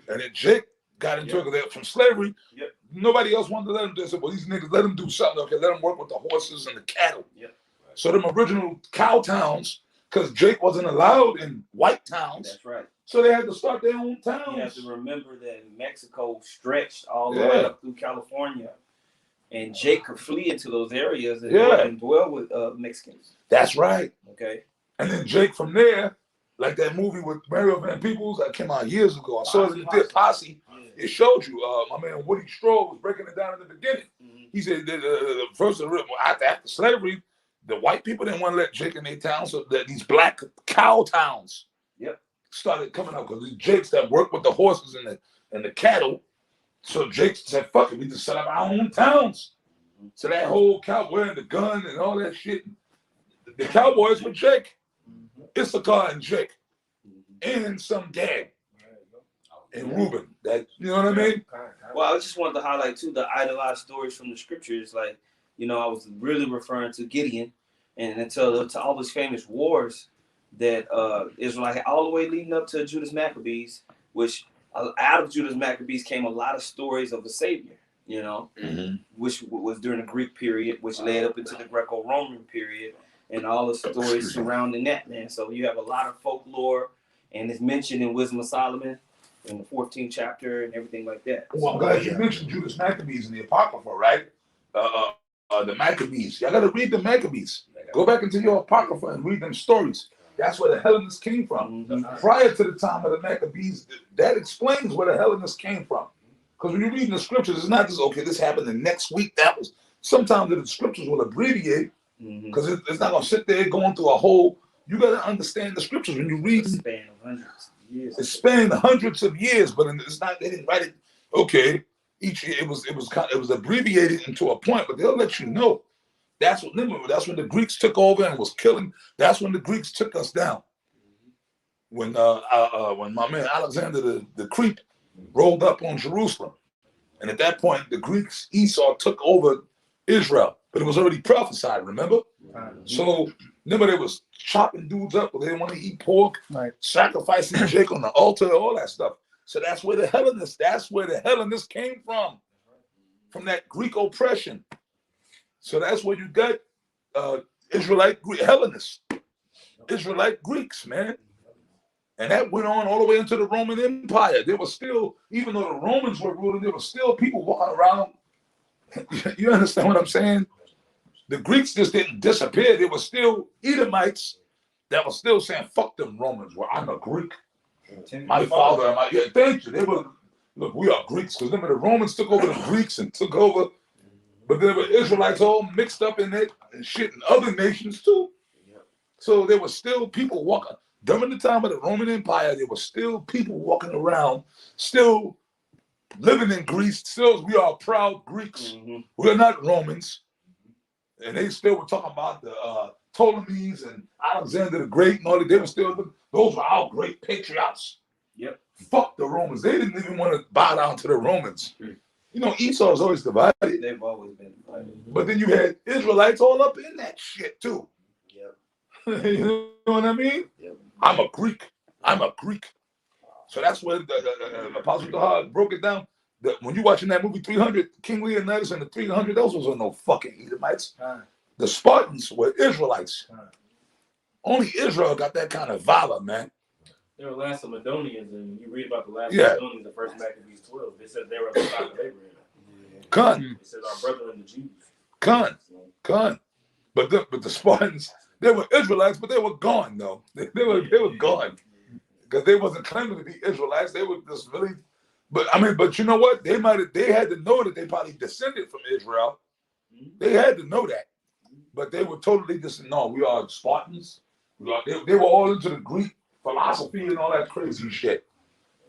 And then Jake got into it from slavery. Yep. Nobody else wanted to let him do it. So, well, these niggas, let them do something. Okay, let them work with the horses and the cattle. Yep. So them original cow towns, because Jake wasn't allowed in white towns. That's right. So they had to start their own towns. You have to remember that Mexico stretched all the way up through California. And Jake could flee into those areas and dwell with Mexicans. That's right. Okay. And then Jake from there, like that movie with Mario Van Peebles that came out years ago. I saw it in the Posse. It showed you. My man Woody Stroh was breaking it down in the beginning. He said that first after slavery, the white people didn't want to let Jake in their town, so that these black cow towns started coming up, because these Jakes that worked with the horses and the cattle. So Jake said, fuck it, we just set up our own towns. So that whole cowboy and the gun and all that shit, the Cowboys were Jake. Issachar and Jake. And some gang. And Reuben. That, you know what I mean? Well, I just wanted to highlight too the idolized stories from the scriptures. Like, you know, I was really referring to Gideon and to all those famous wars that Israel had all the way leading up to Judas Maccabees, which out of Judas Maccabees came a lot of stories of the Savior, you know, which was during the Greek period, which led up into the Greco-Roman period, and all the stories surrounding that, man. So you have a lot of folklore, and it's mentioned in Wisdom of Solomon in the 14th chapter and everything like that. Well, I'm glad you mentioned Judas Maccabees in the Apocrypha, right? The Maccabees. Y'all got to read the Maccabees. Go back into your Apocrypha and read them stories. That's where the Hellenists came from. Prior to the time of the Maccabees, that explains where the Hellenists came from. Because when you're reading the scriptures, it's not just, okay, this happened the next week. That was, sometimes the scriptures will abbreviate, because it's not going to sit there going through a whole, you got to understand the scriptures when you read. It spanned hundreds of years. It spanned hundreds of years, but it's not, they didn't write it, okay, each year it was abbreviated into a point, but they'll let you know. That's when the Greeks took over and was killing. That's when the Greeks took us down. When my man Alexander the Creep rolled up on Jerusalem, and at that point the Greeks, Esau, took over Israel, but it was already prophesied. Remember? So remember, they was chopping dudes up, but they didn't want to eat pork, sacrificing Jake on the altar, all that stuff. So that's where the Hellenists came from that Greek oppression. So that's where you got Israelite Hellenists, Israelite Greeks, man. And that went on all the way into the Roman Empire. There was still, even though the Romans were ruling, there were still people walking around You understand what I'm saying? The Greeks just didn't disappear. There were still Edomites that were still saying, fuck them Romans. Well, I'm a Greek. My father, yeah, thank you. They were, look, we are Greeks. Because remember, the Romans took over the Greeks and took over, but there were Israelites all mixed up in it and shit in other nations too. So there were still people walking. During the time of the Roman Empire, there were still people walking around, still living in Greece. Still, we are proud Greeks. We're not Romans. And they still were talking about the Ptolemies and Alexander the Great and all that. They were still, those were our great patriots. Yep. Fuck the Romans. They didn't even want to bow down to the Romans. You know, Esau is always divided. They've always been divided. But then you had Israelites all up in that shit too. Yep. You know what I mean? Yep. I'm a Greek. I'm a Greek. So that's where the Apostle Tahar broke it down. When you're watching that movie 300, King Leonidas and the 300, those was no fucking Edomites. The Spartans were Israelites. Only Israel got that kind of valor, man. They were Macedonians, and you read about the Yeah. Macedonians, the first Maccabees 12. They said they were the stock of Abraham. Con. It says our brethren, the Jews. Con. But the Spartans, they were Israelites, but they were gone though. They were gone because they wasn't claiming to be Israelites. They were just really. But you know what? They had to know that they probably descended from Israel. They had to know that. But they were totally just, no, we are Spartans. They were all into the Greek philosophy and all that crazy shit.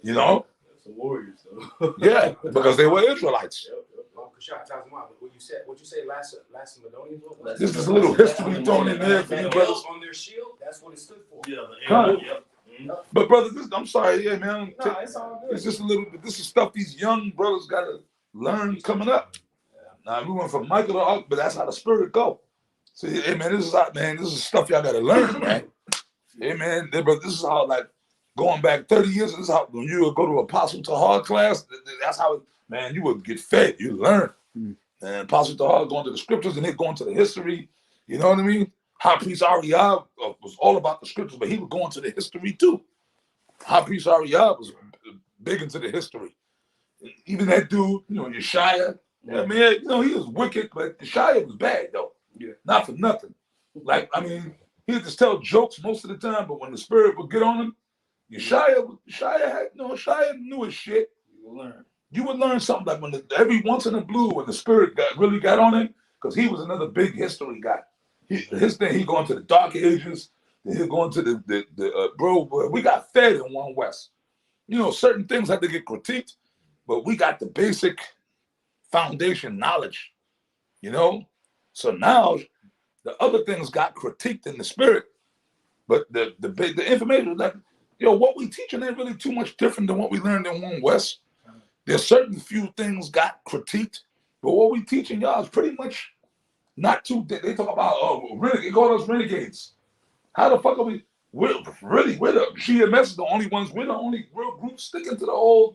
You know? Some warriors, though. Yeah, because they were Israelites. What you say, Macedonians? This is a little history thrown in there for you brothers. On their shield, that's what it stood for. Yeah, But brothers, I'm sorry, yeah, man. No, it's all good. It's just a little bit. This is stuff these young brothers gotta learn coming up. Now we went from Michael to Hulk, but that's how the spirit go. So hey man, this is stuff y'all gotta learn, man. Hey man, but this is how, like, going back 30 years, this is how when you would go to Apostle Tahar class, that's how, man, you would get fed, you learn. And Apostle Tahar going to the scriptures and they going to the history, you know what I mean? High Priest Ariah was all about the scriptures, but he was going to the history too. High Priest Ariah was big into the history. Even that dude, you know, Yeshaya, I mean, you know, he was wicked, but Yeshaya was bad though. Yeah. Not for nothing. Like, I mean, he would just tell jokes most of the time, but when the spirit would get on him, Yeshaya knew his shit. You would learn something like when every once in a blue when the spirit really got on him, because he was another big history guy. His thing, he going to the Dark Ages, then he'll go into the bro. We got fed in One West. You know, certain things had to get critiqued, but we got the basic foundation knowledge. You know, so now the other things got critiqued in the spirit, but the information was like, yo, what we teaching ain't really too much different than what we learned in One West. There's certain few things got critiqued, but what we teaching y'all is pretty much not too. They talk about they call us renegades. How the fuck are we? We're the GMS is the only ones. We're the only real group sticking to the old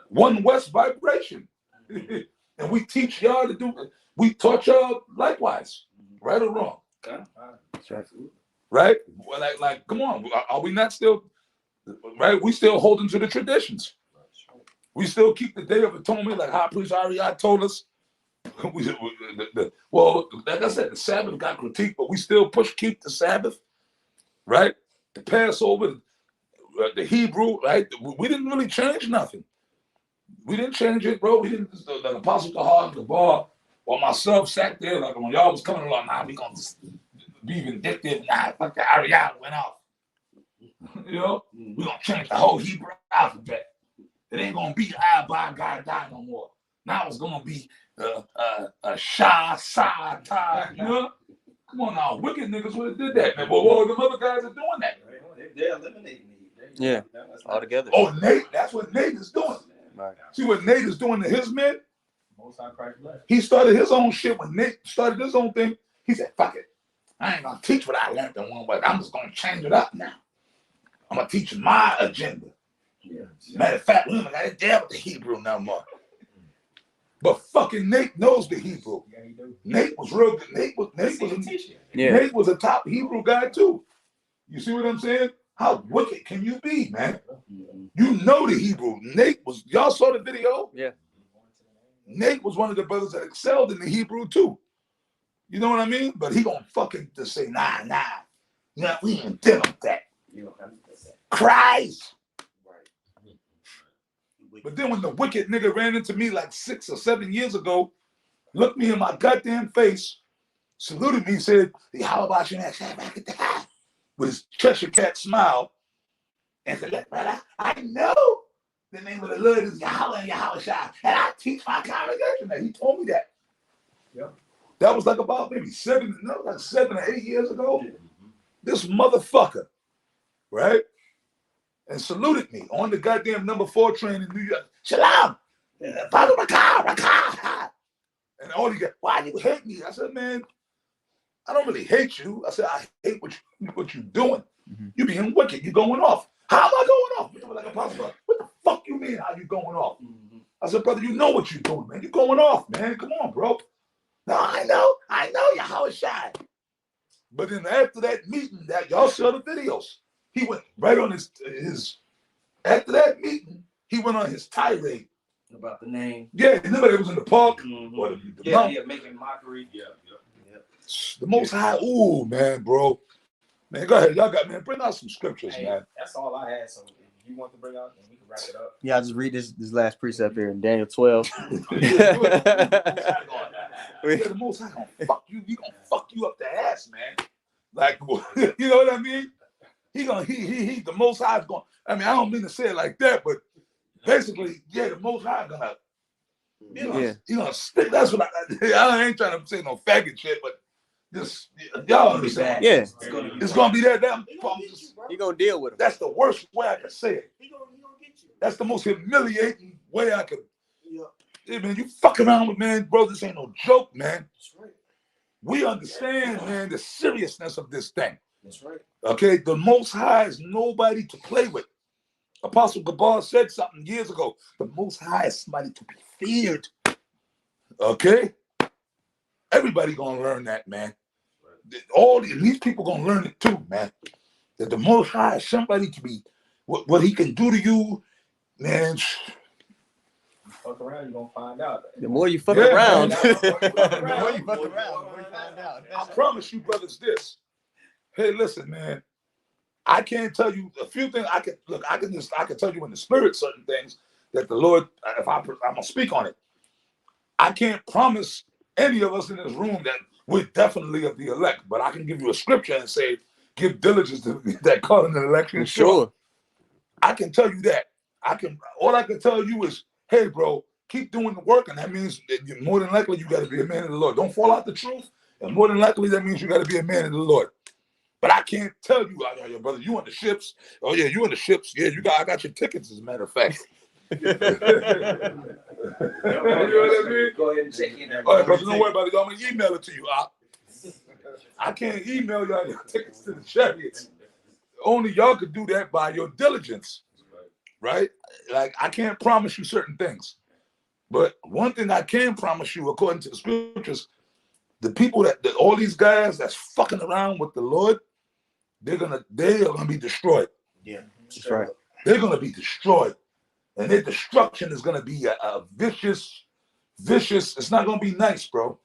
One West vibration, and we teach y'all to do. We taught y'all likewise, right or wrong. That's right. Right? Well, like, come on, are we not still? Right? We still holding to the traditions. We still keep the Day of Atonement, like High Priest Ariah told us. Well, like I said, the Sabbath got critiqued, but we still keep the Sabbath, right? The Passover, the Hebrew, right? We didn't really change nothing. We didn't change it, bro. We didn't. The Apostle Tahar, the bar, or myself sat there like when y'all was coming along. Nah, we gonna be vindictive. Nah, fuck the Ariah went off. You know, we gonna change the whole Hebrew alphabet. It ain't gonna be I by God die no more. Now it's gonna be Sha Sa Ta. You know? Come on now, wicked niggas would have did that, man. But the other guys are doing that. They're eliminating me. Yeah, all together. Oh, Nate, that's what Nate is doing. Right. See what Nate is doing to his men? He started his own shit. When Nate started his own thing, he said, fuck it. I ain't gonna teach what I learned in One West. I'm just gonna change it up now. I'm gonna teach my agenda. Yeah. Matter of fact, we don't got to deal with the Hebrew no more. But fucking Nate knows the Hebrew. Yeah, he do. Nate was real good. Nate was a top Hebrew guy too. You see what I'm saying? How wicked can you be, man? You know the Hebrew. Y'all saw the video? Yeah. Nate was one of the brothers that excelled in the Hebrew too. You know what I mean? But he gonna fucking just say, nah, we ain't dealing with that. Christ. But then when the wicked nigga ran into me like 6 or 7 years ago, looked me in my goddamn face, saluted me, said, how about you next? With his Cheshire Cat smile, and said, look, brother, I know the name of the Lord is Yahweh and Yahweh Shai, and I teach my congregation that. He told me that. Yep. That was like about maybe 7 or 8 years ago. This motherfucker, right? And saluted me on the goddamn number 4 train in New York. Shalom! Father Rakah! And all he got, why you hate me? I said, man, I don't really hate you. I said, I hate what you doing. You being wicked. You going off. How am I going off? You know, like Apostle, what the fuck you mean? How you going off? I said, brother, you know what you're doing, man. You going off, man. Come on, bro. No, I know Yahweh Shai. But then after that meeting, that y'all saw the videos, he went right on his after that meeting, he went on his tirade. About the name. Yeah, remember it was in the park? Or the making mockery. Yeah. The Most High, ooh, man, bro. Man, go ahead. Y'all got, man, bring out some scriptures, man. That's all I had. So if you want to bring out, then we can wrap it up. Yeah, I'll just read this last precept here in Daniel 12. The Most High gonna fuck you. He gonna fuck you up the ass, man. Like, you know what I mean? He the Most High is going. I mean, I don't mean to say it like that, but basically, yeah, the Most High gonna. He gonna stick. That's what I ain't trying to say no faggot shit, but just y'all understand. Yeah, it's gonna be that damn. You gonna deal with him. That's the worst way I can say it. He gonna get you. That's the most humiliating way I could. Yeah, man, you fuck around with, man, bro. This ain't no joke, man. That's right. We understand, man, the seriousness of this thing. That's right. Okay, the Most High is nobody to play with. Apostle Gabar said something years ago. The Most High is somebody to be feared. Okay? Everybody gonna learn that, man. All these people gonna learn it too, man. That the Most High is somebody to be, what he can do to you, man. Fuck around, you're gonna find out. The more you fuck around, the more you find out. I promise you, brothers, this. Hey, listen, man. I can't tell you a few things. I can tell you in the spirit certain things that the Lord, if I'm gonna speak on it. I can't promise any of us in this room that we're definitely of the elect, but I can give you a scripture and say, give diligence to that calling an election. Sure. I can tell you that. All I can tell you is, hey, bro, keep doing the work, and that means that more than likely you got to be a man of the Lord. Don't fall out the truth, and more than likely that means you got to be a man of the Lord. But I can't tell you, oh, yeah, brother, you on the ships. Oh, yeah, you in the ships. Yeah, I got your tickets, as a matter of fact. You know what I mean? Go ahead and check in there. All right, brother, don't worry about it. I'm going to email it to you. I can't email y'all your tickets to the chariots. Only y'all could do that by your diligence, right? Like, I can't promise you certain things. But one thing I can promise you, according to the scriptures, the people that all these guys that's fucking around with the Lord, they are gonna be destroyed. Yeah, that's right. They're gonna be destroyed, and their destruction is gonna be a vicious. It's not gonna be nice, bro.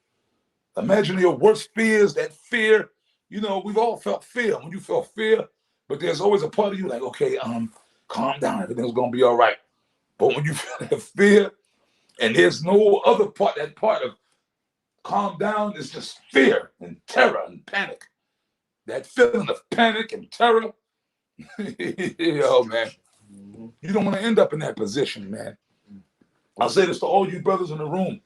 Imagine your worst fears. That fear, you know, we've all felt fear. When you felt fear, but there's always a part of you like, okay, calm down, everything's gonna be all right. But when you feel that fear, and there's no other part, that part of calm down is just fear and terror and panic. That feeling of panic and terror, yo, man, you don't want to end up in that position, man. I'll say this to all you brothers in the room.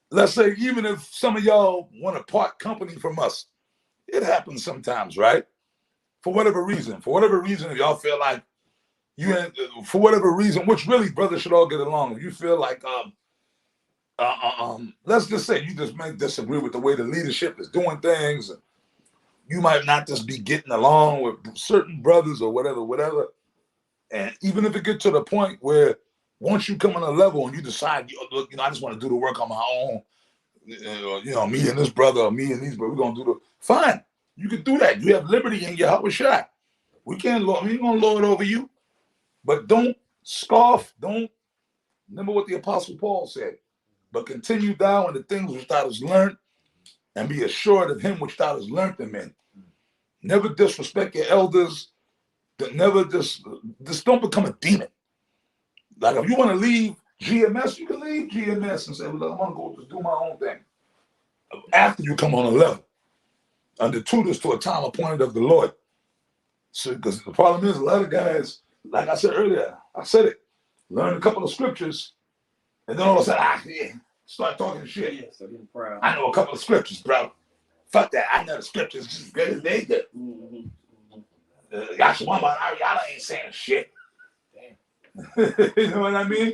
Let's say even if some of y'all want to part company from us, it happens sometimes, right? For whatever reason, if y'all feel like for whatever reason, which really brothers should all get along. If you feel like let's just say you just may disagree with the way the leadership is doing things. And you might not just be getting along with certain brothers or whatever. And even if it gets to the point where once you come on a level and you decide, look, I just want to do the work on my own, me and this brother or me and these brothers, we're going to do fine. You can do that. You have liberty in your Yahweh Shai. We ain't going to lord over you. But don't scoff. Don't remember what the Apostle Paul said. but continue thou in the things which thou hast learned, and be assured of him which thou hast learned them in. Never disrespect your elders. Never just don't become a demon. Like if you want to leave GMS, you can leave GMS and say, well, I want to go just do my own thing. After you come on a level, under tutors to a time appointed of the Lord. So, because the problem is, a lot of guys, like I said earlier, I said it, learn a couple of scriptures, and then all of a sudden, start talking shit. Yeah, so getting proud. I know a couple of scriptures, bro. Fuck that. I know the scriptures just as good as they do. Y'all ain't saying shit. You know what I mean?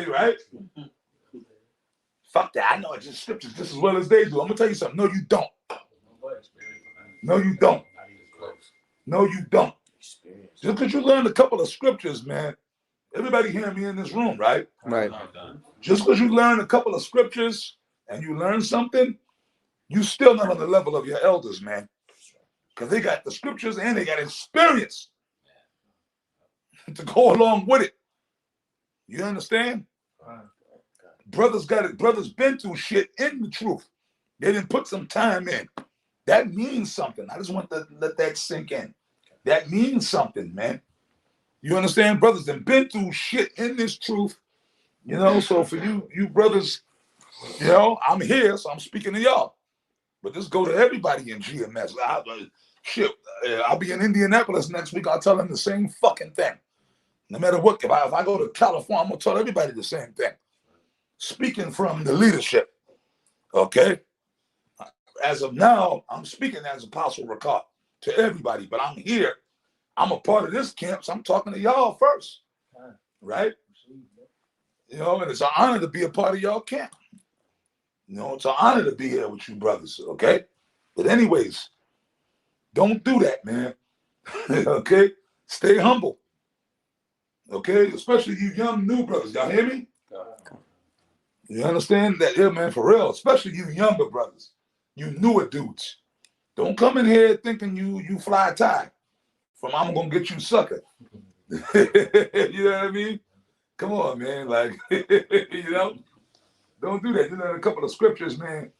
Right? Fuck that. I know it's just scriptures just as well as they do. I'm gonna tell you something. No, you don't. No, you don't. No, you don't. Just because you learned a couple of scriptures, man. Everybody hearing me in this room, right? Right. Just because you learn a couple of scriptures and you learn something, you still not on the level of your elders, man. Because they got the scriptures and they got experience to go along with it. You understand? Brothers got it. Brothers been through shit in the truth. They didn't put some time in. That means something. I just want to let that sink in. That means something, man. You understand? Brothers have been through shit in this truth. You know, so for you brothers, you know, I'm here, so I'm speaking to y'all. But just go to everybody in GMS. I'll be in Indianapolis next week. I'll tell them the same fucking thing. No matter what, if I go to California, I'm going to tell everybody the same thing. Speaking from the leadership, okay? As of now, I'm speaking as Apostle Ricard to everybody, but I'm here. I'm a part of this camp, so I'm talking to y'all first, right? You know, and it's an honor to be a part of y'all camp. You know, it's an honor to be here with you brothers, okay? But anyways, don't do that, man. Okay? Stay humble. Okay? Especially you young new brothers. Y'all hear me? You understand that? Yeah, man, for real. Especially you younger brothers. You newer dudes. Don't come in here thinking you fly tie. From I'm gonna get you sucker. You know what I mean? Come on, man. Like, you know, don't do that. You learn a couple of scriptures, man.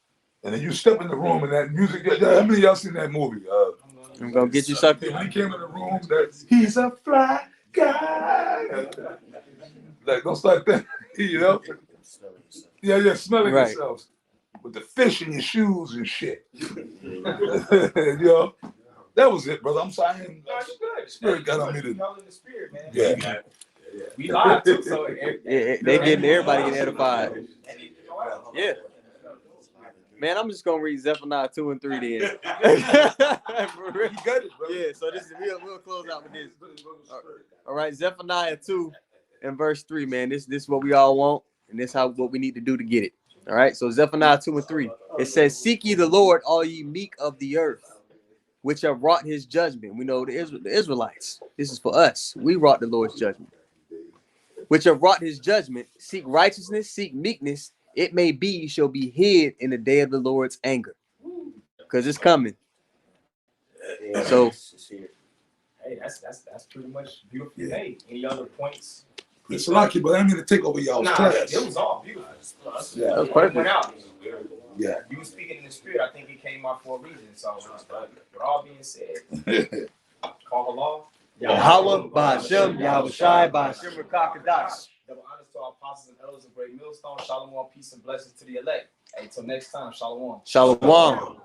And then you step in the room and that music. How many of y'all seen that movie? I'm gonna get you sucker. When he came in the room, that he's a fly guy. Like, don't start that, you know? Yeah, smelling Right. yourselves. With the fish in your shoes and shit. You know? That was it, brother. I'm sorry. No, you good. Spirit got on me to. Y'all in the spirit, man. Yeah. We live too, so Yeah, everybody getting edified. Yeah. Man, I'm just gonna read Zephaniah 2 and 3 then. You got it, brother. Yeah, so this is we'll close out with this. All right, Zephaniah 2 and verse 3, man. This is what we all want, and this what we need to do to get it. All right, so Zephaniah 2 and 3. It says, "Seek ye the Lord, all ye meek of the earth, which have wrought his judgment." We know the Israelites. This is for us. We wrought the Lord's judgment. Which have wrought his judgment. Seek righteousness, seek meekness. It may be you shall be hid in the day of the Lord's anger. Because it's coming. So hey, that's pretty much beautiful. Hey, any other points? It's lucky, but I didn't mean to take over y'all's class. It was all beautiful. Yeah. that was perfect. Went out. Yeah. You were speaking in the spirit. I think it came out for a reason. So, with all being said, call Allah. Yahweh, Ba'ashem, Yahushai, Ba'ashem, Rakakadash. Double honors to our apostles and elders of Great Millstone. Shalom, peace and blessings to the elect. Hey, till next time, shalom. Shalom.